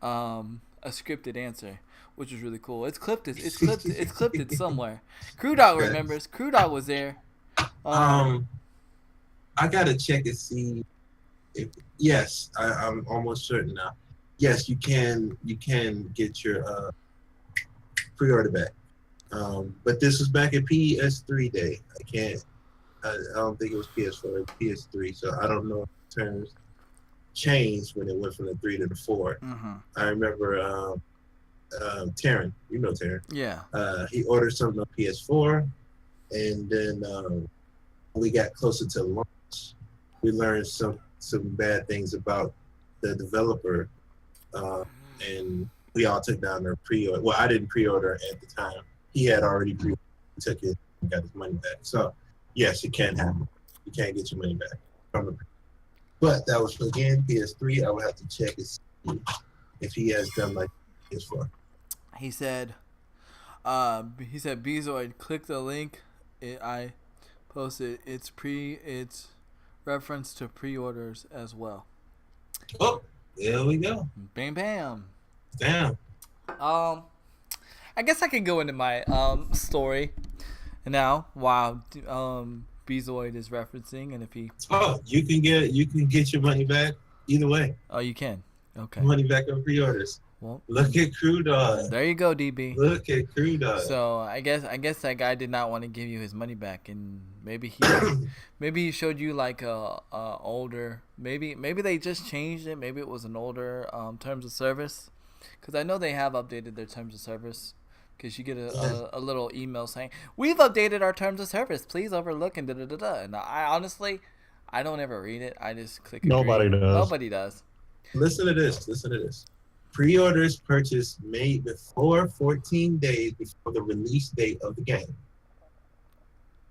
S1: a scripted answer, which was really cool. It's clipped it somewhere. Crew Dog remembers. Crew Dog was there.
S3: I gotta check and see if yes, I'm almost certain now. Yes, you can get your pre-order back. But this was back at PS3 day. I don't think it was PS4, it was PS3. So I don't know if terms changed when it went from the 3 to the 4.
S1: Mm-hmm.
S3: I remember Taryn, you know Taryn.
S1: Yeah.
S3: He ordered something on PS4, and then we got closer to launch. We learned some bad things about the developer, and we all took down their pre-order. Well, I didn't pre-order at the time. He had already took it and got his money back. So yes, it can happen. You can't get your money back from the. But that was again PS3. I would have to check and see if he has done like PS4.
S1: He said, Bezoid, click the link I posted. It's reference to pre-orders as well.
S3: Oh, there we go.
S1: Bam, bam.
S3: Damn.
S1: I guess I could go into my story now while Bezoid is referencing, and if he.
S3: Oh, you can get your money back either way.
S1: Oh, you can. Okay.
S3: Money back on pre-orders.
S1: Well,
S3: look at Crew Dog.
S1: There you go, DB.
S3: Look at Crew Dog.
S1: So I guess that guy did not want to give you his money back, and maybe he showed you like a older. Maybe they just changed it. Maybe it was an older terms of service, because I know they have updated their terms of service. Because you get a little email saying, we've updated our terms of service. Please overlook and da-da-da-da. And I honestly, I don't ever read it. I just click agree.
S2: Nobody
S1: does.
S3: Listen to this. Pre-orders purchased made before 14 days before the release date of the game.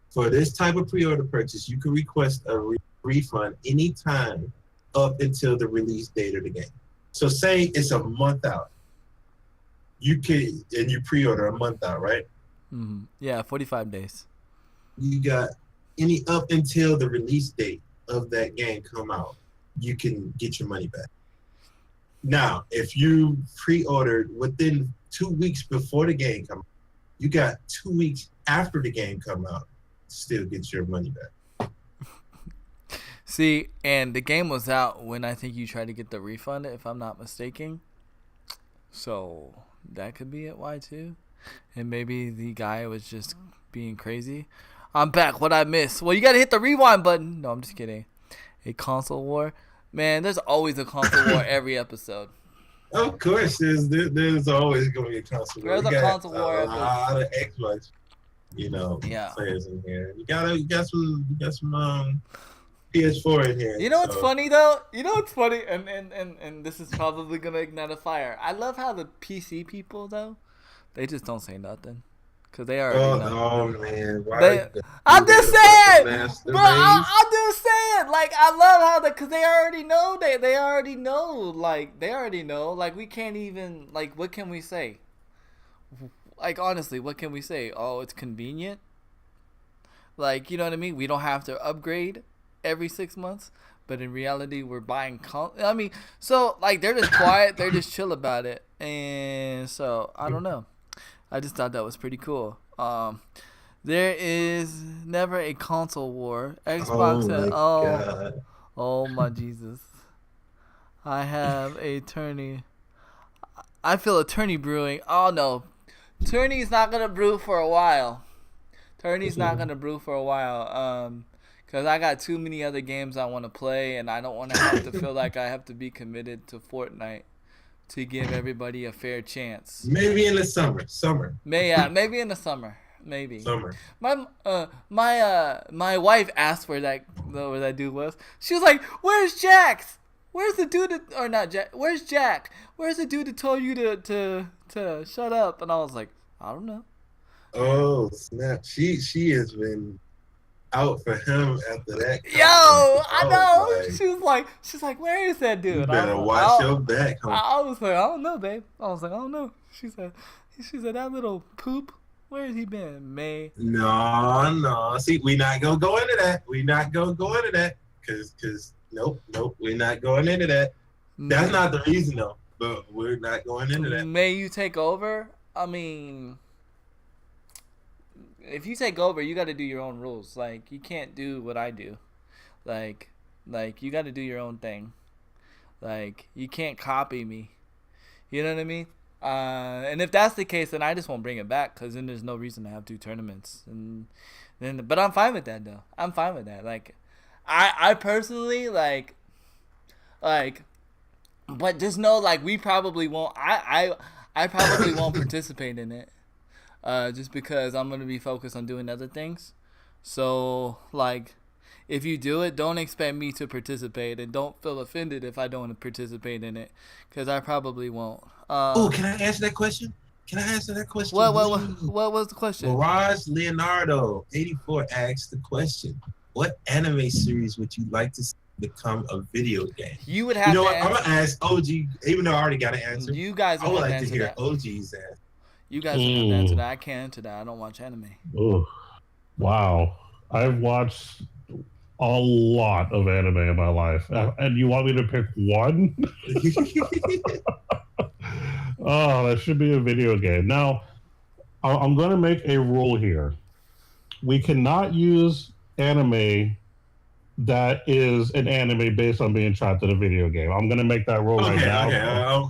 S3: For this type of pre-order purchase, you can request a refund anytime up until the release date of the game. So say it's a month out. You pre-order a month out, right?
S1: Mm-hmm. Yeah, 45 days.
S3: You got any up until the release date of that game come out, you can get your money back. Now, if you pre-ordered within 2 weeks before the game come out, you got 2 weeks after the game come out, still get your money back.
S1: See, and the game was out when I think you tried to get the refund, if I'm not mistaken. So that could be it, why too? And maybe the guy was just being crazy. I'm back. What I missed? Well, you gotta hit the rewind button. No, I'm just kidding. A console war, man. There's always a console war every episode.
S3: Of course, there's always going to be a console war.
S1: There's a console war.
S3: A lot of Xbox, players in here. You got some PS4 in here.
S1: You know what's funny though? You know what's funny, and this is probably gonna ignite a fire. I love how the PC people though, they just don't say nothing, cause they already know.
S3: Oh man,
S1: I'm just saying, bro. I'm just saying, like I love how cause they already know. They already know. Like they already know. Like we can't even like what can we say? Like honestly, what can we say? Oh, it's convenient. Like you know what I mean? We don't have to upgrade every 6 months, but in reality we're buying so like they're just quiet, they're just chill about it, and so I don't know, I just thought that was pretty cool. There is never a console war. Xbox
S3: God.
S1: Oh my Jesus, I have a tourney. I feel a tourney brewing. Oh no, tourney's not gonna brew for a while. Because I got too many other games I want to play, and I don't want to have to feel like I have to be committed to Fortnite to give everybody a fair chance.
S3: Maybe in the summer.
S1: Maybe in the summer. Maybe.
S3: Summer.
S1: My wife asked where that dude was. She was like, "Where's Jax? Where's the dude or not Jack? Where's Jack? Where's the dude that told you to shut up?" And I was like, "I don't know."
S3: Oh snap! She has been out for him after that.
S1: Yo, I know. Like, she's like, where is that dude?
S3: You better watch your back.
S1: I was like, I don't know, babe. I was like, I don't know. She said, that little poop. Where has he been, May?
S3: No. See, we not gonna go into that. Cause nope. We're not going into that. That's not the reason though. But we're not going into that.
S1: May you take over? I mean, if you take over, you got to do your own rules. Like, you can't do what I do. Like you got to do your own thing. Like, you can't copy me. You know what I mean? And if that's the case, then I just won't bring it back, because then there's no reason to have 2 tournaments. But I'm fine with that, though. I'm fine with that. Like, I personally, like, but just know, like, we probably won't. I I probably won't participate in it, just because I'm gonna be focused on doing other things. So like, if you do it, don't expect me to participate, and don't feel offended if I don't participate in it, because I probably won't.
S3: Oh, can I answer that question? Can I answer that question?
S1: What was the question?
S3: Mirage Leonardo 84 asked the question: what anime series would you like to see become a video game?
S1: You would have.
S3: You know
S1: to
S3: what? I'm gonna ask OG, even though I already got an answer.
S1: You guys
S3: I would like to
S1: answer
S3: hear
S1: that.
S3: OG's answer.
S1: You guys would have to answer that. I can't answer that. I don't watch anime.
S2: Oh, wow. I've watched a lot of anime in my life. And you want me to pick one? Oh, that should be a video game. Now, I'm going to make a rule here. We cannot use anime that is an anime based on being trapped in a video game. I'm going to make that rule right now.
S3: Okay,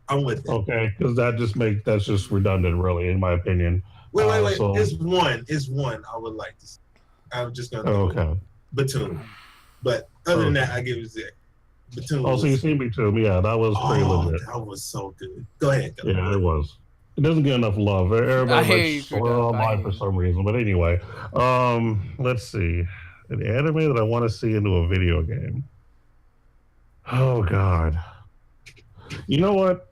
S3: I'm with that.
S2: Okay, because that's just redundant, really, in my opinion.
S3: Wait. So, it's one I would like to see. I'm just going to
S2: okay.
S3: Batum. But other than that, I give it Zach. Batum.
S2: Oh, so you seen Batum? Yeah, that was pretty legit.
S3: That was so good. Go ahead.
S2: Yeah, it was. It doesn't get enough love. Everybody likes Sword Online for some reason. But anyway, let's see. An anime that I want to see into a video game. Oh God. You know what?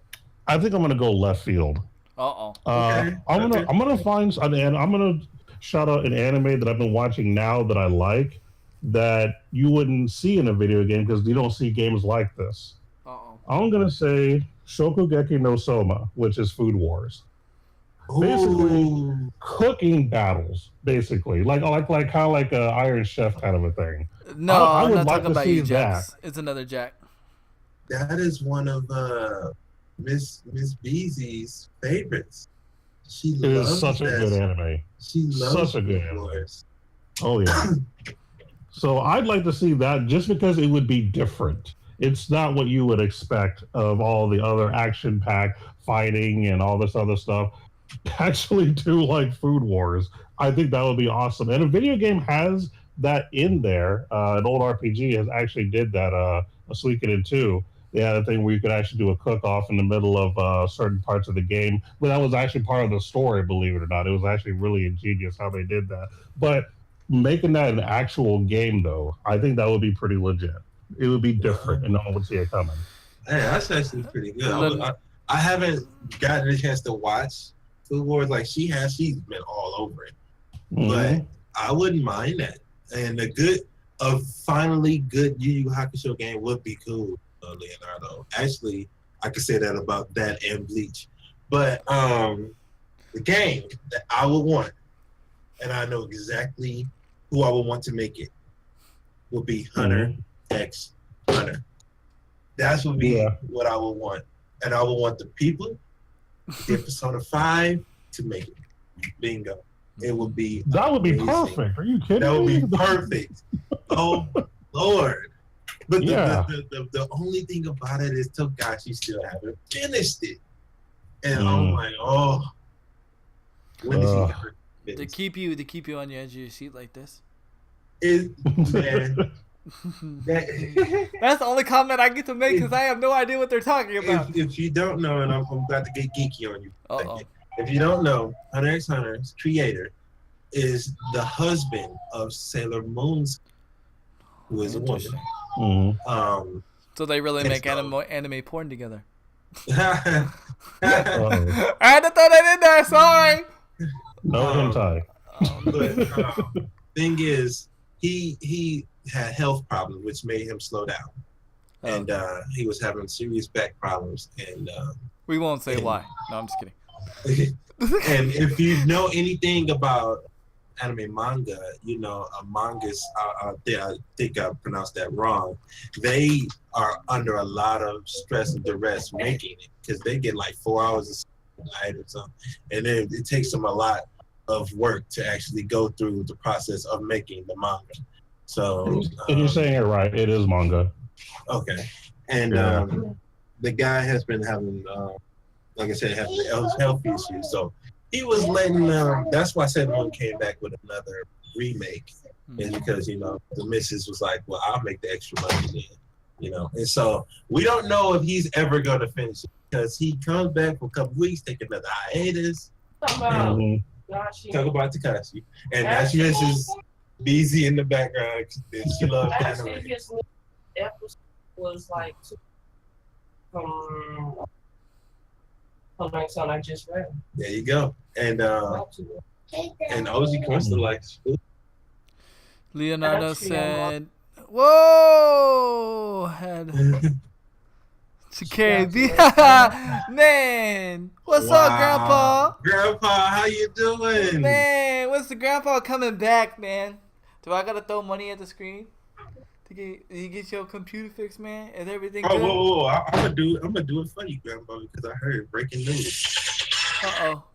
S2: I think I'm gonna go left field.
S3: Okay.
S2: I'm gonna find and I'm gonna shout out an anime that I've been watching now that I like that you wouldn't see in a video game because you don't see games like this. I'm gonna say Shokugeki no Soma, which is Food Wars. Basically, cooking battles. Basically, like kind of like a Iron Chef kind of a thing.
S1: No, I'm not talking about you, Jax. It's another Jack.
S3: That is one of Miss Beezy's favorites. She loves
S2: such a good anime.
S3: She loves
S2: such a good anime. Oh yeah. So I'd like to see that just because it would be different. It's not what you would expect of all the other action-packed fighting and all this other stuff. Actually do like Food Wars. I think that would be awesome. And a video game has that in there. An old RPG has actually did that. A Suikoden 2. They had a thing where you could actually do a cook-off in the middle of certain parts of the game. But that was actually part of the story, believe it or not. It was actually really ingenious how they did that. But making that an actual game, though, I think that would be pretty legit. It would be different, and no one would see it coming.
S3: Hey, that's actually pretty good. I haven't gotten a chance to watch Food Wars like she has. She's been all over it.
S2: Mm-hmm.
S3: But I wouldn't mind that. And a finally good Yu Yu Hakusho game would be cool, Leonardo. Actually, I could say that about that and Bleach. But the game that I would want, and I know exactly who I would want to make it, would be Hunter X Hunter. That's would be what I would want. And I would want the people in Persona 5 to make it. Bingo. It would be
S2: that would
S3: amazing.
S2: be perfect. Are you kidding
S3: That would
S2: me?
S3: be perfect. Oh Lord. But the only thing about it is Togashi still haven't finished it. And I'm like, when is he ever finished?
S1: To keep you on your edge of your seat like this.
S3: Man.
S1: That's the only comment I get to make because I have no idea what they're talking about.
S3: If you don't know, and I'm about to get geeky on you.
S1: Uh-oh.
S3: If you don't know, Hunter x Hunter's creator is the husband of Sailor Moon's, who is a woman.
S2: Mm-hmm.
S1: So they really make anime porn together.
S3: I
S1: I had to throw that in there. Sorry.
S2: No hentai.
S3: But thing is, he had health problems, which made him slow down, and he was having serious back problems. And
S1: we won't say why. No, I'm just kidding.
S3: And if you know anything about anime manga, you know mangas. I think I pronounced that wrong. They are under a lot of stress and duress making it because they get like 4 hours a night or something, and then it takes them a lot of work to actually go through the process of making the manga. So
S2: and you're saying it right. It is manga.
S3: Okay, and the guy has been having, like I said, having health issues. So he was letting. That's why Sailor Moon came back with another remake, is because the missus was like, "Well, I'll make the extra money then. And so we don't know if he's ever going to finish it because he comes back for a couple weeks, take another hiatus.
S5: Talk about
S3: Talk about Takashi, and now she has his BZ in the background. She loves
S5: actually
S3: anime.
S5: his episode was like from the song I just read.
S3: There you go. And OG Crystal likes
S1: Leonardo
S5: Actually,
S1: said, "Whoa, had Chikadi, man. What's up, Grandpa?
S3: Grandpa, how you doing?
S1: Man, what's the Grandpa coming back, man? Do I gotta throw money at the screen to get your computer fixed, man? Is everything good?
S3: Whoa! I'm gonna do it for you, Grandpa, because I heard breaking news.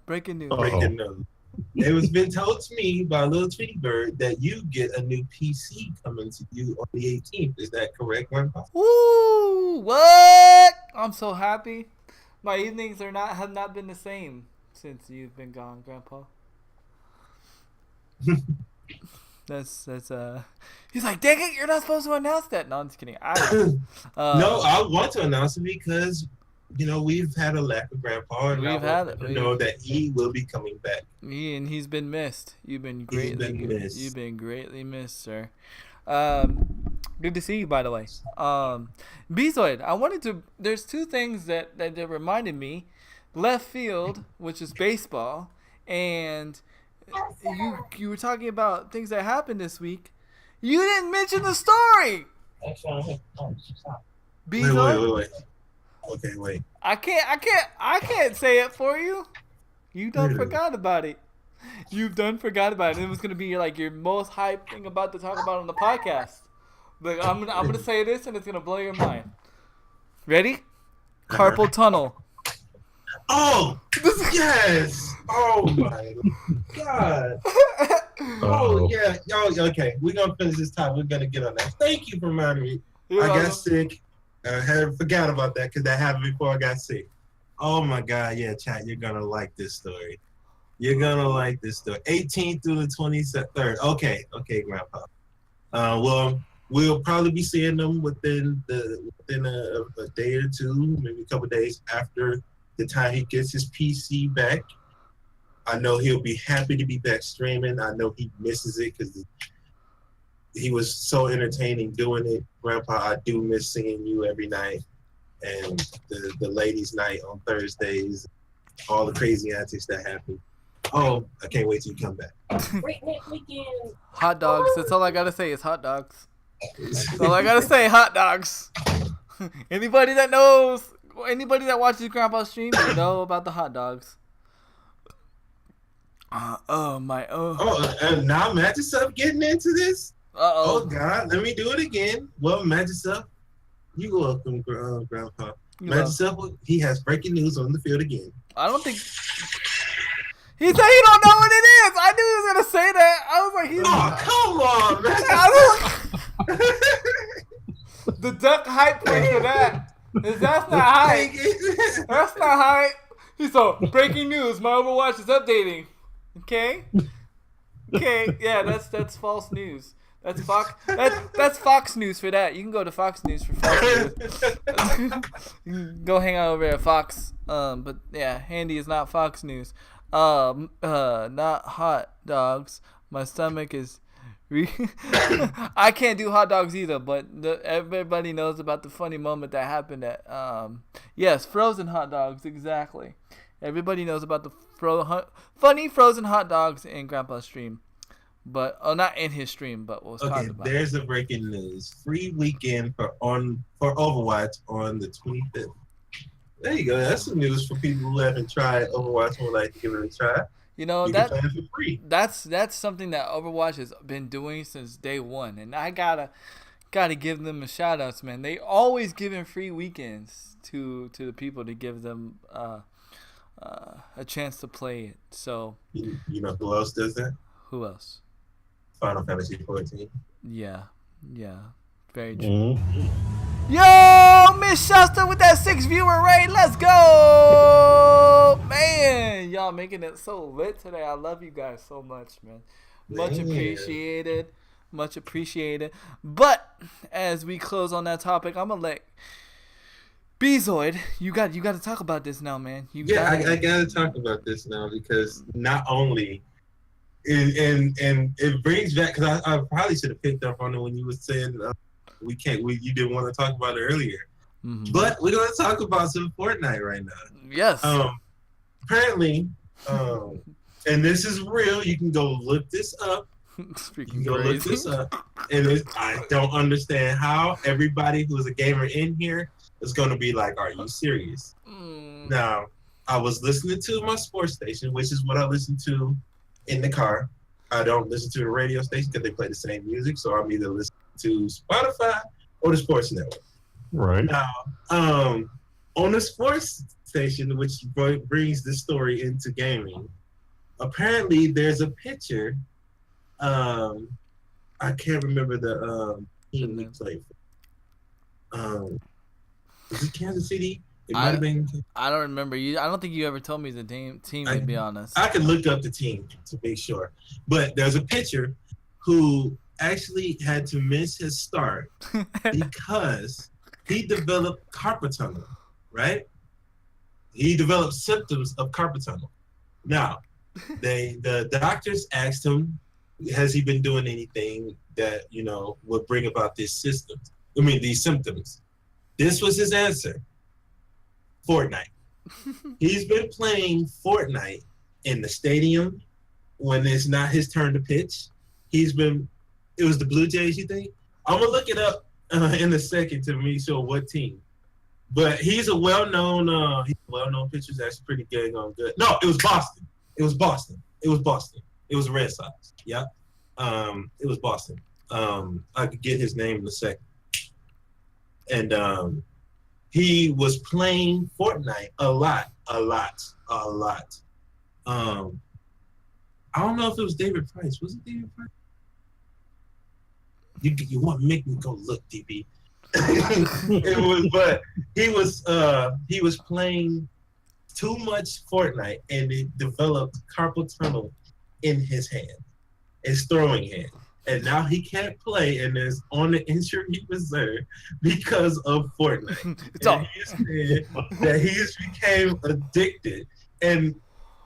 S1: Breaking news.
S3: Breaking news. It was been told to me by a little Tweety Bird that you get a new PC coming to you on the 18th. Is that correct, Grandpa?
S1: Woo! What? I'm so happy. My evenings have not been the same since you've been gone, Grandpa. That's He's like, dang it, you're not supposed to announce that. No, I'm just kidding.
S3: No, I want to announce it because we've had a lack of Grandpa, and know that he will be coming back.
S1: And he's been missed. You've been greatly missed. You've been greatly missed, sir. Good to see you, by the way. Bezoid, there's two things that reminded me. Left field, which is baseball, and you were talking about things that happened this week. You didn't mention the story. Bezoid?
S3: Wait. Okay, wait.
S1: I can't say it for you. You done forgot about it. You've done forgot about it. It was gonna be like your most hype thing about to talk about on the podcast. But I'm gonna say this and it's gonna blow your mind. Ready? Carpal tunnel.
S3: Oh yes! Oh my God! Oh yeah! Okay. We're gonna finish this time. We're gonna get on that. Thank you for reminding me. I got sick. I had forgot about that because that happened before I got sick. Oh my God, yeah, chat, you're gonna like this story. You're gonna like this story. 18th through the 23rd. Okay, Grandpa. Well, we'll probably be seeing them within a day or two, maybe a couple days after the time he gets his PC back. I know he'll be happy to be back streaming. I know he misses it because he was so entertaining doing it. Grandpa, I do miss seeing you every night. And the ladies' night on Thursdays, all the crazy antics that happen. Oh, I can't wait till you come back.
S1: Hot dogs. That's all I gotta say is hot dogs. That's all I gotta say, hot dogs. Anybody that watches Grandpa stream, you know about the hot dogs.
S3: And now Magic Up getting into this? Oh God, let me do it again. Well, Magic Up, you welcome, Grandpa. Magic Up, he has breaking news on the field again.
S1: I don't think he said he don't know what it is. I knew he was gonna say that. I was like,
S3: come on, man.
S1: The duck hype thing for that. That's not hype. That's not hype. He saw breaking news. My Overwatch is updating. Okay. Yeah, that's false news. That's Fox News for that. You can go to Fox News for Fox News. You can go hang out over at Fox. But yeah, Handy is not Fox News. Not hot dogs. My stomach is. I can't do hot dogs either. But everybody knows about the funny moment that happened at. Yes, frozen hot dogs. Exactly. Everybody knows about the funny frozen hot dogs in Grandpa's stream. But not in his stream, but was talked about.
S3: There's a breaking news. Free weekend for Overwatch on the 25th. There you go. That's some news for people who haven't tried Overwatch and would like to give it a try.
S1: You know,
S3: can play it for free.
S1: That's something that Overwatch has been doing since day one, and I gotta give them a shout out, man. They always giving free weekends to the people to give them a chance to play it. So
S3: you know who else does that?
S1: Who else?
S3: Final Fantasy 14.
S1: Yeah, very true. Yo, Miss Shasta with that 6 viewer rate. Let's go, man. Y'all making it so lit today. I love you guys so much, man. Much appreciated. Much appreciated. But as we close on that topic, I'm gonna let Bezoid. You got to talk about this now, man.
S3: I gotta talk about this now because not only and it brings back because I probably should have picked up on it when you were saying you didn't want to talk about it earlier.
S1: Mm-hmm.
S3: But we're gonna talk about some Fortnite right now.
S1: Yes.
S3: Apparently, and this is real. You can go look this up. Look this up. And I don't understand how everybody who's a gamer in here is going to be like, "Are you serious?" Now, I was listening to my sports station, which is what I listen to in the car. I don't listen to the radio station because they play the same music, so I'm either listening to Spotify or the Sports Network.
S2: Right.
S3: Now, on the sports station, which brings this story into gaming, apparently there's a picture. I can't remember the team we played for. Is it Kansas City? It might have been.
S1: I don't remember. I don't think you ever told me the team. To be honest,
S3: I can look up the team to make sure. But there's a pitcher who actually had to miss his start because he developed carpal tunnel. Right? He developed symptoms of carpal tunnel. Now, the doctors asked him, has he been doing anything that would bring about these symptoms? This was his answer. Fortnite. He's been playing Fortnite in the stadium when it's not his turn to pitch. It was the Blue Jays, you think? I'm gonna look it up in a second to make sure what team. But he's a well-known pitcher. He's actually pretty good. No, it was Boston. It was the Red Sox. Yeah. It was Boston. I could get his name in a second. And he was playing Fortnite a lot. I don't know if it was David Price. Was it David Price? You want to make me go look, DB. But he was playing too much Fortnite, and it developed carpal tunnel in his throwing hand. And now he can't play and is on the injured reserve because of Fortnite. He said that he became addicted. And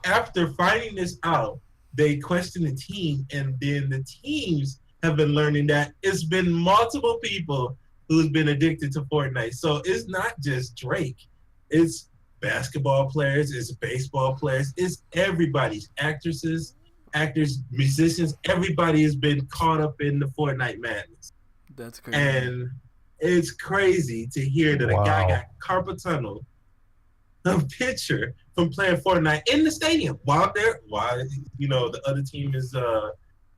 S3: after finding this out, they questioned the team, and then the teams have been learning that it's been multiple people who's been addicted to Fortnite. So it's not just Drake. It's basketball players, it's baseball players, it's everybody's actors, musicians, everybody has been caught up in the Fortnite madness.
S1: That's crazy.
S3: And it's crazy to hear that a guy got carpal tunnel, a pitcher, from playing Fortnite in the stadium while the other team is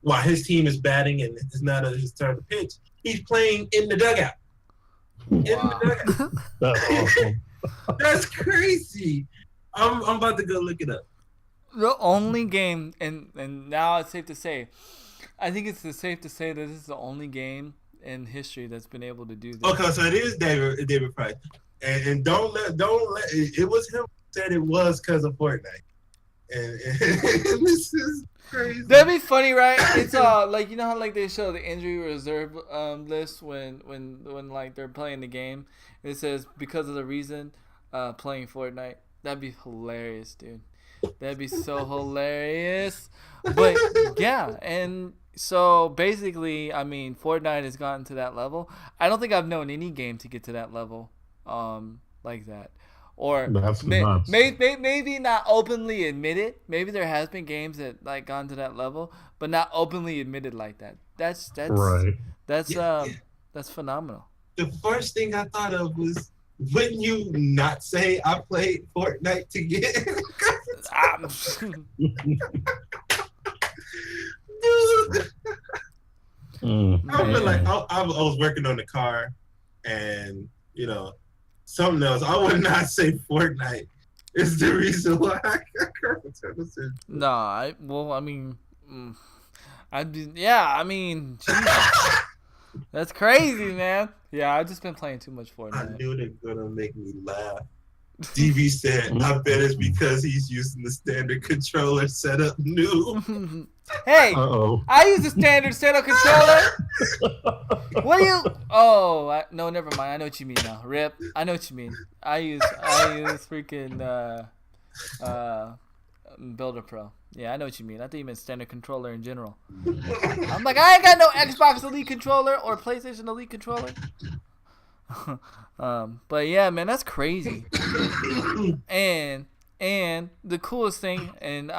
S3: while his team is batting and it's not his turn to pitch. He's playing in the dugout.
S1: Wow.
S2: That's awesome.
S3: That's crazy. I'm about to go look it up.
S1: The only game, and now it's safe to say, I think it's safe to say that this is the only game in history that's been able to do that.
S3: Okay, so it is David Price, and don't let it was him who said it was because of Fortnite, and this is crazy.
S1: That'd be funny, right? It's like how like they show the injury reserve list when like they're playing the game. It says because of the reason playing Fortnite. That'd be hilarious, dude. That'd be so hilarious. But yeah, and so basically, I mean, Fortnite has gotten to that level. I don't think I've known any game to get to that level, like that. Or maybe not openly admit it. Maybe there has been games that like gone to that level, but not openly admitted like that. That's
S2: right.
S1: That's phenomenal.
S3: The first thing I thought of was, wouldn't you not say I played Fortnite to get? Dude. I feel like I was working on the car, and something else. I would not say Fortnite is the reason why I got carpal tunnel syndrome.
S1: No, I mean, that's crazy, man. Yeah, I've just been playing too much Fortnite.
S3: I knew they're gonna make me laugh. DB said, I bet it's because he's using the standard controller setup new.
S1: Hey,
S2: Uh-oh.
S1: I use the standard setup controller. What do you? Oh, no, never mind. I know what you mean now. Rip. I know what you mean. I use freaking Builder Pro. Yeah, I know what you mean. I think you meant standard controller in general. I'm like, I ain't got no Xbox Elite controller or PlayStation Elite controller. But yeah, man, that's crazy. And the coolest thing, and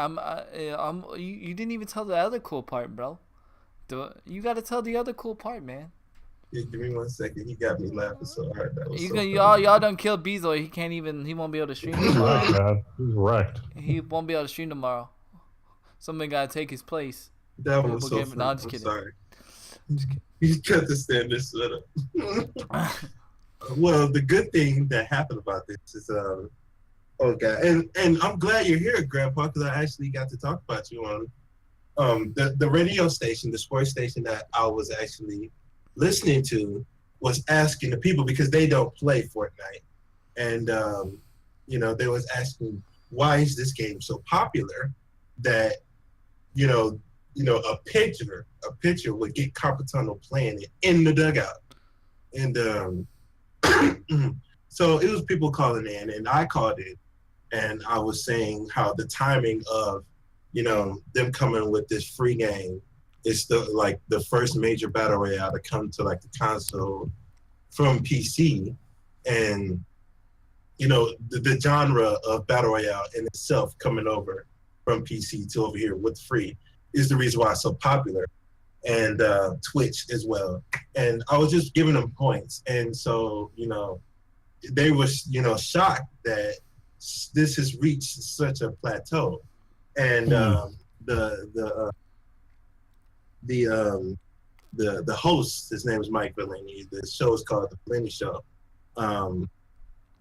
S1: you didn't even tell the other cool part, bro. You got to tell the other cool part, man.
S3: Yeah, give me 1 second. He got me laughing so hard. That was
S1: Y'all done killed Bezo. He won't be able to stream tomorrow.
S2: Man. He's wrecked.
S1: He won't be able to stream tomorrow. Somebody gotta take his place.
S3: That one was so
S1: No,
S3: funny.
S1: I'm just
S3: I'm
S1: kidding.
S3: sorry. He cut the standard setup. Well, the good thing that happened about this is, oh god, and I'm glad you're here, Grandpa, because I actually got to talk about you on the radio station, the sports station that I was actually listening to was asking the people, because they don't play Fortnite, and they was asking, why is this game so popular that a pitcher would get carpal tunnel playing it in the dugout. And so it was people calling in, and I called in, and I was saying how the timing of them coming with this free game is the first major battle royale to come to the console from PC, and the genre of battle royale in itself coming over from PC to over here with free is the reason why it's so popular, and Twitch as well. And I was just giving them points, and so they were shocked that this has reached such a plateau, and the host, his name is Mike Bellini. The show is called The Bellini Show.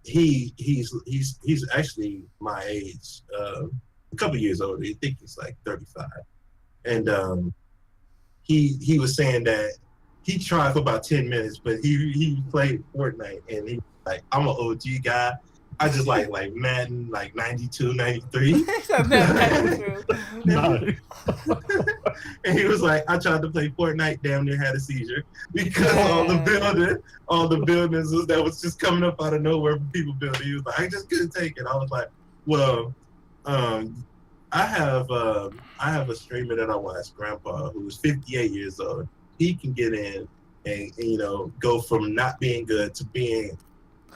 S3: He's actually my age, a couple years older. I think he's like 35, and he was saying that he tried for about 10 minutes, but he played Fortnite, and he like, I'm an OG guy. I just like Madden, like 92, 93.
S2: Nice.
S3: And he was like, I tried to play Fortnite, damn near had a seizure, because all the buildings that was just coming up out of nowhere from people building. He was like, I just couldn't take it. I was like, well, I have a streamer that I watch, Grandpa, who's 58 years old. He can get in and go from not being good to being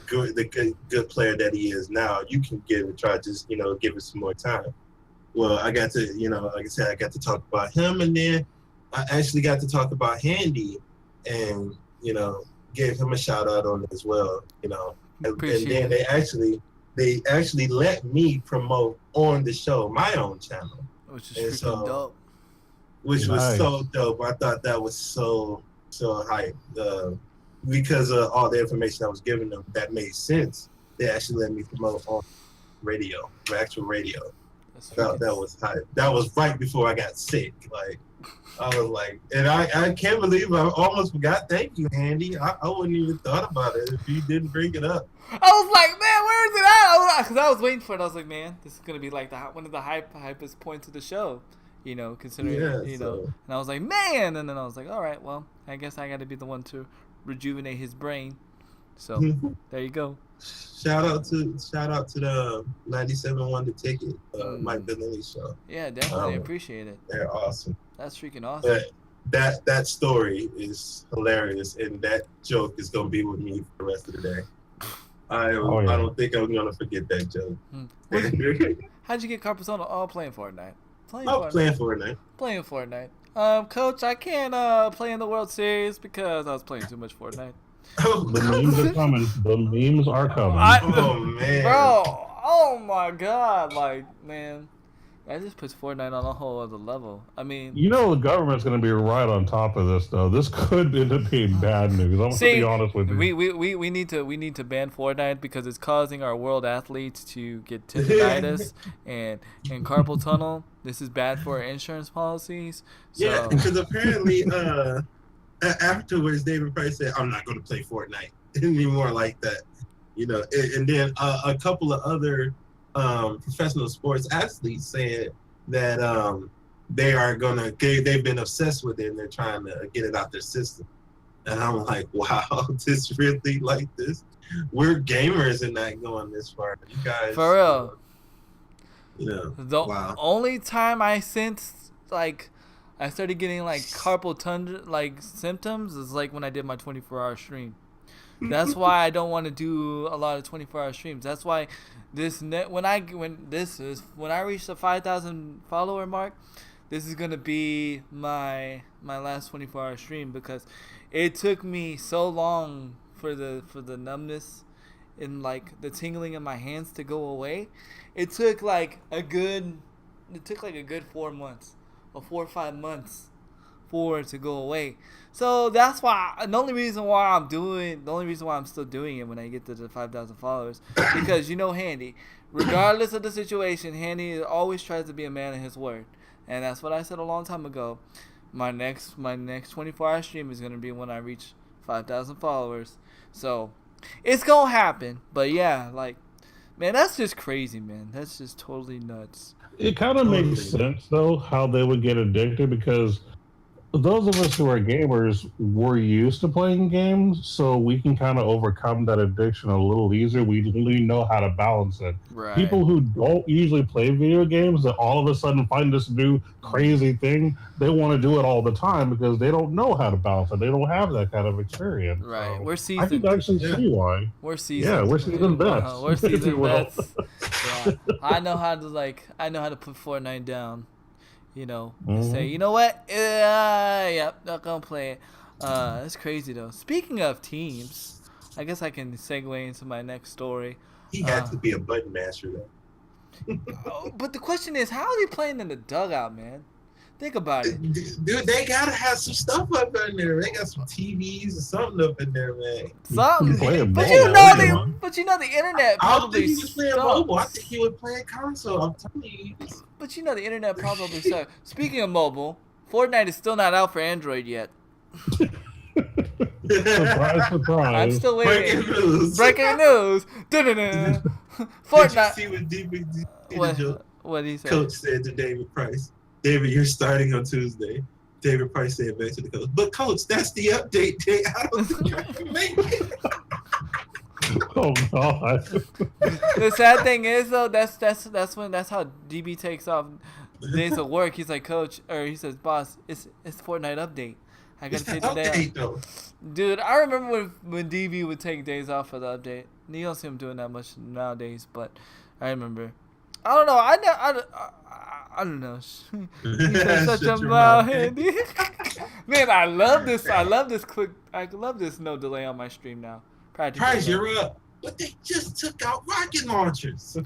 S3: good, the good player that he is now. You can try just give it some more time. Well, I got to like I said, I got to talk about him, and then I actually got to talk about Handy, and gave him a shout out on it as well. And then they actually let me promote on the show my own channel,
S1: which is freaking dope.
S3: Which was so dope. I thought that was so hype, because of all the information I was giving them that made sense. They actually let me promote on radio, actual radio. That was hype. That was right before I got sick. Like, I was like, and I can't believe I almost forgot. Thank you, Handy. I wouldn't even thought about it if you didn't bring it up.
S1: I was like, man, where is it at? Because I was waiting for it. I was like, man, this is gonna be like one of the hypest points of the show. Considering, and I was like, man, and then I was like, all right, well, I guess I got to be the one to rejuvenate his brain. So there you go.
S3: Shout out to the 97 The Ticket, Mike Bellini show.
S1: Yeah, definitely appreciate it.
S3: They're awesome.
S1: That's freaking awesome.
S3: But that story is hilarious, and that joke is gonna be with me for the rest of the day. I don't think I'm gonna forget that joke.
S1: How'd you get carpal tunnel? Oh, playing Fortnite.
S3: Playing Fortnite.
S1: Coach, I can't play in the World Series because I was playing too much Fortnite.
S2: The memes are coming. The memes are coming.
S3: Oh man,
S1: bro! Oh my God! Like, man, that just puts Fortnite on a whole other level. I mean,
S2: the government's going to be right on top of this, though. This could end up being bad news. I'm going to be honest with you.
S1: We need to ban Fortnite because it's causing our world athletes to get tendonitis and carpal tunnel. This is bad for our insurance policies. So.
S3: Yeah, because apparently, afterwards, David Price said, "I'm not going to play Fortnite anymore like that." You know, and then a couple of other professional sports athletes said that they've been obsessed with it and they're trying to get it out their system. And I'm like, wow, this really like this? We're gamers and not going this far. You guys,
S1: For real.
S3: The wow.
S1: only time I sensed like I started getting like carpal tunnel like symptoms is like when I did my 24-hour stream. That's why I don't want to do a lot of 24-hour streams. That's why when I reach the 5,000 follower mark, this is gonna be my last 24-hour stream because it took me so long for the numbness and like the tingling in my hands to go away. It took like a good 4 months or 4 or 5 months for it to go away. So that's why the only reason why I'm still doing it when I get to the 5,000 followers because Handy, regardless of the situation, Handy always tries to be a man of his word. And that's what I said a long time ago. My next 24-hour stream is going to be when I reach 5,000 followers. So, it's going to happen. But yeah, like, man, that's just crazy, man. That's just totally nuts.
S2: It kind of makes sense, though, how they would get addicted because those of us who are gamers, we're used to playing games, so we can kind of overcome that addiction a little easier. We really know how to balance it.
S1: Right.
S2: People who don't usually play video games that all of a sudden find this new crazy thing, they want to do it all the time because they don't know how to balance it. They don't have that kind of experience.
S1: Right.
S2: So
S1: We're seasoned.
S2: I can actually see why.
S1: We're seasoned.
S2: Yeah, we're seasoned vets.
S1: We're seasoned vets. Yeah. I know how to put Fortnite down. Say, you know what? Yep, not gonna play it. It's crazy though. Speaking of teams, I guess I can segue into my next story.
S3: He had to be a button master though.
S1: But the question is, how are they playing in the dugout, man? Think about it.
S3: Dude, they gotta have some stuff up in there. They got some TVs or something up in there, man.
S1: Something. But the internet probably
S3: I don't think he was playing
S1: sucks.
S3: mobile. I think he was playing console. I'm telling you.
S1: But the internet probably sucks. Speaking of mobile, Fortnite is still not out for Android yet.
S2: Surprise, surprise.
S1: I'm still waiting.
S3: Breaking news.
S1: Breaking news. Fortnite.
S3: Did you see
S1: What did he say?
S3: Coach said to David Price? David, you're starting on Tuesday. David Price said back to the coach, but coach, that's the update date. I don't think I can make it.
S2: Oh God!
S1: The sad thing is though, that's how DB takes off days of work. He's like, coach, or he says, boss, it's Fortnite update. I gotta take the day off. Dude, I remember when DB would take days off for the update. You don't see him doing that much nowadays, but I remember. I don't know. I don't know. He's such a mouth handy. Man, I love this. I love this no delay on my stream now.
S3: Price, you're up. But they just took out rocket launchers.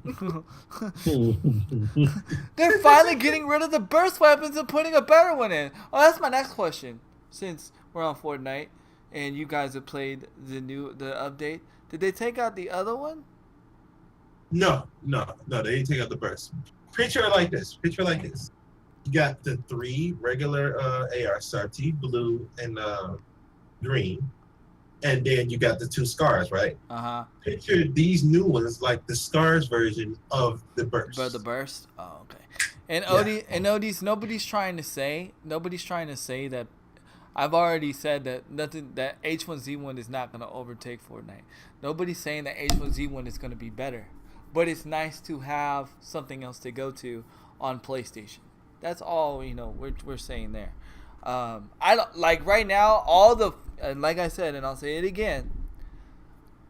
S1: They're finally getting rid of the burst weapons and putting a better one in. Oh, that's my next question. Since we're on Fortnite and you guys have played the update, did they take out the other one?
S3: No, they didn't take out the burst. Picture it like this. You got the 3 regular AR-SRT, blue and green. And then you got the 2 scars, right?
S1: Uh-huh.
S3: Picture these new ones like the scars version of the burst.
S1: The burst? Oh, okay. And Odie, nobody's trying to say that. I've already said that that H1Z1 is not going to overtake Fortnite. Nobody's saying that H1Z1 is going to be better. But it's nice to have something else to go to on PlayStation. That's all we're saying there. I don't like right now like I said, and I'll say it again.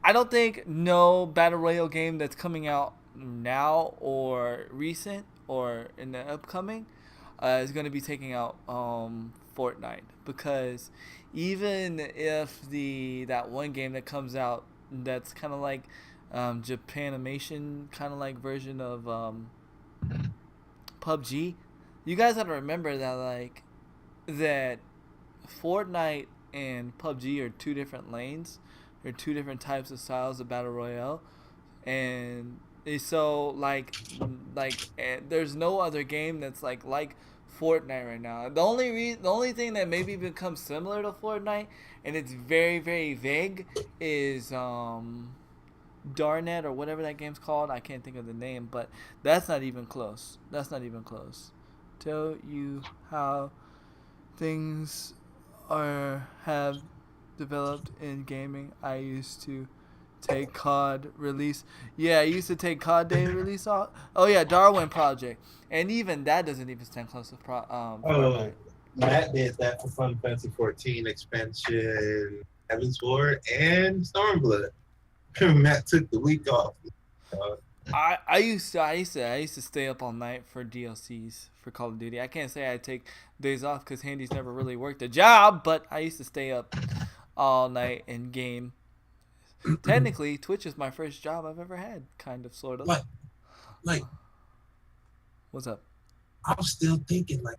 S1: I don't think no battle royale game that's coming out now or recent or in the upcoming is going to be taking out Fortnite, because even if that one game that comes out that's kind of like Japanimation kind of like version of PUBG, you guys have to remember that Fortnite and PUBG are 2 different lanes. They're 2 different types of styles of battle royale, and so there's no other game that's like Fortnite right now. The only thing that maybe becomes similar to Fortnite, and it's very, very vague, is Darnet or whatever that game's called. I can't think of the name, but that's not even close. Tell you how things have developed in gaming. I used to take COD release. Yeah, I used to take COD day release off. Oh yeah, Darwin Project, and even that doesn't even stand close to Fortnite.
S3: Matt did that for Final Fantasy 14 expansion, Heaven's Ward, and Stormblood. Matt took the week off.
S1: I used to stay up all night for DLCs for Call of Duty. I can't say I take days off because Handy's never really worked a job, but I used to stay up all night and game. Technically, Twitch is my first job I've ever had, kind of, sort of.
S3: Like,
S1: what's up?
S3: I was still thinking, like,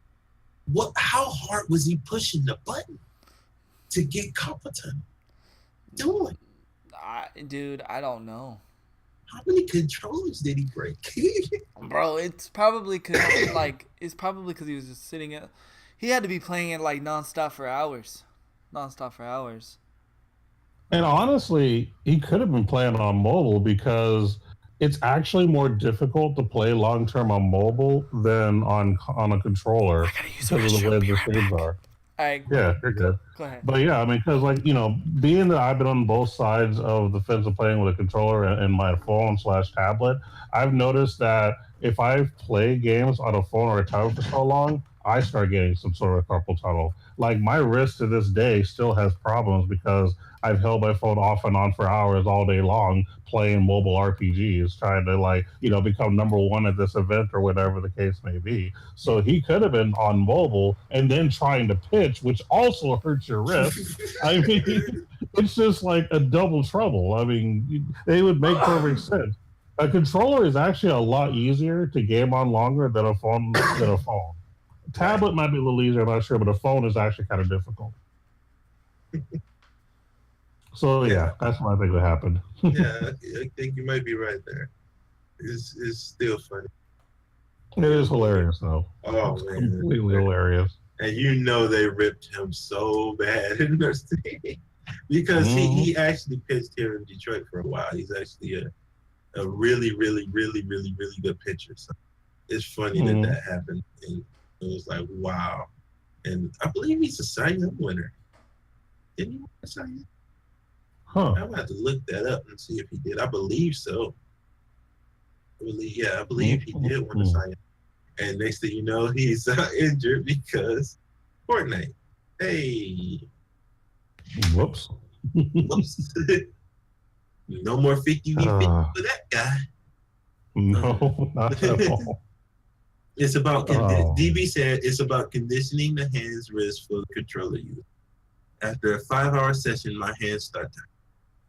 S3: how hard was he pushing the button to get competent doing?
S1: Dude, I don't know.
S3: How many controllers did he break?
S1: Bro, it's probably because he was just sitting at. He had to be playing it like nonstop for hours.
S2: And honestly, he could have been playing on mobile because it's actually more difficult to play long term on mobile than on a controller because of the way the things are. Yeah, you're good.
S1: Go ahead.
S2: But yeah, I mean, because being that I've been on both sides of the fence of playing with a controller and my phone/tablet, I've noticed that if I play games on a phone or a tablet for so long, I start getting some sort of carpal tunnel. Like my wrist to this day still has problems because I've held my phone off and on for hours all day long playing mobile RPGs, trying to become number one at this event or whatever the case may be. So he could have been on mobile and then trying to pitch, which also hurts your wrist. I mean, it's just like a double trouble. I mean, they would make perfect sense. A controller is actually a lot easier to game on longer than a phone. Tablet might be a little easier, I'm not sure, but a phone is actually kind of difficult. So yeah, that's what I think would happen.
S3: Yeah, I think you might be right there. It's still funny.
S2: It is hilarious though.
S3: Oh
S2: it's
S3: man,
S2: completely hilarious.
S3: And they ripped him so bad in their state because he actually pitched here in Detroit for a while. He's actually a really, really, really, really, really good pitcher. So it's funny that happened. And it was like, wow. And I believe he's a Cy Young winner. Didn't he win a Cy Young?
S2: Huh.
S3: I'm gonna have to look that up and see if he did. I believe so. I believe he did win a Cy Young. And next thing you know, he's injured because Fortnite. Hey.
S2: Whoops.
S3: No more 50v50 for that guy.
S2: No, not at all.
S3: It's about DB said it's about conditioning the hands wrist for the controller use. After a 5-hour session, my hands start to.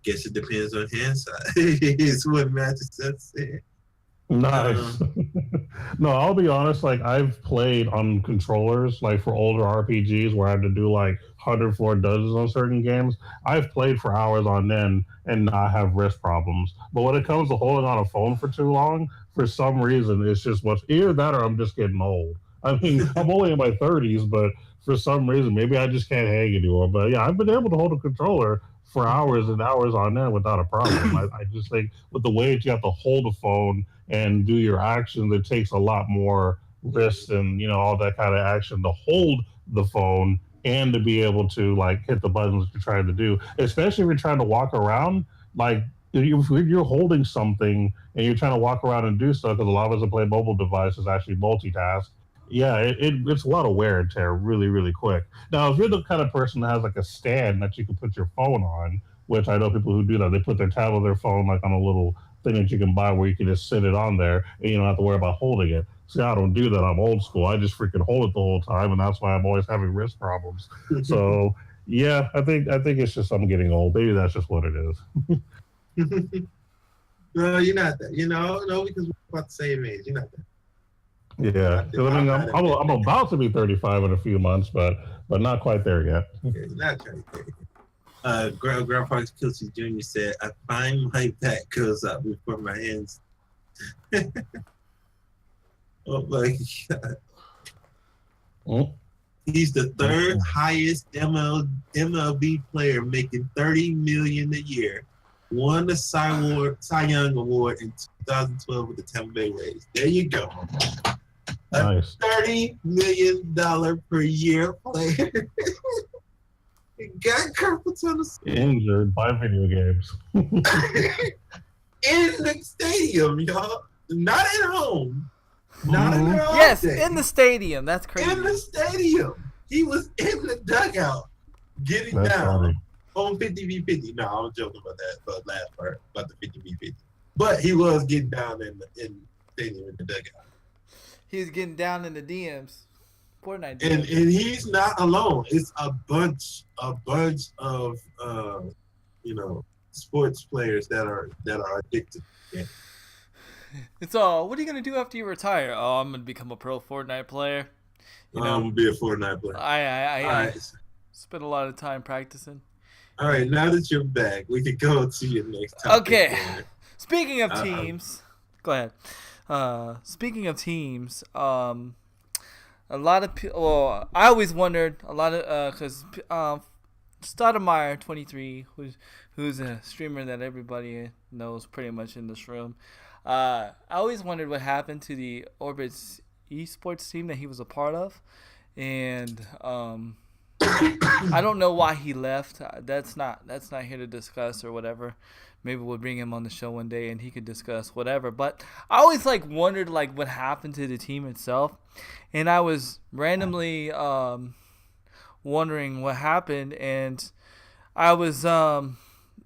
S3: Guess it depends on hand size. It's what Magic said.
S2: Nice. No, I'll be honest. Like I've played on controllers, like for older RPGs where I had to do like 100 floor dungeons on certain games. I've played for hours on end and not have wrist problems. But when it comes to holding on a phone for too long, for some reason, it's just either that or I'm just getting old. I mean, I'm only in my 30s, but for some reason, maybe I just can't hang anymore. But yeah, I've been able to hold a controller for hours and hours on end without a problem. I just think with the way that you have to hold a phone and do your actions, it takes a lot more wrist and all that kind of action to hold the phone and to be able to hit the buttons you're trying to do, especially if you're trying to walk around. Like if you're holding something and you're trying to walk around and do stuff, because a lot of us that play mobile devices actually multitask. Yeah, it's a lot of wear and tear really, really quick. Now, if you're the kind of person that has a stand that you can put your phone on, which I know people who do that, they put their tablet, their phone on a little thing that you can buy where you can just sit it on there and you don't have to worry about holding it. See, I don't do that. I'm old school. I just freaking hold it the whole time, and that's why I'm always having wrist problems. So, yeah, I think it's just I'm getting old. Maybe that's just what it is.
S3: No, you're not that. No, because we're about the same age. You're not that.
S2: Yeah, because I mean, I'm about to be 35 in a few months, but not quite there yet.
S3: Yeah, not quite there. Grandpa Kelsey Jr. said, "I find my back goes up before my hands." Oh my God! He's the third highest MLB player, making $30 million a year, won the Cy Young Award in 2012 with the Tampa Bay Rays. There you go.
S2: Nice.
S3: $30 million per year player. Got carpal tunnel
S2: Injured by video games.
S3: in the stadium, y'all. Not at home. Not in their
S1: Yes,
S3: office.
S1: in the stadium. That's crazy.
S3: In the stadium. He was in the dugout getting
S2: That's
S3: down
S2: funny.
S3: on 50v50. No, I was joking about that, but last part about the 50v50. But he was getting down in the stadium in the dugout.
S1: He was getting down in the DMs. Fortnite
S3: And
S1: DMs.
S3: he's not alone. It's a bunch of sports players that are addicted. Yeah.
S1: It's all. What are you gonna do after you retire? Oh, I'm gonna become a pro Fortnite player. You know,
S3: I'm gonna be a Fortnite player.
S1: I
S3: All right.
S1: spent a lot of time practicing.
S3: All right, now that you're back, we can go to your next topic.
S1: Okay.
S3: there.
S1: Speaking of teams, go ahead. Speaking of teams, a lot of people. Well, I always wondered a lot of because Stoudemire 23, who's a streamer that everybody knows pretty much in this room. I always wondered what happened to the Orbitz esports team that he was a part of, and I don't know why he left. That's not here to discuss or whatever. Maybe we'll bring him on the show one day and he could discuss whatever. But I always wondered what happened to the team itself, and I was randomly wondering what happened, and I was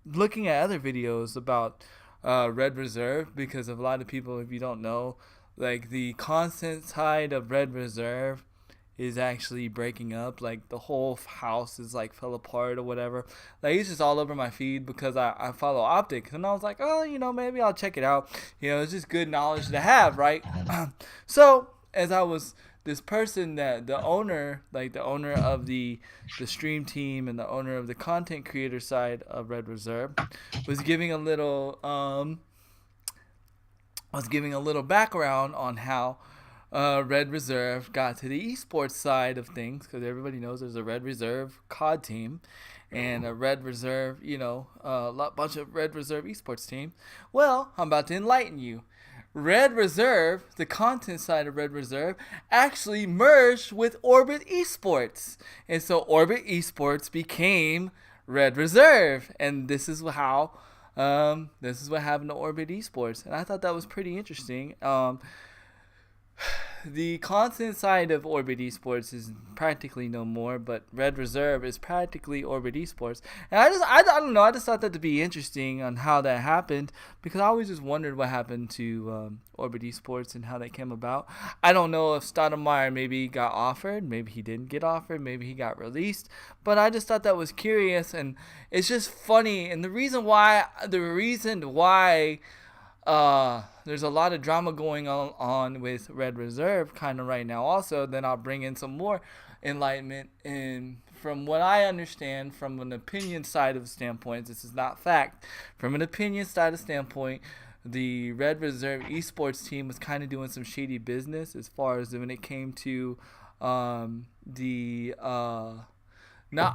S1: looking at other videos about Red Reserve, because of a lot of people, if you don't know, the constant side of Red Reserve is actually breaking up. The whole house is fell apart or whatever. It's just all over my feed because I follow Optic, and I was like, oh, maybe I'll check it out. It's just good knowledge to have, right? So as I was this person that the owner of the stream team and the owner of the content creator side of Red Reserve was giving a little background on how Red Reserve got to the esports side of things, because everybody knows there's a Red Reserve COD team and a Red Reserve, bunch of Red Reserve esports team. Well, I'm about to enlighten you. Red Reserve, the content side of Red Reserve, actually merged with Orbit Esports. And so Orbit Esports became Red Reserve. And this is what happened to Orbit Esports. And I thought that was pretty interesting. The content side of Orbit Esports is practically no more, but Red Reserve is practically Orbit Esports. And I don't know, I just thought that to be interesting on how that happened, because I always just wondered what happened to Orbit Esports and how that came about. I don't know if Stoudemire maybe got offered, maybe he didn't get offered, maybe he got released, but I just thought that was curious, and it's just funny. And the reason why there's a lot of drama going on with Red Reserve kind of right now also, then I'll bring in some more enlightenment. And from what I understand, from an opinion side of standpoint, this is not fact, from an opinion side of standpoint, the Red Reserve esports team was kind of doing some shady business as far as when it came to not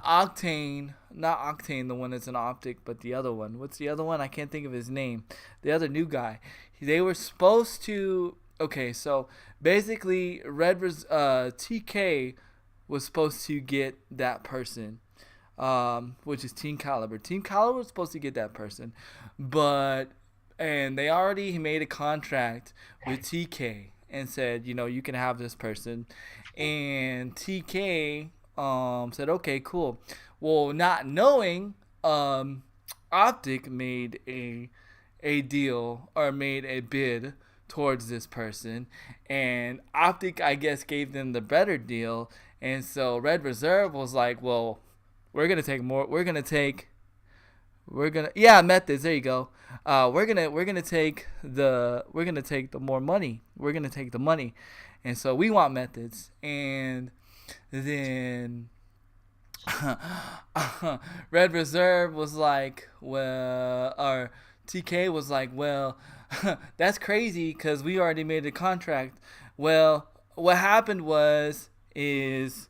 S1: Octane, the one that's an Optic, but the other one. What's the other one? I can't think of his name. The other new guy. They were supposed to. Okay, so basically, TK was supposed to get that person, which is Team Caliber. Team Caliber was supposed to get that person, and they already made a contract with TK and said, you can have this person, and TK said, okay, cool. Well, not knowing, Optic made a deal or made a bid towards this person, and Optic, I guess, gave them the better deal, and so Red Reserve was like, well, Methods, there you go. We're gonna take the more money. We're gonna take the money, and so we want Methods. And then Red Reserve was like, well, or TK was like, well, that's crazy because we already made a contract. Well, what happened is Red Reserve, the content side of Red Reserve, actually merged with Orbit Esports. And so Orbit Esports became Red Reserve. And the reason why there's a lot of drama going on right now, there's a lot of drama going on with Red Reserve, kind of right now also, then I'll bring in some more enlightenment. And from an opinion side of standpoint, this is not fact, from an opinion side of standpoint, the content side of Red Reserve was supposed to get that person, which is Team Caliber. Team Caliber was supposed to get that person,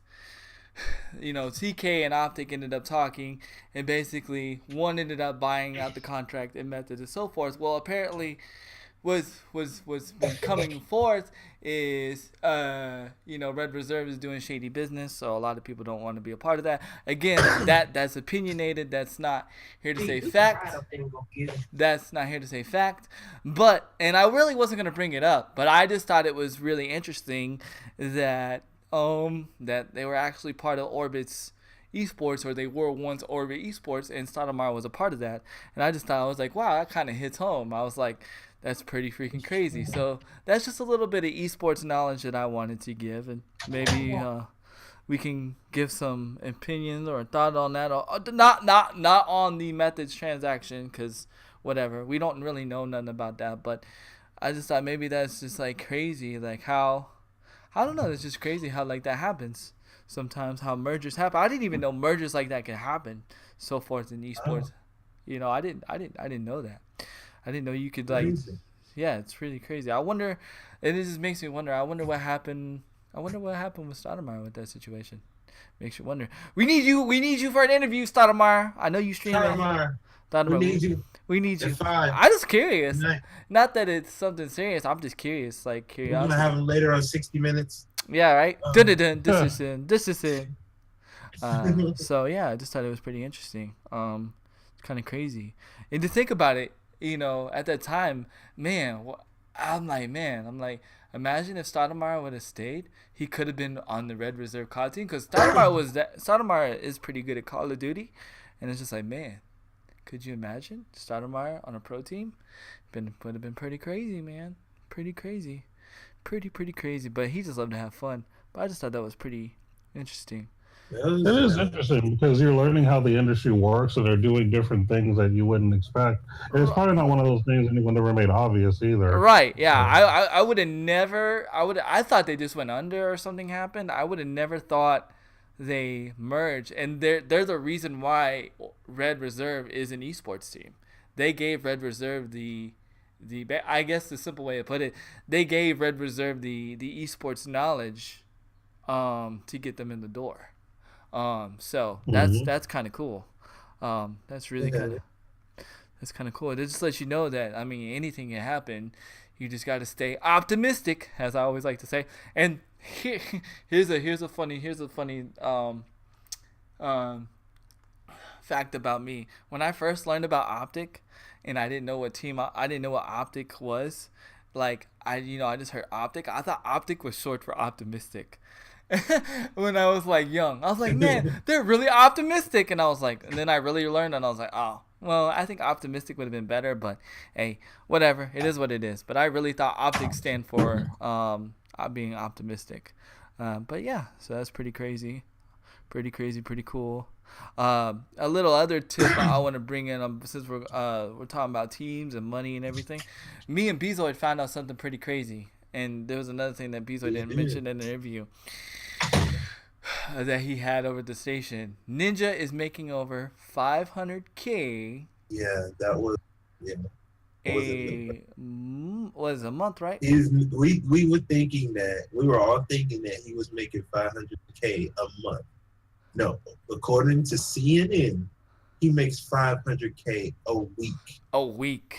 S1: but TK and Optic ended up talking, and basically one ended up buying out the contract and methods and so forth. Well, apparently, was been coming forth is Red Reserve is doing shady business, so a lot of people don't want to be a part of that. Again, that's opinionated. That's not here to say fact. That's not here to say fact. But and I really wasn't gonna bring it up, but I just thought it was really interesting that that they were actually part of Orbit's esports, or they were once Orbit esports, and Stoudemire was a part of that. And I just thought, I was like, wow, that kind of hits home. I was like, that's pretty freaking crazy. So that's just a little bit of esports knowledge that I wanted to give, and maybe we can give some opinions or a thought on that. Or not on the methods transaction, because whatever, we don't really know nothing about that. But I just thought maybe that's just like crazy, like how, I don't know, it's just crazy how like that happens sometimes, how mergers happen. I didn't even know mergers like that could happen, so forth in esports. I didn't know that. I didn't know you could like, yeah, it's really crazy. I wonder, and it just makes me wonder. I wonder what happened. I wonder what happened with Stoudemire with that situation. Makes you wonder. We need you for an interview, Stoudemire. I know you stream.
S3: Stoudemire, we need you.
S1: We need you.
S3: Fine.
S1: I'm just curious. Not that it's something serious. I'm just curious, like curiosity.
S3: We're gonna have him later on 60 Minutes.
S1: Yeah, right. This is it. So yeah, I just thought it was pretty interesting. Kind of crazy, and to think about it. At that time, I'm like, imagine if Stoudemire would have stayed. He could have been on the Red Reserve COD team, because Stoudemire is pretty good at Call of Duty, and it's just like, man, could you imagine Stoudemire on a pro team? Would have been pretty crazy, man. Pretty crazy, pretty crazy. But he just loved to have fun. But I just thought that was pretty interesting.
S2: It is interesting because you're learning how the industry works, and they're doing different things that you wouldn't expect. And it's probably not one of those things anyone ever made obvious either.
S1: Right? Yeah. I would have never. I thought they just went under or something happened. I would have never thought they merged, and they're the reason why Red Reserve is an esports team. They gave Red Reserve the I guess the simple way to put it, they gave Red Reserve the esports knowledge, to get them in the door. So that's kind of cool. That's really kind of cool. It just lets you know that, I mean, anything can happen. You just got to stay optimistic, as I always like to say. And here's a funny fact about me. When I first learned about Optic, and I didn't know what Optic was, like I just heard Optic. I thought Optic was short for optimistic. When I was like young, I was like, man, they're really optimistic, and I was like, and then I really learned, and I was like, oh, well, I think optimistic would have been better, but hey, whatever, it is what it is. But I really thought optics stand for being optimistic. But yeah, so that's pretty crazy, pretty cool. A little other tip I want to bring in, since we're talking about teams and money and everything. Me and Bezoid found out something pretty crazy. And there was another thing that Bezoid didn't mention in the interview that he had over at the station. Ninja is making over $500K.
S3: Yeah, that was
S1: was a month, right?
S3: We were all thinking that he was making $500K a month. No, according to CNN, he makes $500K a week.
S1: A week.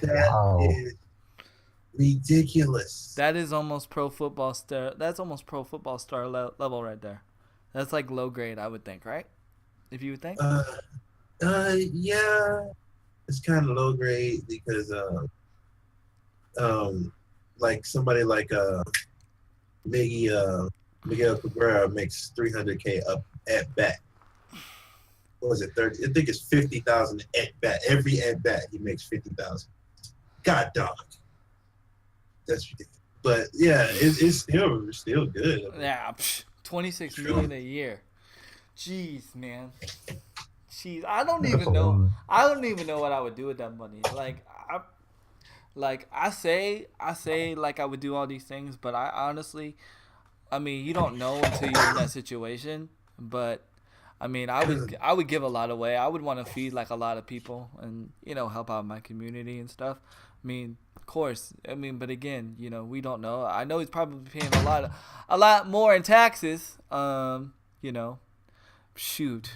S3: That is ridiculous.
S1: That is almost pro football star. That's almost pro football star level right there. That's like low grade, I would think, right? If you would think.
S3: Yeah, it's kind of low grade because like somebody like Miguel Cabrera makes $300K up at bat. What was it, 30? I think it's 50,000 at bat. Every at bat he makes 50,000. God dog. That's ridiculous. But yeah, it's still good.
S1: Yeah, $26 million a year. Jeez, man. Jeez, I don't even know what I would do with that money. I say like I would do all these things, but I honestly, I mean, you don't know until you're in that situation. But I mean, I would give a lot away. I would want to feed like a lot of people and help out my community and stuff. I mean, course. I mean, but again, you know, we don't know. I know he's probably paying a lot more in taxes. You know, shoot.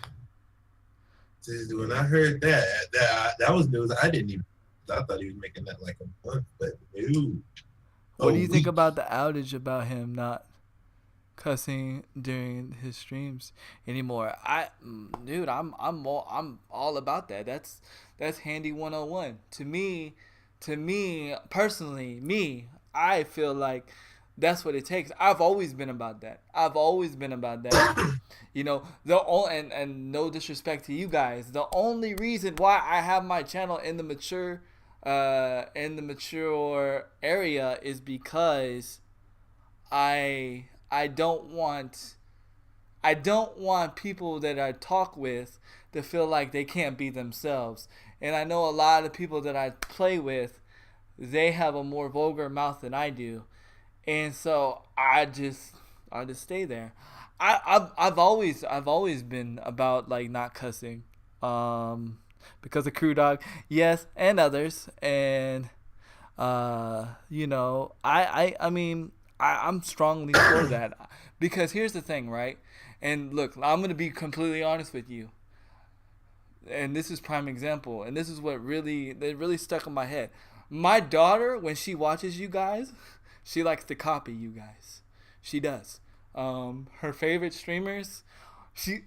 S3: Dude, when I heard that was news. I didn't even. I thought he was making that like a month, but no.
S1: What do you think about the outage about him not cussing during his streams anymore? Dude, I'm all about that. That's handy 101. To me personally, I feel like that's what it takes. I've always been about that. You know, and no disrespect to you guys, the only reason why I have my channel in the mature area is because I don't want people that I talk with to feel like they can't be themselves. And I know a lot of people that I play with, they have a more vulgar mouth than I do. And so I just stay there. I've always been about like not cussing. Because of Crew Dog, yes, and others. And you know, I mean, I'm strongly for that. Because here's the thing, right? And look, I'm gonna be completely honest with you. And this is prime example. And this is what really stuck in my head. My daughter, when she watches you guys, she likes to copy you guys. She does. Her favorite streamers.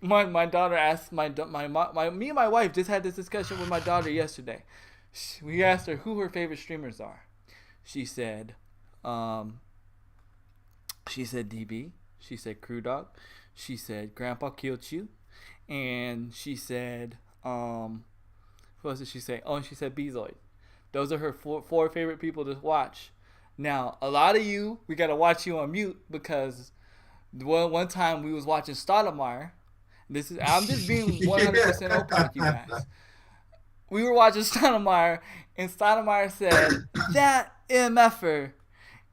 S1: My daughter asked me and my wife just had this discussion with my daughter yesterday. We asked her who her favorite streamers are. She said DB. She said Crew Dog. She said Grandpa Killed You, and she said who else did she say? Oh, and she said Bezoid. Those are her four favorite people to watch. Now, a lot of you, we gotta watch you on mute because one time we was watching Stoudemire. I'm just being 100% open with you guys. We were watching Stoudemire, and Stoudemire said, "That MFer,"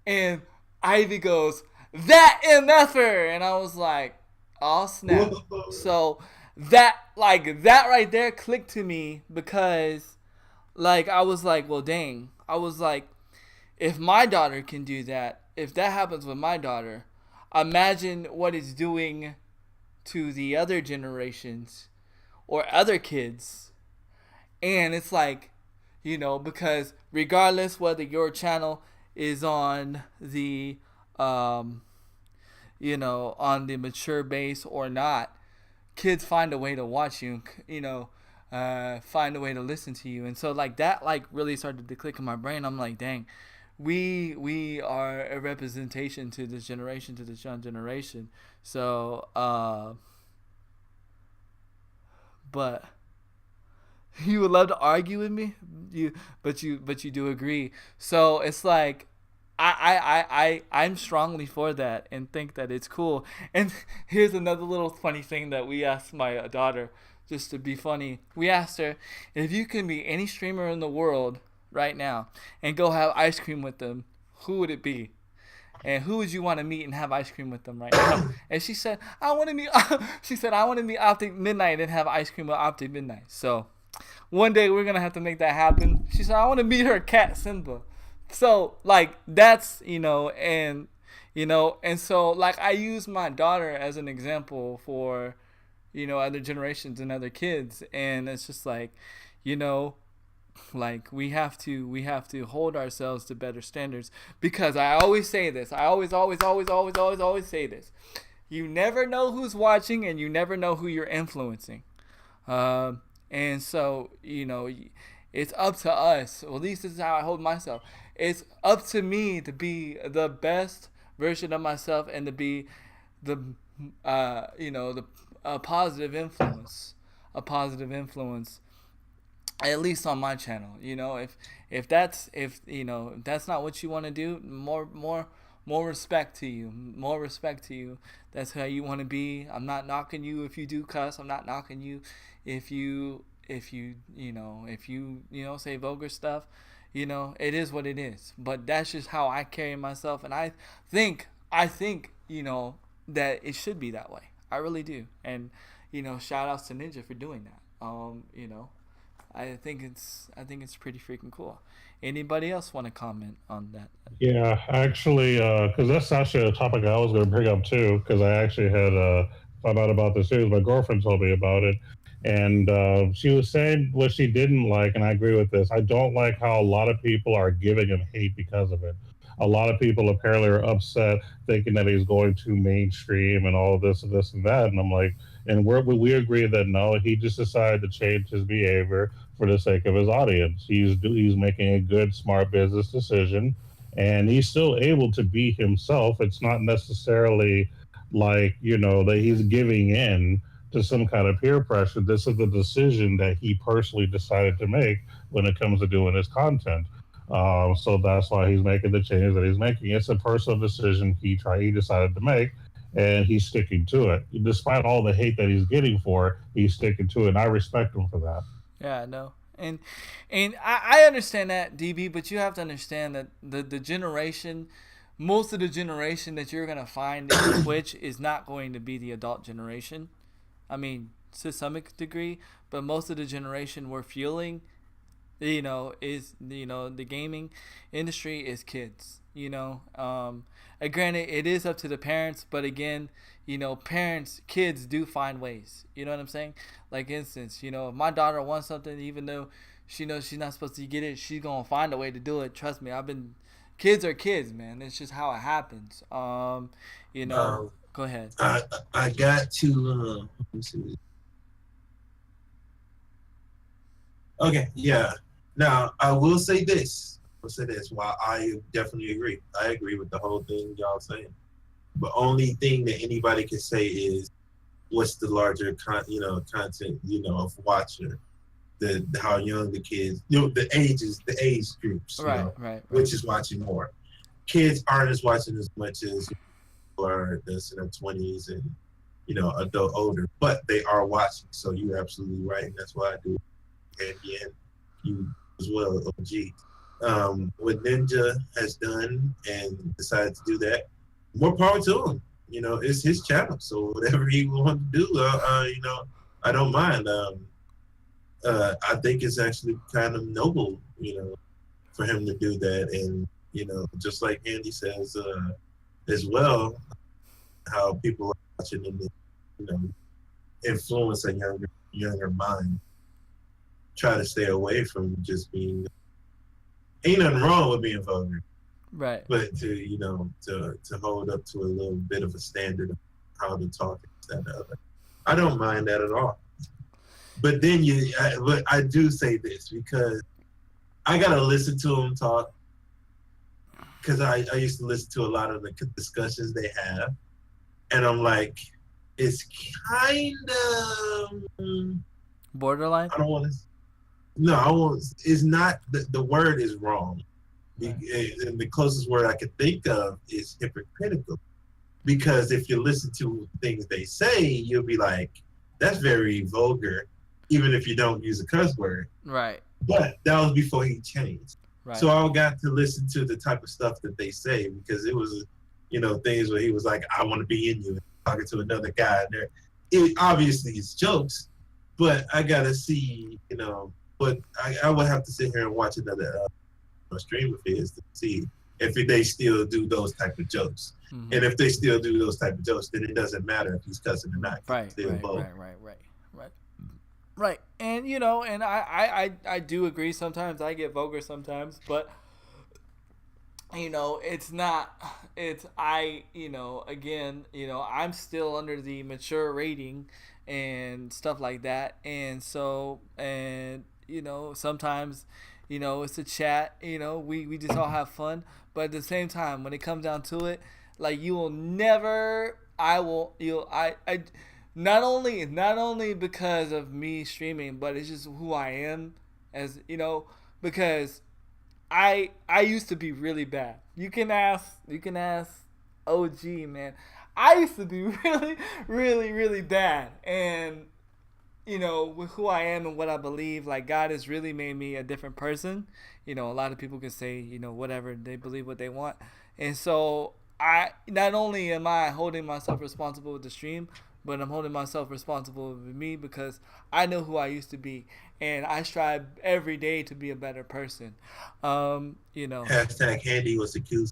S1: and Ivy goes, "That MFer," and I was like, "Oh snap!" So that right there clicked to me because, like, I was like, "Well, dang!" I was like, "If my daughter can do that, if that happens with my daughter, imagine what it's doing to the other generations or other kids." And it's like, you know, because regardless whether your channel is on the you know, on the mature base or not, kids find a way to watch you, you know, find a way to listen to you. And so like that like really started to click in my brain. I'm like, dang, we are a representation to this generation, to this young generation. So but you would love to argue with me, but you do agree. So it's like I'm strongly for that and think that it's cool. And here's another little funny thing that we asked my daughter, just to be funny. We asked her, if you can be any streamer in the world right now and go have ice cream with them, who would it be? And who would you want to meet and have ice cream with them right now? And she said, I want to meet Optic Midnight and have ice cream with Optic Midnight. So one day we're going to have to make that happen. She said, I want to meet her cat, Simba. So, like, that's, you know, and so, like, I use my daughter as an example for, you know, other generations and other kids. And it's just like, you know, like, we have to hold ourselves to better standards, because I always say this. I always say this. You never know who's watching, and you never know who you're influencing. And so, you know, it's up to us. Well, at least this is how I hold myself. It's up to me to be the best version of myself and to be the, you know, a positive influence, at least on my channel. You know, if that's not what you want to do, more respect to you. That's how you want to be. I'm not knocking you if you do cuss. I'm not knocking you if you say vulgar stuff. You know, it is what it is. But that's just how I carry myself, and I think, you know, that it should be that way. I really do. And, you know, shout outs to Ninja for doing that. You know, I think it's pretty freaking cool. Anybody else want to comment on that?
S2: Yeah, actually, because that's actually a topic I was going to bring up too, because I actually had found out about this too. My girlfriend told me about it, and she was saying what she didn't like, and I agree with this. I don't like how a lot of people are giving him hate because of it. A lot of people apparently are upset, thinking that he's going too mainstream and all this and this and that. And I'm like, and we agree that no, he just decided to change his behavior for the sake of his audience. He's making a good, smart business decision, and he's still able to be himself. It's not necessarily like that he's giving in to some kind of peer pressure. This is the decision that he personally decided to make when it comes to doing his content. So that's why he's making the changes that he's making. It's a personal decision he decided to make, and he's sticking to it. Despite all the hate that he's getting for it, he's sticking to it, and I respect him for that.
S1: Yeah, no. And I understand that, DB, but you have to understand that the generation, most of the generation that you're going to find in Twitch is not going to be the adult generation. I mean, to some degree, but most of the generation we're fueling, is, the gaming industry is kids, and granted, it is up to the parents, but again, kids do find ways, you know what I'm saying? Like, instance, if my daughter wants something, even though she knows she's not supposed to get it, she's going to find a way to do it. Trust me, kids are kids, man. It's just how it happens. Go ahead.
S3: I got to, let me see. Okay, yeah. Now, I will say this. While I definitely agree. I agree with the whole thing y'all saying. The only thing that anybody can say is, what's the larger content, of watcher, how young the kids, the age groups,
S1: right.
S3: Which is watching more. Kids aren't as watching as much as people are that's in their 20s and, adult older, but they are watching. So you're absolutely right. And that's why I do. And again, you as well, OG. What Ninja has done and decided to do that, more power to him. It's his channel, so whatever he wants to do, I don't mind. I think it's actually kind of noble, for him to do that, and just like Andy says, as well, how people are watching and influence a younger mind. Try to stay away from just being. Ain't nothing wrong with being vulgar.
S1: Right.
S3: But to hold up to a little bit of a standard of how to talk and that other, I don't mind that at all. But then but I do say this because I gotta listen to them talk, because I used to listen to a lot of the discussions they have, and I'm like, it's kind of
S1: borderline.
S3: I don't want to. No, I won't. It's not. The word is wrong. Right. And the closest word I could think of is hypocritical. Because if you listen to things they say, you'll be like, that's very vulgar, even if you don't use a cuss word.
S1: Right.
S3: But that was before he changed.
S1: Right.
S3: So I got to listen to the type of stuff that they say, because it was, things where he was like, I want to be in you, talking to another guy. And it obviously is jokes, but I got to see, but I would have to sit here and watch another stream of his to see if they still do those type of jokes. Mm-hmm. And if they still do those type of jokes, then it doesn't matter if he's cussing or not.
S1: Right. And and I do agree. Sometimes I get vulgar sometimes, but it's not. It's again, I'm still under the mature rating and stuff like that, and so sometimes. It's a chat, we just all have fun. But at the same time, when it comes down to it, like, not only because of me streaming, but it's just who I am, as because I used to be really bad. You can ask OG, man. I used to be really, really, really bad. And with who I am and what I believe, like, God has really made me a different person. A lot of people can say, whatever, they believe what they want. And so not only am I holding myself responsible with the stream, but I'm holding myself responsible for me because I know who I used to be, and I strive every day to be a better person. You know.
S3: Hashtag Handy was Yakuza.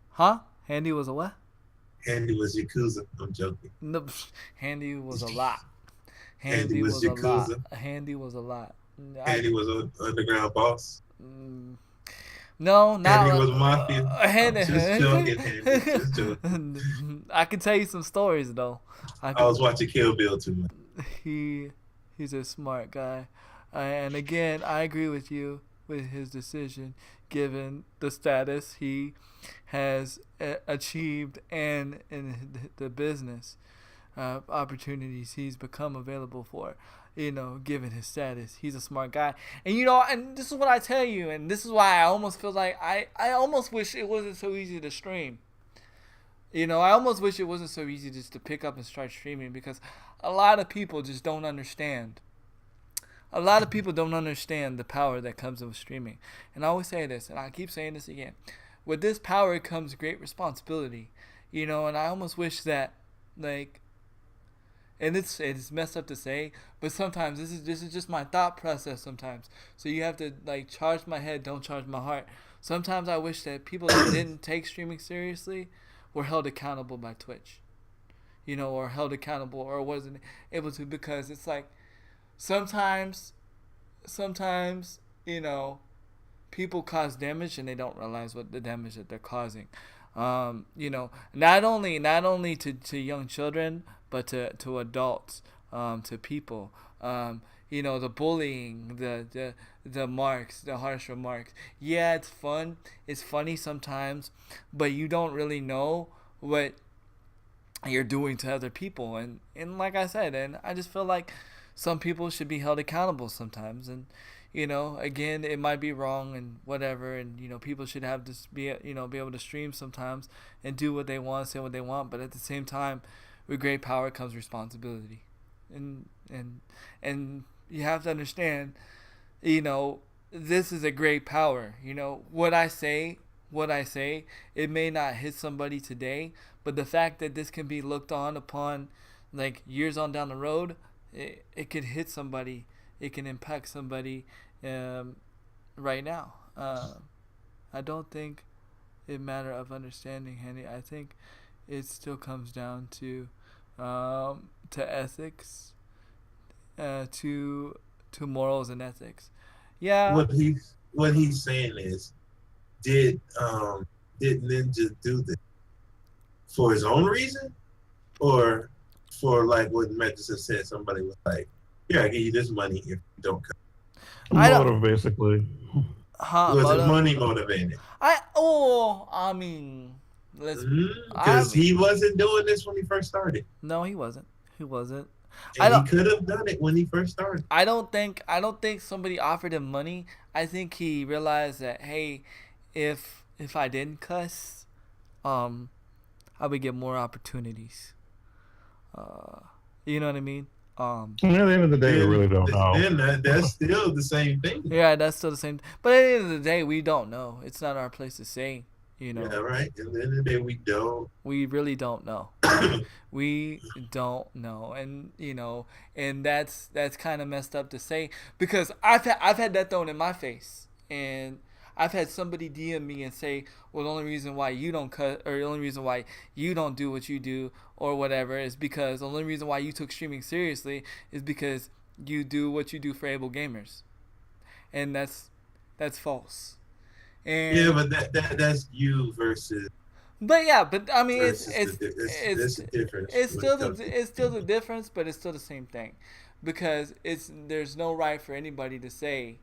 S1: Huh? Handy was a what?
S3: Handy was Yakuza. I'm joking.
S1: No, Handy was a lot.
S3: Handy was
S1: a lot.
S3: Yakuza.
S1: Handy was a lot.
S3: Handy was an underground boss.
S1: No, not
S3: Handy was Mafia.
S1: Handy.
S3: Just joking, Handy. Just joking.
S1: I can tell you some stories though.
S3: I was watching Kill Bill too much.
S1: He's a smart guy, and again, I agree with you with his decision, given the status he has achieved and in the business opportunities he's become available for. You know, given his status, he's a smart guy. And you know, and this is what I tell you, and this is why I almost feel like I almost wish it wasn't so easy to stream. You know, I almost wish it wasn't so easy just to pick up and start streaming, because a lot of people just don't understand. A lot of people don't understand the power that comes with streaming. And I always say this, and I keep saying this again. With this power comes great responsibility. You know, and I almost wish that, like, and it's messed up to say, but sometimes this is just my thought process sometimes. So you have to, like, charge my head, don't charge my heart. Sometimes I wish that people that didn't take streaming seriously were held accountable by Twitch. You know, or held accountable or wasn't able to, because it's like sometimes, you know, people cause damage and they don't realize what the damage that they're causing. You know, not only to young children, but to adults, to people. You know, the bullying, the marks, the harsh remarks. Yeah, it's fun. It's funny sometimes, but you don't really know what you're doing to other people. And like I said, and I just feel like some people should be held accountable sometimes. And, you know, again, it might be wrong and whatever. And, you know, people should have this be able to stream sometimes and do what they want, say what they want. But at the same time, with great power comes responsibility. And you have to understand, you know, this is a great power. You know, what I say, it may not hit somebody today, but the fact that this can be looked on upon like years on down the road, it could hit somebody. It can impact somebody right now. I don't think it matter of understanding, Henry. I think it still comes down to ethics, to morals and ethics. Yeah.
S3: What he's saying is, did Ninja do this for his own reason, or for, like what Madison said, somebody was like, "Here, I give you this money if you don't come."
S2: Motive, basically.
S3: Was it money motivated?
S1: I mean,
S3: because he wasn't doing this when he first started.
S1: No, he wasn't.
S3: And he could have done it when he first started.
S1: I don't think somebody offered him money. I think he realized that, hey, if I didn't cuss, I would get more opportunities. You know what I mean?
S2: At the end of the day, we really don't know.
S3: Then that's still the same thing.
S1: Yeah, that's still the same. But at the end of the day, we don't know. It's not our place to say. You know.
S3: Yeah, right. At the end of the day, we don't.
S1: We really don't know. We don't know, and you know, and that's kind of messed up to say, because I've had that thrown in my face, and I've had somebody DM me and say, well, the only reason why you don't cut, or the only reason why you don't do what you do or whatever, is because the only reason why you took streaming seriously is because you do what you do for able gamers, and that's false. And
S3: yeah, but that's you versus.
S1: But yeah, but I mean, it's
S3: different.
S1: It's still the difference, but it's still the same thing, because there's no right for anybody to say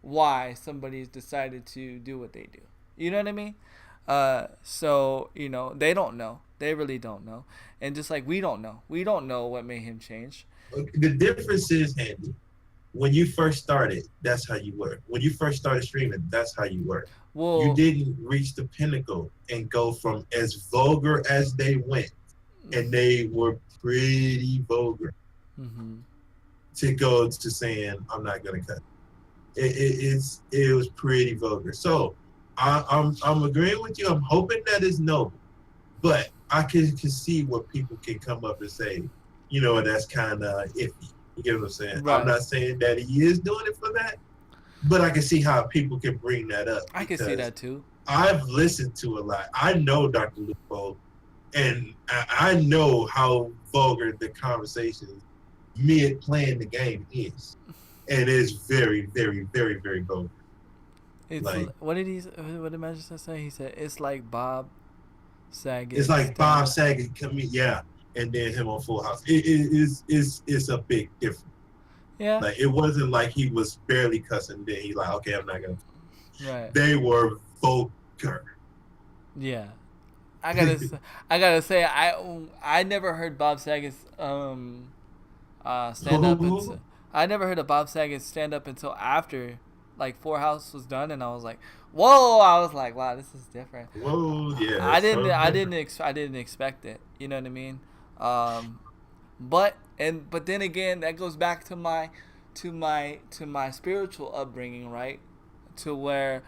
S1: why somebody's decided to do what they do. You know what I mean? So you know, they don't know. They really don't know, and just like we don't know what made him change.
S3: The difference is, Andy, when you first started, that's how you were. When you first started streaming, that's how you were.
S1: Well,
S3: you didn't reach the pinnacle and go from as vulgar as they went, and they were pretty vulgar, to go to saying, I'm not gonna cut. It was pretty vulgar. So I'm agreeing with you. I'm hoping that is noble, but I can see where people can come up and say, you know, that's kind of iffy. You get what I'm saying?
S1: Right.
S3: I'm not saying that he is doing it for that, but I can see how people can bring that up.
S1: I can see that too.
S3: I've listened to a lot. I know Dr. Lupo, and I know how vulgar the conversation mid playing the game is, and it's very, very, very, very vulgar.
S1: It's
S3: Like,
S1: what did Magic say? He said it's like Bob Saget.
S3: it's like Bob Saget coming, yeah, and then him on Full House. It's a big difference.
S1: Yeah.
S3: Like, it wasn't like he was barely cussing. Then he's like, okay, I'm not gonna.
S1: Right.
S3: They were vulgar.
S1: Yeah. I gotta say I never heard Bob Saget's stand up. I never heard of Bob Saget stand up until after like Full House was done, and I was like, whoa! I was like, wow, this is different.
S3: Whoa, yeah.
S1: I didn't expect it. You know what I mean? But then again, that goes back to my spiritual upbringing, right? To where,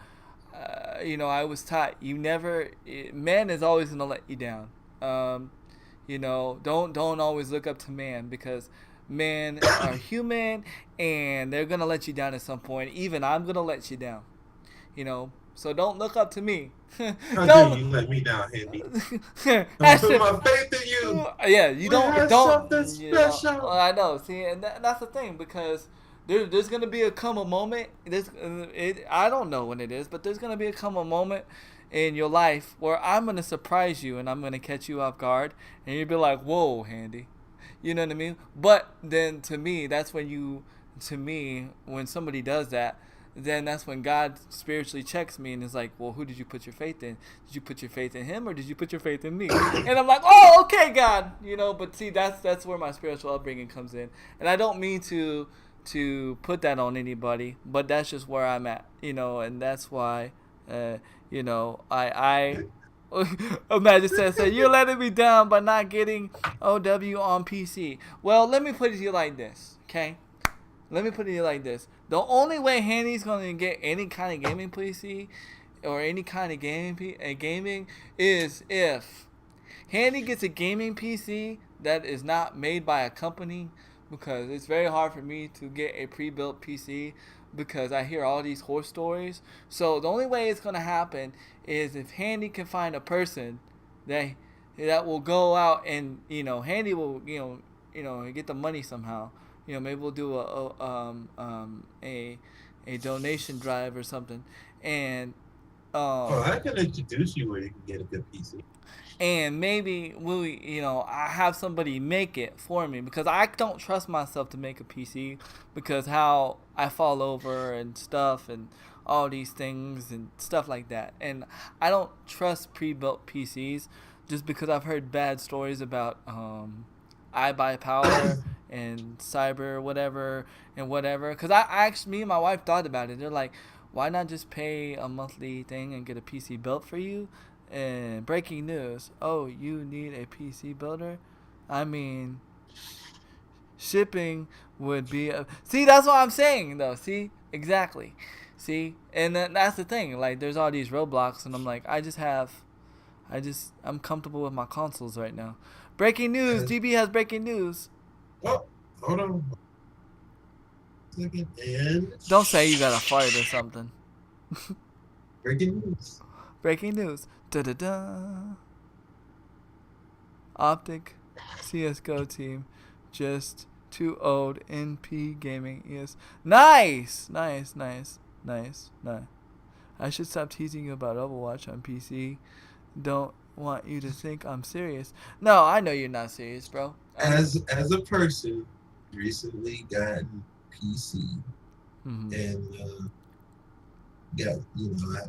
S1: you know, I was taught man is always gonna let you down. You know, don't always look up to man, because men are human and they're gonna let you down at some point. Even I'm gonna let you down. You know, so don't look up to me.
S3: How dare you let me down, Handy? I put my faith in you.
S1: Yeah, you don't.
S3: Something
S1: You
S3: special.
S1: know, I know. See, and that's the thing, because there's gonna be a moment. I don't know when it is, but there's gonna be a moment in your life where I'm gonna surprise you and I'm gonna catch you off guard, and you'll be like, "Whoa, Handy," you know what I mean? But then to me, when somebody does that, then that's when God spiritually checks me and is like, well, who did you put your faith in? Did you put your faith in him, or did you put your faith in me? And I'm like, oh, okay, God, you know. But see, that's where my spiritual upbringing comes in, and I don't mean to put that on anybody, but that's just where I'm at, you know. And that's why, you know, I Imagine says, you're letting me down by not getting OW on PC. Well, let me put it to you like this, okay? Let me put it to you like this. The only way Handy's going to get any kind of gaming PC or any kind of gaming is if Handy gets a gaming PC that is not made by a company, because it's very hard for me to get a pre-built PC because I hear all these horror stories. So the only way it's going to happen is if Handy can find a person that will go out and, you know, Handy will, you know, get the money somehow. You know, maybe we'll do a donation drive or something, and
S3: I can introduce you where you can get a good PC.
S1: And maybe I have somebody make it for me, because I don't trust myself to make a PC because how I fall over and stuff and all these things and stuff like that. And I don't trust pre-built PCs just because I've heard bad stories about iBuyPower and Cyber whatever. Because me and my wife thought about it. They're like, why not just pay a monthly thing and get a PC built for you? And breaking news, oh, you need a PC builder? I mean, shipping would be see, that's what I'm saying though. See, exactly. See, and that's the thing, like, there's all these roadblocks, and I'm like, I'm comfortable with my consoles right now. Breaking news, GB has breaking news.
S3: Oh, hold on. And
S1: don't say you got a fart or something.
S3: Breaking news.
S1: Breaking news. Da-da-da. Optic CSGO team just too old. NP Gaming is nice. I should stop teasing you about Overwatch on PC. Don't want you to think I'm serious. No, I know you're not serious, bro.
S3: As a person recently gotten PC,
S1: mm-hmm.
S3: and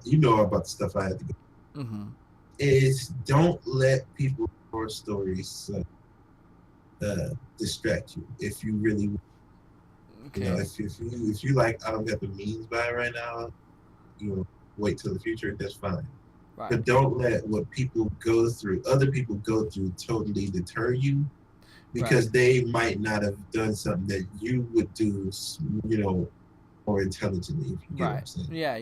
S3: you know about the stuff I had to go.
S1: Mm-hmm.
S3: Is don't let people's horror stories distract you. If you really,
S1: okay.
S3: You know, if you like, I don't got the means by it right now, you know, wait till the future. That's fine. Right. But don't let what other people go through, totally deter you, because right. They might not have done something that you would do, you know, more intelligently. If you get what I'm saying.
S1: Yeah.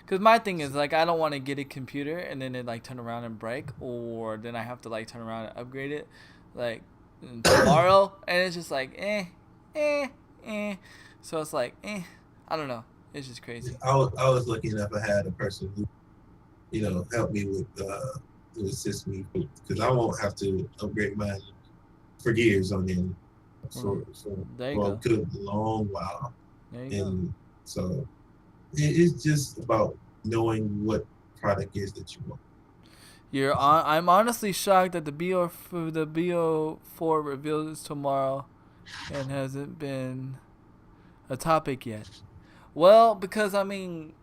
S1: Because my thing is, like, I don't want to get a computer and then it, like, turn around and break, or then I have to, like, turn around and upgrade it. Like, tomorrow, and it's just like So it's like I don't know. It's just crazy.
S3: I was lucky enough I had a person who, help me with to assist me because I won't have to upgrade mine for years on end.
S1: There you
S3: For a
S1: go.
S3: good long while.
S1: There you
S3: And so it's just about knowing what product is that you want.
S1: I'm honestly shocked that the BO4 reveal is tomorrow, and hasn't been a topic yet. Well, because I mean,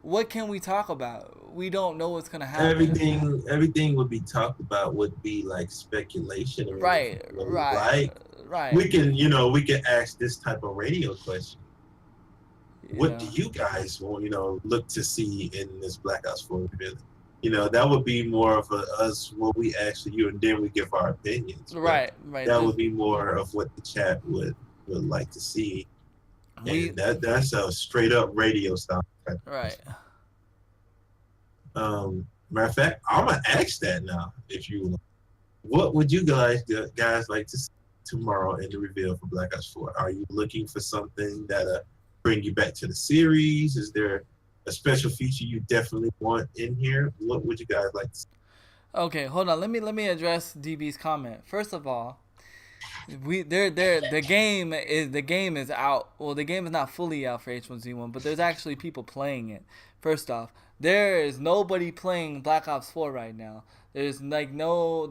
S1: what can we talk about? We don't know what's gonna happen.
S3: Everything would be talked about would be like speculation or
S1: Right,
S3: anything.
S1: right,
S3: Like
S1: right.
S3: we can ask this type of radio question. What do you guys want, look to see in this Black Ops 4 reveal? That would be more of us what we actually you, and then we give our opinions.
S1: Right.
S3: That would be more of what the chat would like to see. And that's a straight up radio style.
S1: Right.
S3: Matter of fact, I'm gonna ask that now. If you want. What would you guys like to see tomorrow in the reveal for Black Ops 4? Are you looking for something that bring you back to the series? Is there a special feature you definitely want in here? What would you guys like to see?
S1: Okay, hold on. Let me address DB's comment. First of all, the game is out. Well, the game is not fully out for H1Z1, but there's actually people playing it. First off, there is nobody playing Black Ops 4 right now. There's no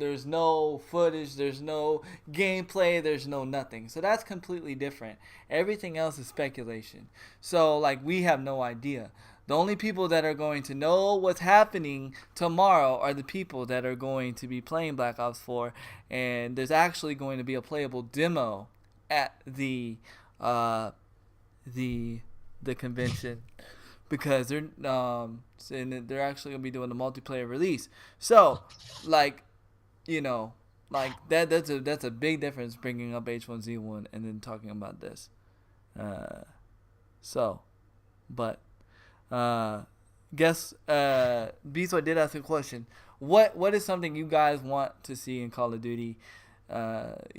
S1: footage, there's no gameplay, there's no nothing. So that's completely different. Everything else is speculation. So like we have no idea. The only people that are going to know what's happening tomorrow are the people that are going to be playing Black Ops 4, and there's actually going to be a playable demo at the convention, because they're actually gonna be doing the multiplayer release. So, like, that's a big difference bringing up H1Z1 and then talking about this. Guess Beastboy did ask a question. What is something you guys want to see in Call of Duty? But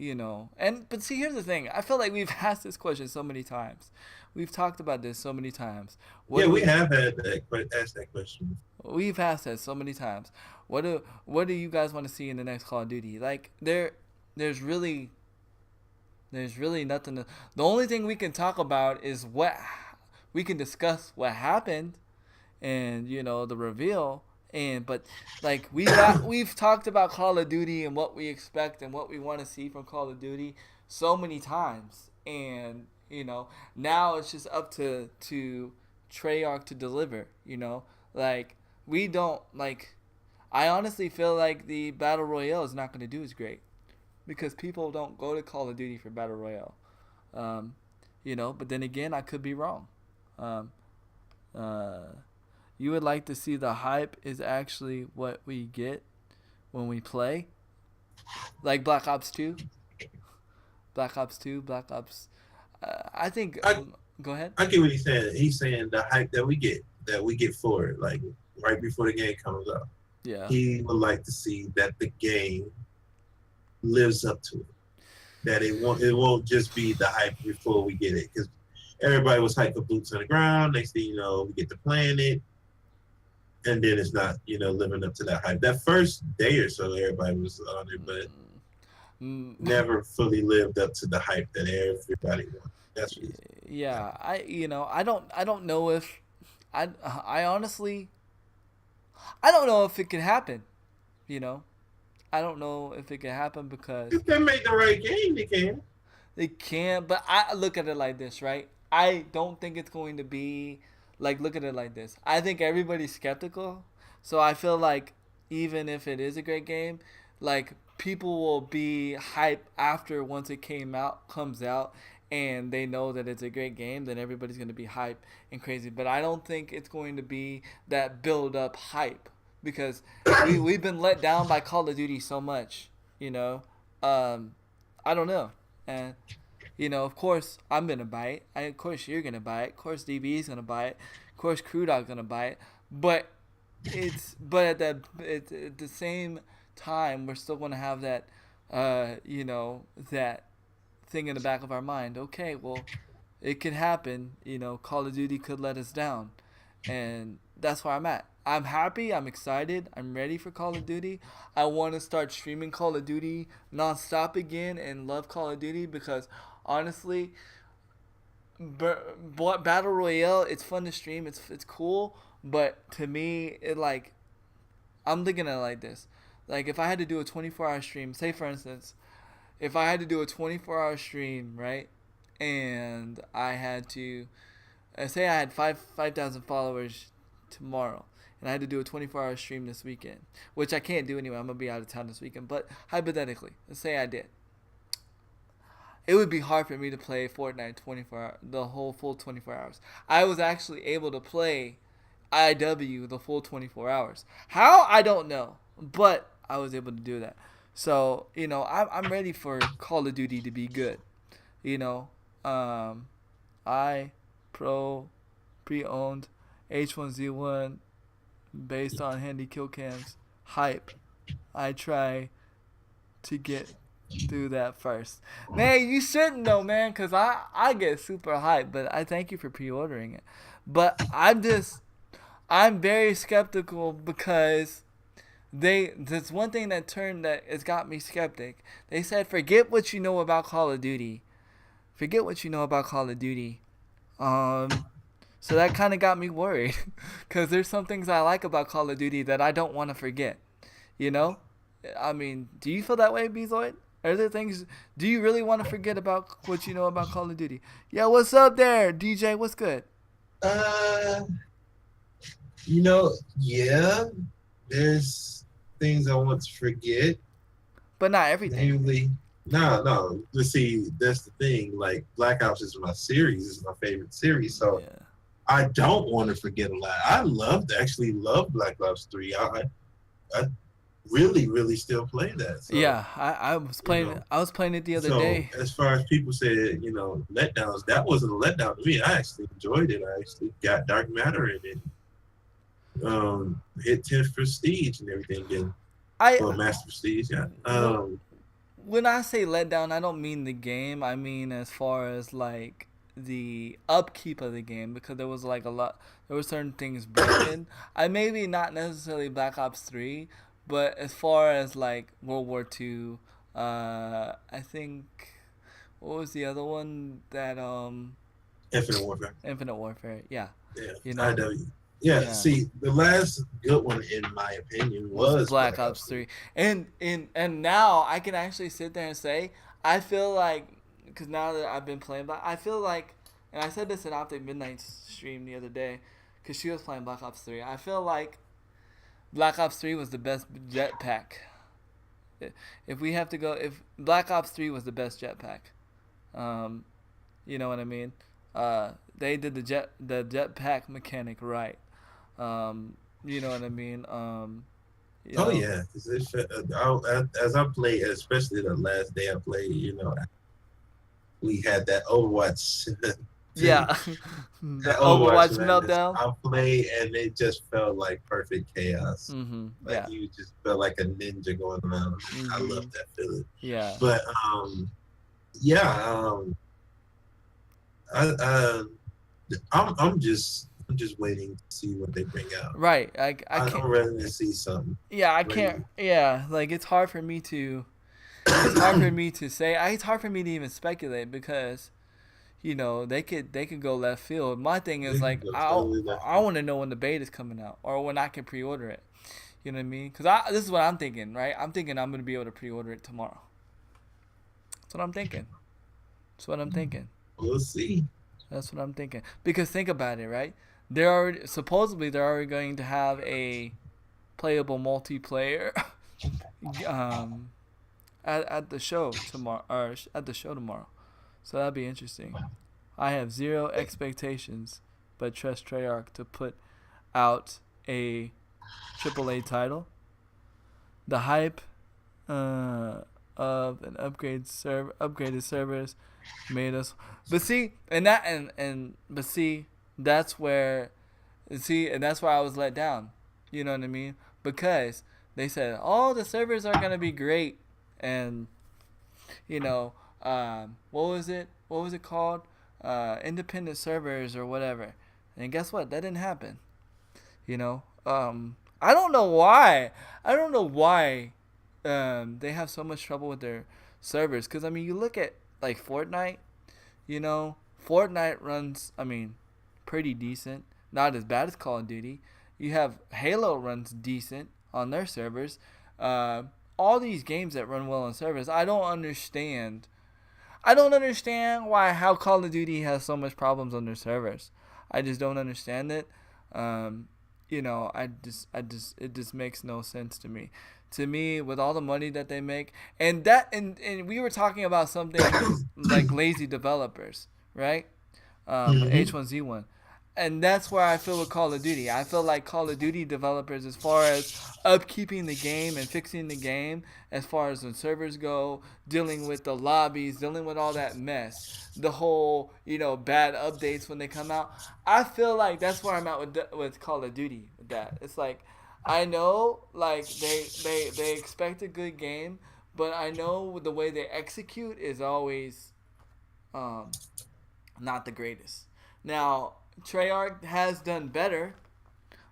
S1: see, here's the thing. I feel like we've asked this question so many times. We've talked about this so many times.
S3: We have asked that question.
S1: We've asked that so many times. What do you guys want to see in the next Call of Duty? Like there's really nothing. The only thing we can talk about is we can discuss what happened, and the reveal. But like we've talked about Call of Duty and what we expect and what we want to see from Call of Duty so many times, and now it's just up to Treyarch to deliver. Like we don't like. I honestly feel like the Battle Royale is not going to do as great because people don't go to Call of Duty for Battle Royale. But then again, I could be wrong. You would like to see the hype is actually what we get when we play, like Black Ops 2. Black Ops 2, Black Ops. I think. Go ahead.
S3: I get what he's saying. He's saying the hype that we get for it, like right before the game comes out.
S1: Yeah.
S3: He would like to see that the game lives up to it. That it won't just be the hype before we get it, because everybody was hyped for boots on the ground. Next thing you know, we get to playing it, and then it's not living up to that hype. That first day or so, everybody was on it, but never fully lived up to the hype that everybody wanted. That's what
S1: yeah. I don't know if I honestly I don't know if it could happen. I don't know if it can happen because
S3: if they make the right game, they can.
S1: They can, but I look at it like this, right? I don't think it's going to be like, look at it like this. I think everybody's skeptical, so I feel like even if it is a great game, like people will be hyped after once it comes out, and they know that it's a great game. Then everybody's going to be hyped and crazy. But I don't think it's going to be that build up hype, because we've been let down by Call of Duty so much. I don't know. And of course I'm gonna buy it. Of course you're gonna buy it. Of course DB's gonna buy it. Of course Crew Dog's gonna buy it. But at the same time, we're still gonna have that that thing in the back of our mind. Okay, well, it could happen. Call of Duty could let us down, and that's where I'm at. I'm happy. I'm excited. I'm ready for Call of Duty. I want to start streaming Call of Duty nonstop again and love Call of Duty because honestly, Battle Royale, it's fun to stream. It's cool, but to me, I'm thinking of it like this. Like if I had to do a 24-hour stream, say for instance, if I had to do a 24-hour stream, right, and I had to, say I had 5,000 followers tomorrow, and I had to do a 24-hour stream this weekend, which I can't do anyway. I'm gonna be out of town this weekend. But hypothetically, let's say I did. It would be hard for me to play Fortnite 24 hours, the whole full 24 hours. I was actually able to play IW the full 24 hours. How? I don't know, but I was able to do that. So, I'm ready for Call of Duty to be good. I pre-owned H1Z1 based on handy kill cams. Hype. I try to get through that first. Man, you shouldn't know, man, because I get super hyped, but I thank you for pre-ordering it. But I'm very skeptical because there's one thing that has got me skeptic. They said, forget what you know about Call of Duty. Forget what you know about Call of Duty. So that kind of got me worried because there's some things I like about Call of Duty that I don't want to forget. I mean, do you feel that way, Bezoid? Are there things, do you really want to forget about what you know about Call of Duty? Yeah, what's up there, DJ? What's good?
S3: Yeah, there's things I want to forget.
S1: But not everything.
S3: Namely, no. Let's see, that's the thing. Like, Black Ops is my series, is my favorite series. So yeah. I don't want to forget a lot. I actually love Black Ops 3. I really, really still play that. So,
S1: yeah, I was playing. I was playing it the other day.
S3: As far as people say, letdowns, that wasn't a letdown to me. I actually enjoyed it. I actually got Dark Matter in it. Hit 10th Prestige and everything. Master Prestige. Yeah.
S1: When I say letdown, I don't mean the game. I mean as far as like the upkeep of the game, because there was like there were certain things broken. Maybe not necessarily Black Ops 3. But as far as like World War II, I think, what was the other one that
S3: Infinite Warfare.
S1: Infinite Warfare, yeah.
S3: Yeah. IW. Yeah. See, the last good one in my opinion was
S1: Black Ops 3. And now I can actually sit there and say I feel like, because now that I've been playing I feel like, and I said this in Optic Midnight's stream the other day, because she was playing Black Ops 3. I feel like Black Ops 3 was the best jetpack. If Black Ops 3 was the best jetpack, you know what I mean? They did the jetpack mechanic right. You know what I mean?
S3: Yeah. As I played, especially the last day I played, we had that Overwatch.
S1: Yeah, the Overwatch meltdown.
S3: I played and it just felt like perfect chaos.
S1: Mm-hmm.
S3: Like you just felt like a ninja going around.
S1: Mm-hmm.
S3: I love that feeling.
S1: Yeah.
S3: But I'm just waiting to see what they bring out.
S1: Right.
S3: I'm ready to see something.
S1: Yeah, I can't. Yeah, like it's hard for me to. It's hard for me to say. It's hard for me to even speculate because. They could go left field. My thing is like I want to know when the beta is coming out or when I can pre-order it. You know what I mean? Because this is what I'm thinking, right? I'm thinking I'm gonna be able to pre-order it tomorrow. That's what I'm thinking.
S3: We'll see.
S1: That's what I'm thinking. Because think about it, right? They're already going to have a playable multiplayer at the show tomorrow. So that'd be interesting. I have zero expectations, but trust Treyarch to put out a AAA title. The hype of an upgraded servers made us. But see, that's where I was let down. You know what I mean? Because they said, "Oh, the servers are gonna be great," and you know, what was it? What was it called? Independent servers or whatever. And guess what? That didn't happen. You know, I don't know why. I don't know why they have so much trouble with their servers. Because I mean, you look at like Fortnite. You know, Fortnite runs. I mean, pretty decent. Not as bad as Call of Duty. You have Halo runs decent on their servers. All these games that run well on servers, I don't understand. I don't understand how Call of Duty has so much problems on their servers. I just don't understand it. You know, it just makes no sense to me. To me, with all the money that they make, and we were talking about something like lazy developers, right? H1Z1. And that's where I feel with Call of Duty. I feel like Call of Duty developers, as far as upkeeping the game and fixing the game, as far as when servers go, dealing with the lobbies, dealing with all that mess, the whole, you know, bad updates when they come out. I feel like that's where I'm at with Call of Duty. With that, it's like, I know like they expect a good game, but I know the way they execute is always not the greatest. Now, Treyarch has done better,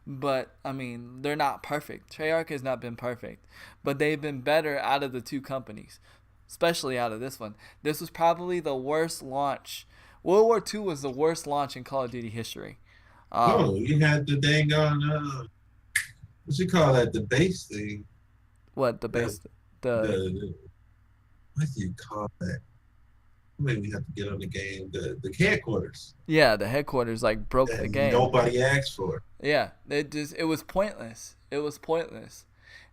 S1: but I mean, they're not perfect. Treyarch has not been perfect, but they've been better out of the two companies, especially out of this one. This was probably the worst launch. World War II was the worst launch in Call of Duty history.
S3: You had the dang on what you call that? The base thing.
S1: What the base?
S3: The what do you call that? Maybe we have to get on the game. The headquarters.
S1: Yeah, the headquarters like broke the game.
S3: Nobody asked for.
S1: Yeah, it was pointless. It was pointless,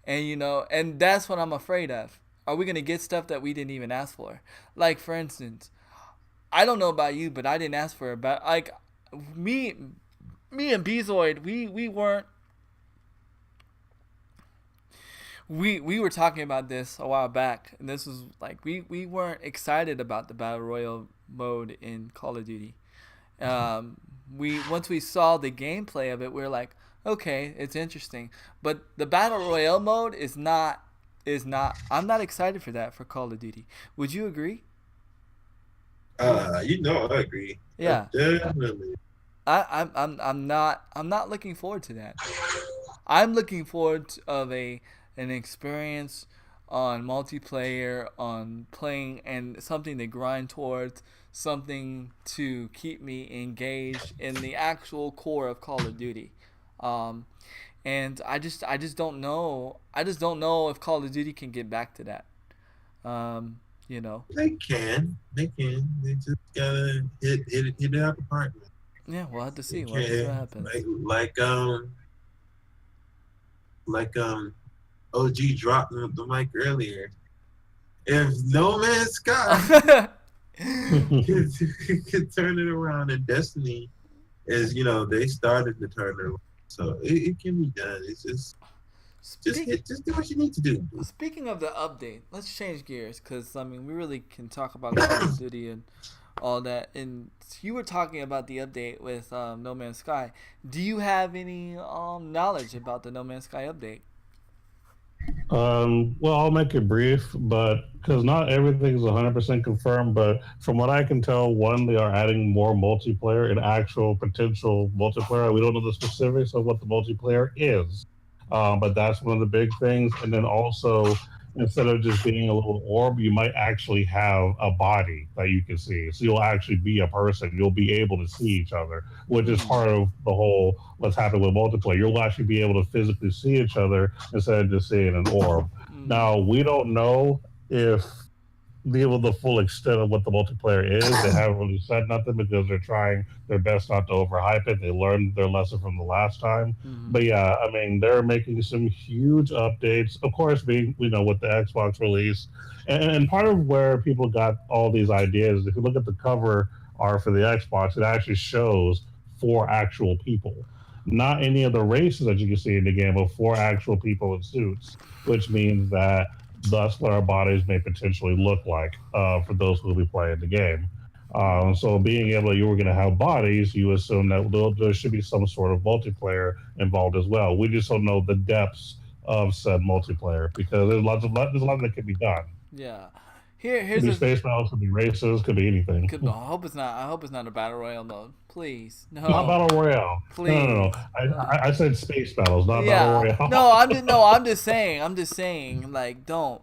S1: and you know, and that's what I'm afraid of. Are we gonna get stuff that we didn't even ask for? Like, for instance, I don't know about you, but I didn't ask for it. But like me and Bezoid, we weren't. We were talking about this a while back, and this was like we weren't excited about the battle royale mode in Call of Duty. Once we saw the gameplay of it, we were like, okay, it's interesting, but the battle royale mode is not. I'm not excited for that for Call of Duty. Would you agree?
S3: You know, I agree.
S1: Yeah,
S3: definitely.
S1: I'm not looking forward to that. I'm looking forward of an experience on multiplayer, on playing, and something to grind towards, something to keep me engaged in the actual core of Call of Duty. And I just don't know. I just don't know if Call of Duty can get back to that. You know.
S3: They can. They just gotta hit it out the park.
S1: Yeah, we'll have to see. We'll have to see what happens.
S3: Like OG dropped the mic earlier. If No Man's Sky could turn it around, and Destiny is, you know, they started to turn it around, so it can be done. It's just do what you need to do.
S1: Speaking of the update, let's change gears, because I mean, we really can talk about Call of Duty and all that. And you were talking about the update with No Man's Sky. Do you have any knowledge about the No Man's Sky update?
S2: Well, I'll make it brief, but because not everything is 100% confirmed, but from what I can tell, one, they are adding more multiplayer and actual potential multiplayer. We don't know the specifics of what the multiplayer is, but that's one of the big things. And then also, instead of just being a little orb, you might actually have a body that you can see. So you'll actually be a person. You'll be able to see each other, which is part of the whole what's happening with multiplayer. You'll actually be able to physically see each other instead of just seeing an orb. Now, we don't know if the full extent of what the multiplayer is. They haven't really said nothing because they're trying their best not to overhype it. They learned their lesson from the last time. But yeah, I mean, they're making some huge updates. Of course, with the Xbox release. And part of where people got all these ideas, if you look at the cover art for the Xbox, it actually shows 4 actual people. Not any of the races that you can see in the game, but 4 actual people in suits, which means that that's what our bodies may potentially look like for those who will be playing the game. So being able you were going to have bodies, you assume that there should be some sort of multiplayer involved as well. We just don't know the depths of said multiplayer because there's a lot that can be done.
S1: Yeah. Here's
S2: Could be
S1: a
S2: space battles, could be races, could be anything.
S1: I hope it's not. I hope it's not a battle royale mode. Please, no.
S2: Not battle royale.
S1: Please.
S2: No. I said space battles, not battle royale.
S1: No, I'm just saying. I'm just saying. Like, don't.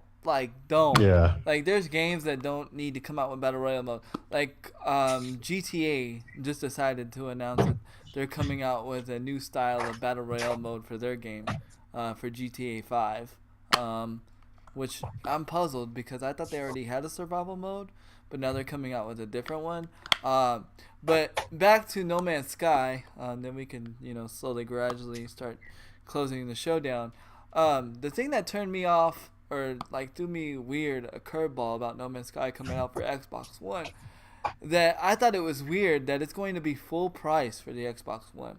S2: Yeah.
S1: Like, there's games that don't need to come out with battle royale mode. Like, GTA just decided to announce that they're coming out with a new style of battle royale mode for their game, for GTA 5. Which I'm puzzled because I thought they already had a survival mode, but now they're coming out with a different one. But back to No Man's Sky, then we can, slowly, gradually start closing the show down. The thing that turned me off, or like threw me weird, a curveball about No Man's Sky coming out for Xbox One, that I thought it was weird that it's going to be full price for the Xbox One.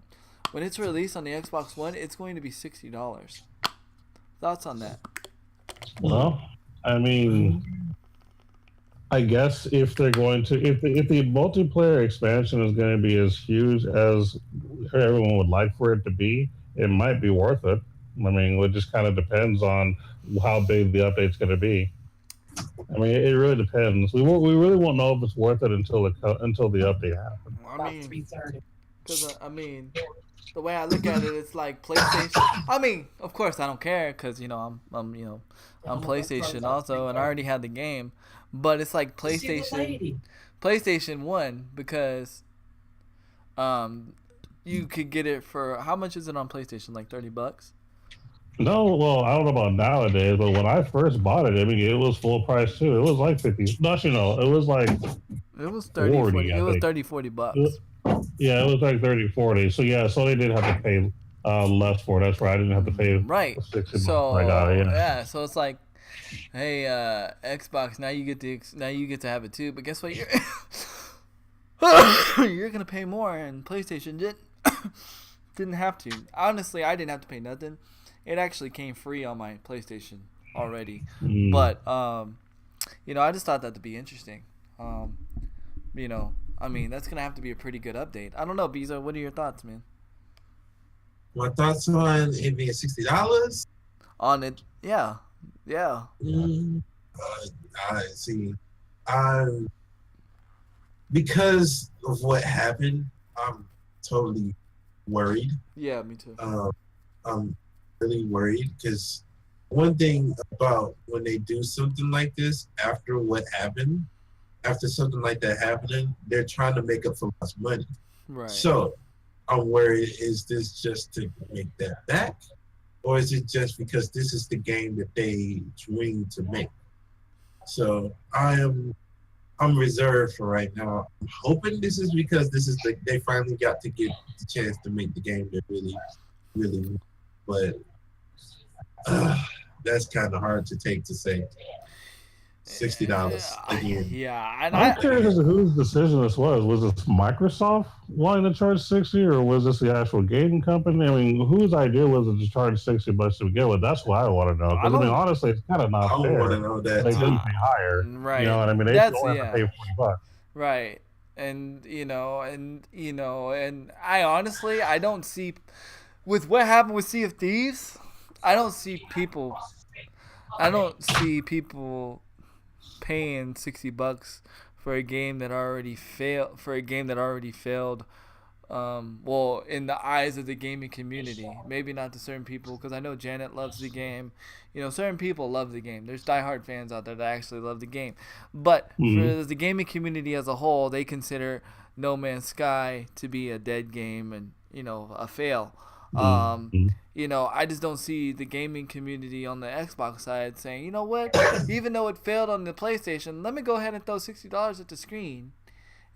S1: When it's released on the Xbox One, it's going to be $60. Thoughts on that?
S2: Well, I mean, I guess if they're going to, if the multiplayer expansion is going to be as huge as everyone would like for it to be, it might be worth it. I mean, it just kind of depends on how big the update's going to be. I mean, it really depends. We really won't know if it's worth it until the update happens.
S1: I mean, because the way I look at it, it's like PlayStation. I mean, of course, I don't care because I'm PlayStation also, and I already had the game. But it's like PlayStation 1 because you could get it for, how much is it on PlayStation? Like $30?
S2: No, well, I don't know about nowadays, but when I first bought it, I mean, it was full price too. It was like 50. No, actually, no, it was like
S1: it was 30, 40. It was 30, 40 bucks.
S2: Yeah, it was like 30, 40. So yeah, so they did have to pay less for it. That's right. I didn't have to pay $60.
S1: So
S2: I got it,
S1: yeah, so it's like, hey, Xbox, now you get to have it too. But guess what? You're gonna pay more, and PlayStation didn't have to. Honestly, I didn't have to pay nothing. It actually came free on my PlayStation already. But I just thought that to be interesting. I mean, that's gonna have to be a pretty good update. I don't know, Bezo. What are your thoughts, man?
S3: My thoughts on it being $60?
S1: On it, yeah.
S3: I see. Because of what happened, I'm totally worried.
S1: Yeah, me too.
S3: I'm really worried because one thing about when they do something like this after what happened, after something like that happening, they're trying to make up for lost money.
S1: Right.
S3: So I'm worried, is this just to make that back? Or is it just because this is the game that they dreamed to make? So I'm reserved for right now. I'm hoping this is because they finally got to get the chance to make the game they really, really want. But that's kind of hard to take to say. $60 again.
S1: Yeah,
S2: I'm curious as to whose decision this was. Was this Microsoft wanting to charge $60, or was this the actual gaming company? I mean, whose idea was it to charge $60 to begin with? That's what I want to know. Because I mean, honestly, it's kind of not fair.
S3: I want to know that.
S2: They didn't pay higher,
S1: right?
S2: You know what I mean? They only have to pay $40,
S1: right? And and I honestly, I don't see, with what happened with Sea of Thieves, I don't see people paying $60 for a game that already failed. Well, in the eyes of the gaming community, maybe not to certain people, because I know Janet loves the game. Certain people love the game. There's diehard fans out there that actually love the game. But for the gaming community as a whole, they consider No Man's Sky to be a dead game and a fail. I just don't see the gaming community on the Xbox side saying, you know what, even though it failed on the PlayStation, let me go ahead and throw $60 at the screen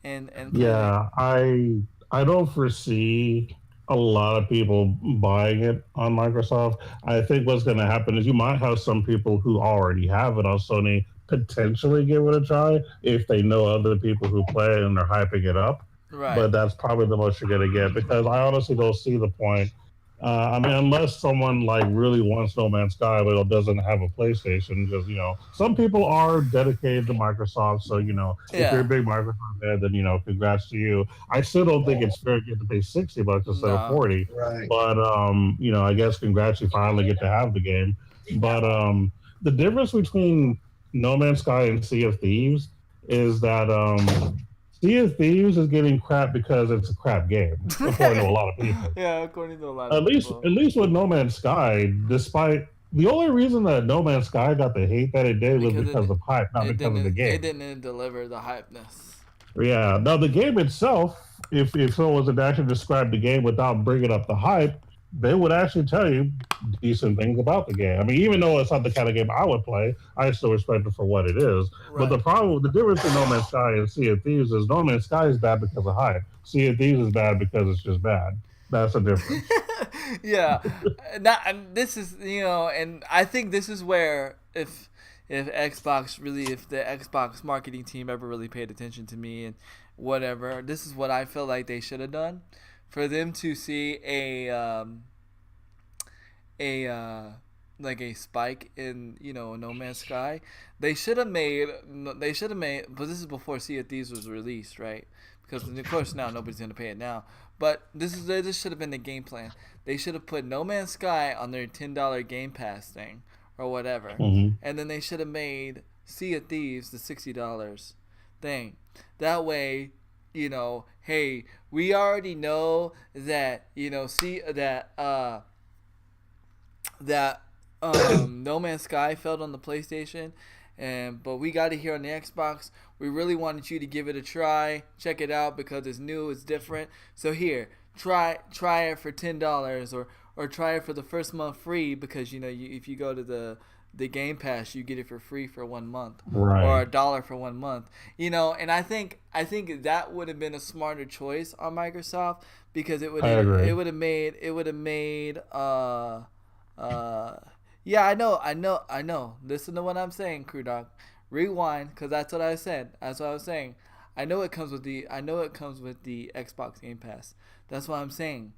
S1: and
S2: yeah, I don't foresee a lot of people buying it on Microsoft. I think what's going to happen is you might have some people who already have it on Sony potentially give it a try if they know other people who play it and they're hyping it up.
S1: Right.
S2: But that's probably the most you're going to get, because I honestly don't see the point. I mean, unless someone really wants No Man's Sky but doesn't have a PlayStation, because some people are dedicated to Microsoft. So if you're a big Microsoft fan, then congrats to you. I still don't think it's fair to get to pay $60 instead of $40.
S3: Right.
S2: But I guess congrats, you finally get to have the game. But the difference between No Man's Sky and Sea of Thieves is that Sea of Thieves is getting crap because it's a crap game, according to a lot of people.
S1: Yeah, according to a lot
S2: At
S1: of
S2: least,
S1: people.
S2: at least with No Man's Sky, despite the only reason that No Man's Sky got the hate that it did was because of hype, not because of the
S1: It
S2: game.
S1: didn't deliver the hypeness.
S2: Yeah. Now the game itself, if someone was to actually describe the game without bringing up the hype, they would actually tell you decent things about the game. I mean, even though it's not the kind of game I would play, I still respect it for what it is. But the problem, the difference in No Man's Sky and Sea of Thieves is No Man's Sky is bad because of hype. Sea of Thieves is bad because it's just bad. That's the difference.
S1: Yeah, and this is and I think this is where if Xbox really, if the Xbox marketing team ever really paid attention to me and whatever, this is what I feel like they should have done, for them to see like a spike in No Man's Sky. They should have made, but this is before Sea of Thieves was released, right? Because of course now nobody's gonna pay it now. But this should have been the game plan. They should have put No Man's Sky on their $10 Game Pass thing or whatever, and then they should have made Sea of Thieves the $60 thing. That way, hey, we already know that No Man's Sky failed on the PlayStation, but we got it here on the Xbox. We really wanted you to give it a try, check it out because it's new, it's different. So here, try it for $10 or try it for the first month free because if you go to the Game Pass, you get it for free for 1 month,
S2: Right.
S1: or $1 for 1 month. And I think that would have been a smarter choice on Microsoft because it would have made yeah, I know. Listen to what I'm saying, Crew Dog. Rewind, because that's what I said. That's what I was saying. I know it comes with the Xbox Game Pass. That's what I'm saying.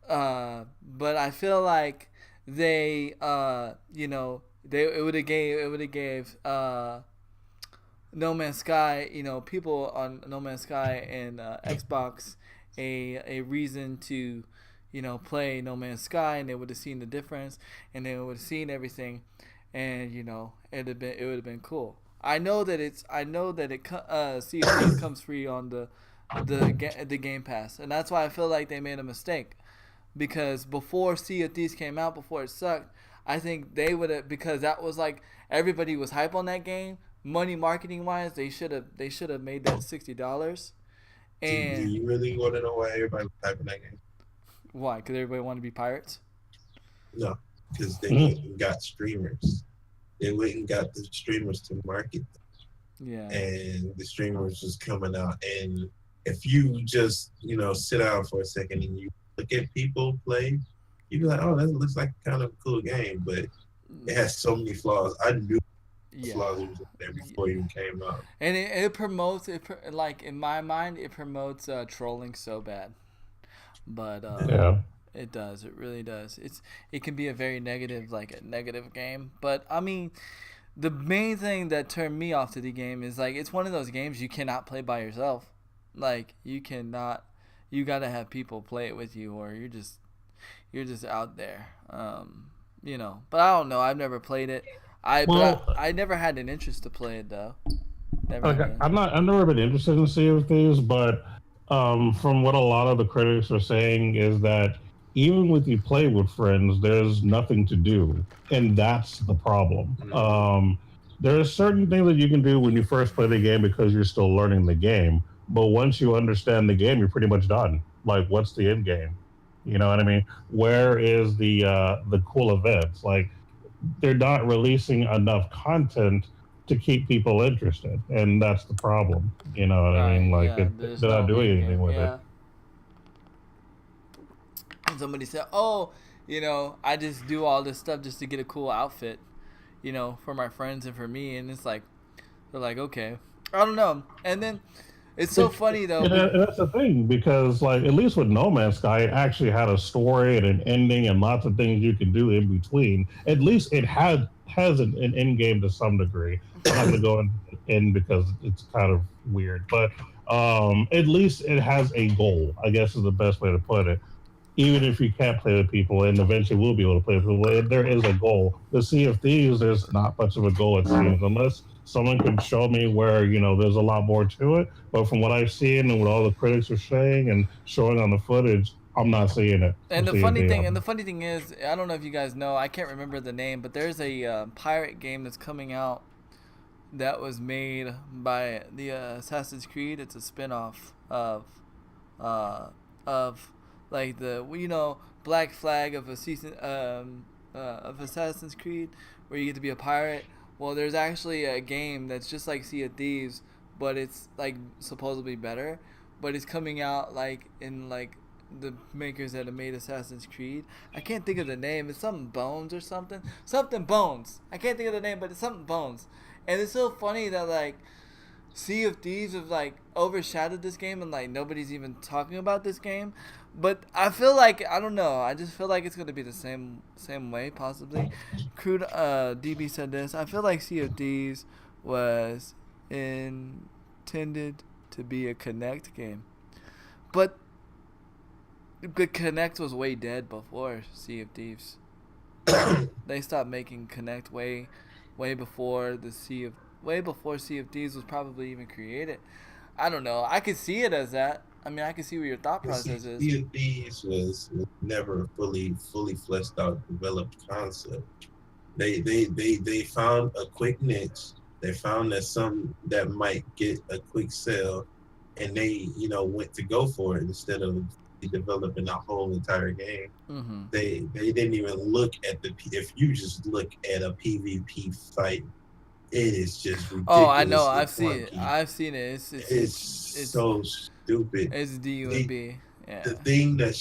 S1: But I feel like it would have gave No Man's Sky, people on No Man's Sky and Xbox a reason to play No Man's Sky, and they would have seen the difference, and they would have seen everything, and it would have been cool. I know that it Sea of Thieves comes free on the Game Pass, and that's why I feel like they made a mistake, because before Sea of Thieves came out, before it sucked, I think they would have, because that was like everybody was hype on that game, money marketing wise, they should have made that $60. And
S3: do you really want to know why everybody was hyping that game?
S1: Why? Because everybody wanted to be pirates?
S3: No, because they went and got streamers. They went and got the streamers to market them.
S1: Yeah.
S3: And the streamers was coming out. And if you just, sit down for a second and you look at people play, you'd be like, oh, that looks like kind of a cool game. But it has so many flaws. I knew flaws was there before it even came out.
S1: And it promotes, like, in my mind, it promotes trolling so bad. But
S2: Yeah.
S1: it does. It really does. It can be a very negative game. But I mean, the main thing that turned me off to the game is like it's one of those games you cannot play by yourself. Like you cannot. You gotta have people play it with you, or you're just out there. But I don't know. I've never played it. I never had an interest to play it though.
S2: I've never been interested in Sea of Thieves, but from what a lot of the critics are saying is that even when you play with friends, there's nothing to do, and that's the problem. There are certain things that you can do when you first play the game because you're still learning the game, but once you understand the game, you're pretty much done. Like, what's the end game? You know what I mean? Where is the cool events? Like, they're not releasing enough content to keep people interested, and that's the problem. You know what I mean? Like, they're not doing anything with it.
S1: And somebody said, "Oh, I just do all this stuff just to get a cool outfit, for my friends and for me." And it's like, they're like, "Okay, I don't know." And then it's so funny though.
S2: That's the thing, because like at least with No Man's Sky, it actually had a story and an ending and lots of things you can do in between. At least it has an end game to some degree. I'm not gonna go in because it's kind of weird, but at least it has a goal, I guess is the best way to put it. even if you can't play with people, and eventually we'll be able to play with people, there is a goal. The Sea of Thieves, there's not much of a goal, it seems, unless someone can show me where, there's a lot more to it. But from what I've seen and what all the critics are saying and showing on the footage, I'm not seeing it.
S1: And the funny thing is, I don't know if you guys know, I can't remember the name, but there's a pirate game that's coming out that was made by the Assassin's Creed. It's a spin-off of like the Black Flag of of Assassin's Creed, where you get to be a pirate. Well, there's actually a game that's just like Sea of Thieves, but it's like supposedly better. But it's coming out like in like the makers that have made Assassin's Creed. I can't think of the name. It's something Bones or something. Something Bones. I can't think of the name, but it's something Bones. And it's so funny that like Sea of Thieves have like overshadowed this game and like nobody's even talking about this game. But I feel like, I don't know, I just feel like it's gonna be the same way possibly. Crude DB said this. I feel like Sea of Thieves was intended to be a Connect game, but Connect was way dead before Sea of Thieves. They stopped making Connect way before Sea of Thieves was probably even created. I don't know. I could see it as that. I mean, I can see where your thought process is.
S3: Sea of Thieves was never a fully fleshed out, developed concept. They found a quick niche. They found that some that might get a quick sale, and they went to go for it instead of developing a whole entire game.
S1: Mm-hmm.
S3: They didn't even look at if you just look at a PvP fight, it is just ridiculous.
S1: Oh, I know. I've seen it. It's
S3: so stupid.
S1: It's DUMB. Yeah.
S3: The thing that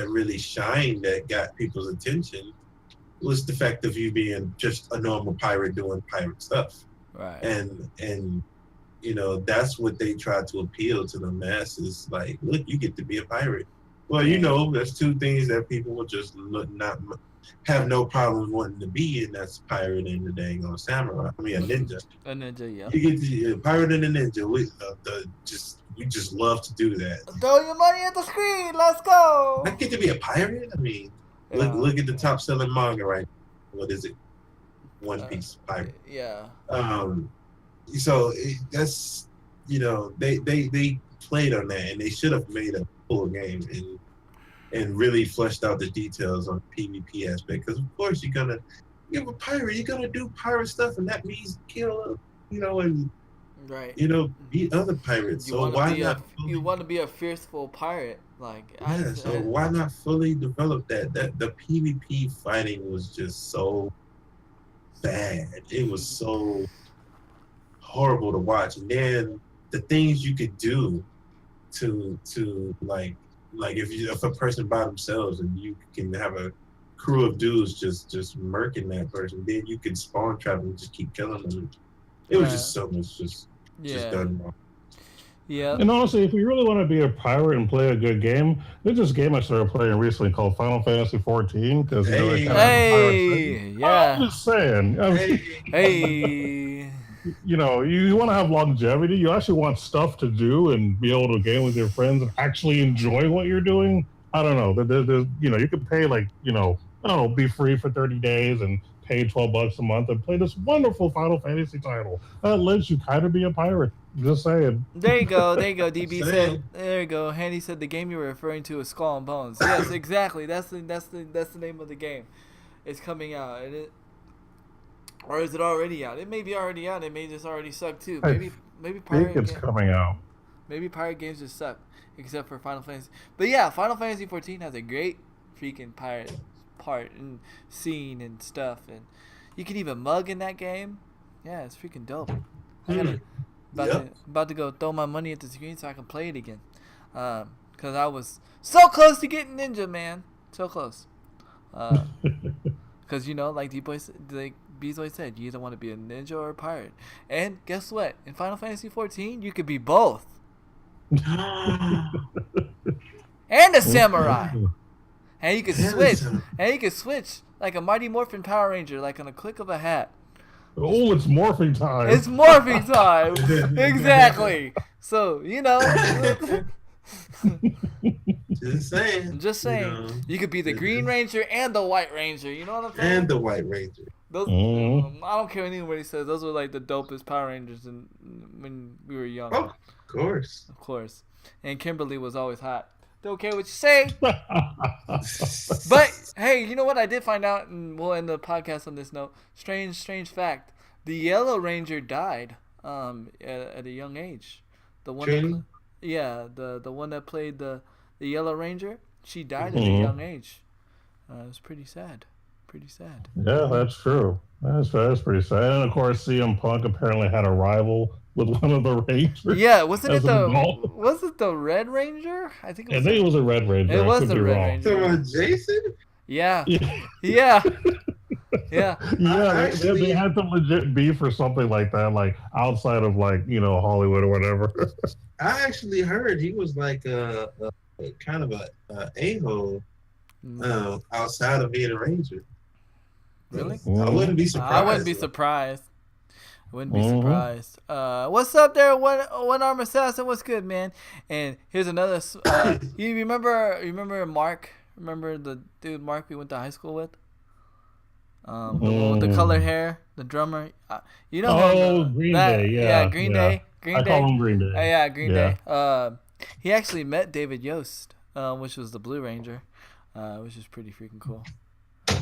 S3: really shined, that got people's attention, was the fact of you being just a normal pirate doing pirate stuff.
S1: Right.
S3: And that's what they try to appeal to the masses. Like, look, you get to be a pirate. Well, there's two things that people will just not have no problem wanting to be, and that's pirate and the dang on samurai. I mean, a ninja.
S1: A ninja, yeah.
S3: You get to be a pirate and a ninja. We just love to do that.
S1: Throw your money at the screen. Let's go.
S3: I get to be a pirate. I mean, look at the top selling manga right now. What is it? One Piece pirate.
S1: Yeah.
S3: So that's they played on that, and they should have made a full game and really fleshed out the details on the PvP aspect. Because of course you're a pirate, you're gonna do pirate stuff, and that means kill, and
S1: right,
S3: beat other pirates.
S1: You
S3: so why not?
S1: You want to be a fearful pirate, like
S3: so why not fully develop that? That the PvP fighting was just so bad. It was so horrible to watch, and then the things you could do to like if a person by themselves and you can have a crew of dudes just murking that person, then you can spawn trap and just keep killing them. It was just so much just done wrong.
S1: Yeah.
S2: And honestly, if you really want to be a pirate and play a good game, there's this game I started playing recently called Final Fantasy 14. Because
S1: yeah.
S2: I'm just saying.
S1: Hey.
S2: You want to have longevity. You actually want stuff to do and be able to game with your friends and actually enjoy what you're doing. I don't know. There's you could pay be free for 30 days and pay $12 a month and play this wonderful Final Fantasy title that lets you kind of be a pirate. Just saying.
S1: There you go. DB said. There you go. Handy said the game you were referring to is Skull and Bones. Yes, exactly. That's the name of the game. It's coming out, or is it already out? It may be already out. It may just already suck too. Maybe pirate.
S2: I think it's coming out.
S1: Maybe pirate games just suck, except for Final Fantasy. But yeah, Final Fantasy 14 has a great freaking pirate part and scene and stuff, and you can even mug in that game. Yeah, it's freaking dope. About to go throw my money at the screen so I can play it again. Cause I was so close to getting ninja, man. So close. Cause like B-Zoy said, you either want to be a ninja or a pirate. And guess what? In Final Fantasy 14, you could be both. And a samurai. And you can switch like a Mighty Morphin Power Ranger, like on a click of a hat.
S2: Oh, it's morphing time.
S1: It's morphing time. Exactly. So, you know.
S3: Just saying.
S1: Just saying.
S3: You know,
S1: you could be the Green Ranger and the White Ranger. You know what I'm saying?
S3: and the White Ranger.
S1: Those, I don't care what anybody says. Those were like the dopest Power Rangers when we were young.
S3: Oh, of course.
S1: Of course. And Kimberly was always hot. Don't care what you say. But, hey, you know what? I did find out, and we'll end the podcast on this note. Strange fact. The Yellow Ranger died at a young age. The one that, the one that played the Yellow Ranger, she died at a young age. It was pretty sad.
S2: Yeah, that's true. That's pretty sad. And of course, CM Punk apparently had a rival with one of the Rangers.
S1: Yeah, was it the Red Ranger? I think it was a
S2: Red Ranger.
S1: It was the Red Ranger.
S3: Jason?
S1: Yeah.
S2: Yeah.
S1: Yeah.
S2: They had some legit beef or something like that, like outside of Hollywood or whatever.
S3: I actually heard he was like a kind of a a-hole outside of being a Ranger.
S1: Really?
S3: I wouldn't be surprised.
S1: I wouldn't be surprised. What's up there, one arm assassin? What's good, man? And here's another. You remember Mark? Remember the dude Mark we went to high school with? The one with the colored hair, the drummer. Green
S2: Day. Yeah,
S1: Green Day.
S2: I call him Green Day.
S1: Green Day. He actually met David Yost, which was the Blue Ranger, which is pretty freaking cool.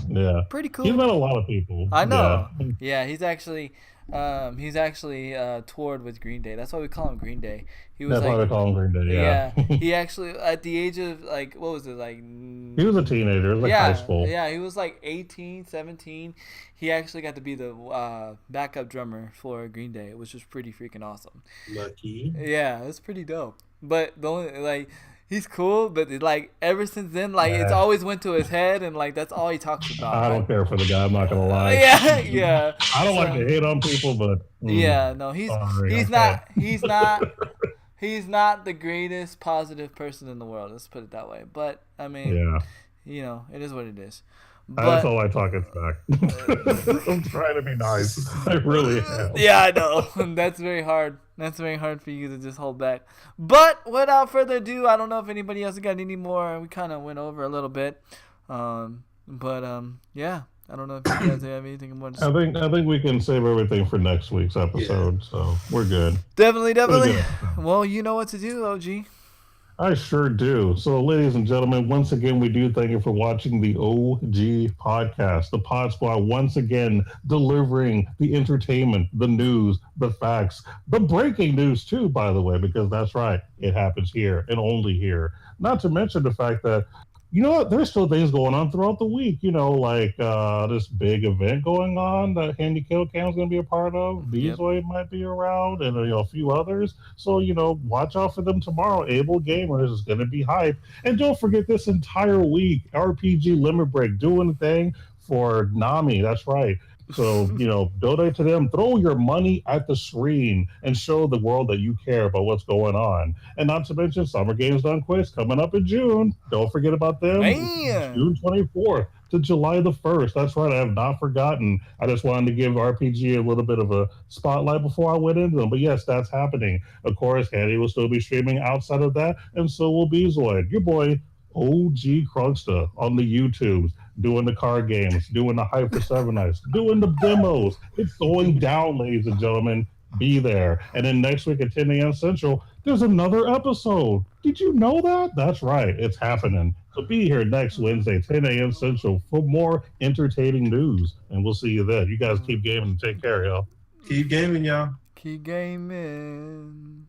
S2: Yeah,
S1: pretty cool.
S2: He's met a lot of people.
S1: I know. Yeah, he's actually toured with Green Day. That's why we call him Green Day.
S2: That's why we call him Green Day. Yeah.
S1: He actually, at the age of what was it He
S2: was a teenager. It was high school.
S1: Yeah, he was 18, 17. He actually got to be the backup drummer for Green Day, which was pretty freaking awesome.
S3: Lucky.
S1: Yeah, it's pretty dope. But the only he's cool, but ever since then, it's always went to his head, and that's all he talks about.
S2: I don't care for the guy. I'm not gonna lie.
S1: Yeah.
S2: I don't like to hate on people, but
S1: he's not the greatest positive person in the world. Let's put it that way. But I mean, it is what it is.
S2: That's all I talk back. I'm trying to be nice. I really am.
S1: Yeah, I know. That's very hard. That's very hard for you to just hold back. But without further ado, I don't know if anybody else got any more. We kind of went over a little bit. Yeah. I don't know if you guys have anything more to say.
S2: I think we can save everything for next week's episode, so we're good.
S1: Definitely. Good. Well, you know what to do, OG.
S2: I sure do. So, ladies and gentlemen, once again, we do thank you for watching the OG podcast. The Pod Squad once again delivering the entertainment, the news, the facts, the breaking news too, by the way, because that's right. It happens here and only here. Not to mention the fact that, there's still things going on throughout the week, this big event going on that Handy Kill Cam is going to be a part of. Bezoid might be around, and a few others. So, watch out for them tomorrow. Able Gamers is going to be hype. And don't forget this entire week, RPG Limit Break doing the thing for Nami. That's right. So, donate to them. Throw your money at the screen and show the world that you care about what's going on. And not to mention, Summer Games Done Quiz coming up in June. Don't forget about them.
S1: Man.
S2: June 24th to July the 1st. That's right. I have not forgotten. I just wanted to give RPG a little bit of a spotlight before I went into them. But yes, that's happening. Of course, Handy will still be streaming outside of that, and so will Bezoid. Your boy, OG Krugsta on the YouTubes, doing the card games, doing the Hype for 7 Nights, doing the demos. It's going down, ladies and gentlemen. Be there. And then next week at 10 a.m. Central, there's another episode. Did you know that? That's right. It's happening. So be here next Wednesday, 10 a.m. Central, for more entertaining news. And we'll see you then. You guys keep gaming and take care, y'all.
S3: Keep gaming, y'all.
S1: Keep gaming.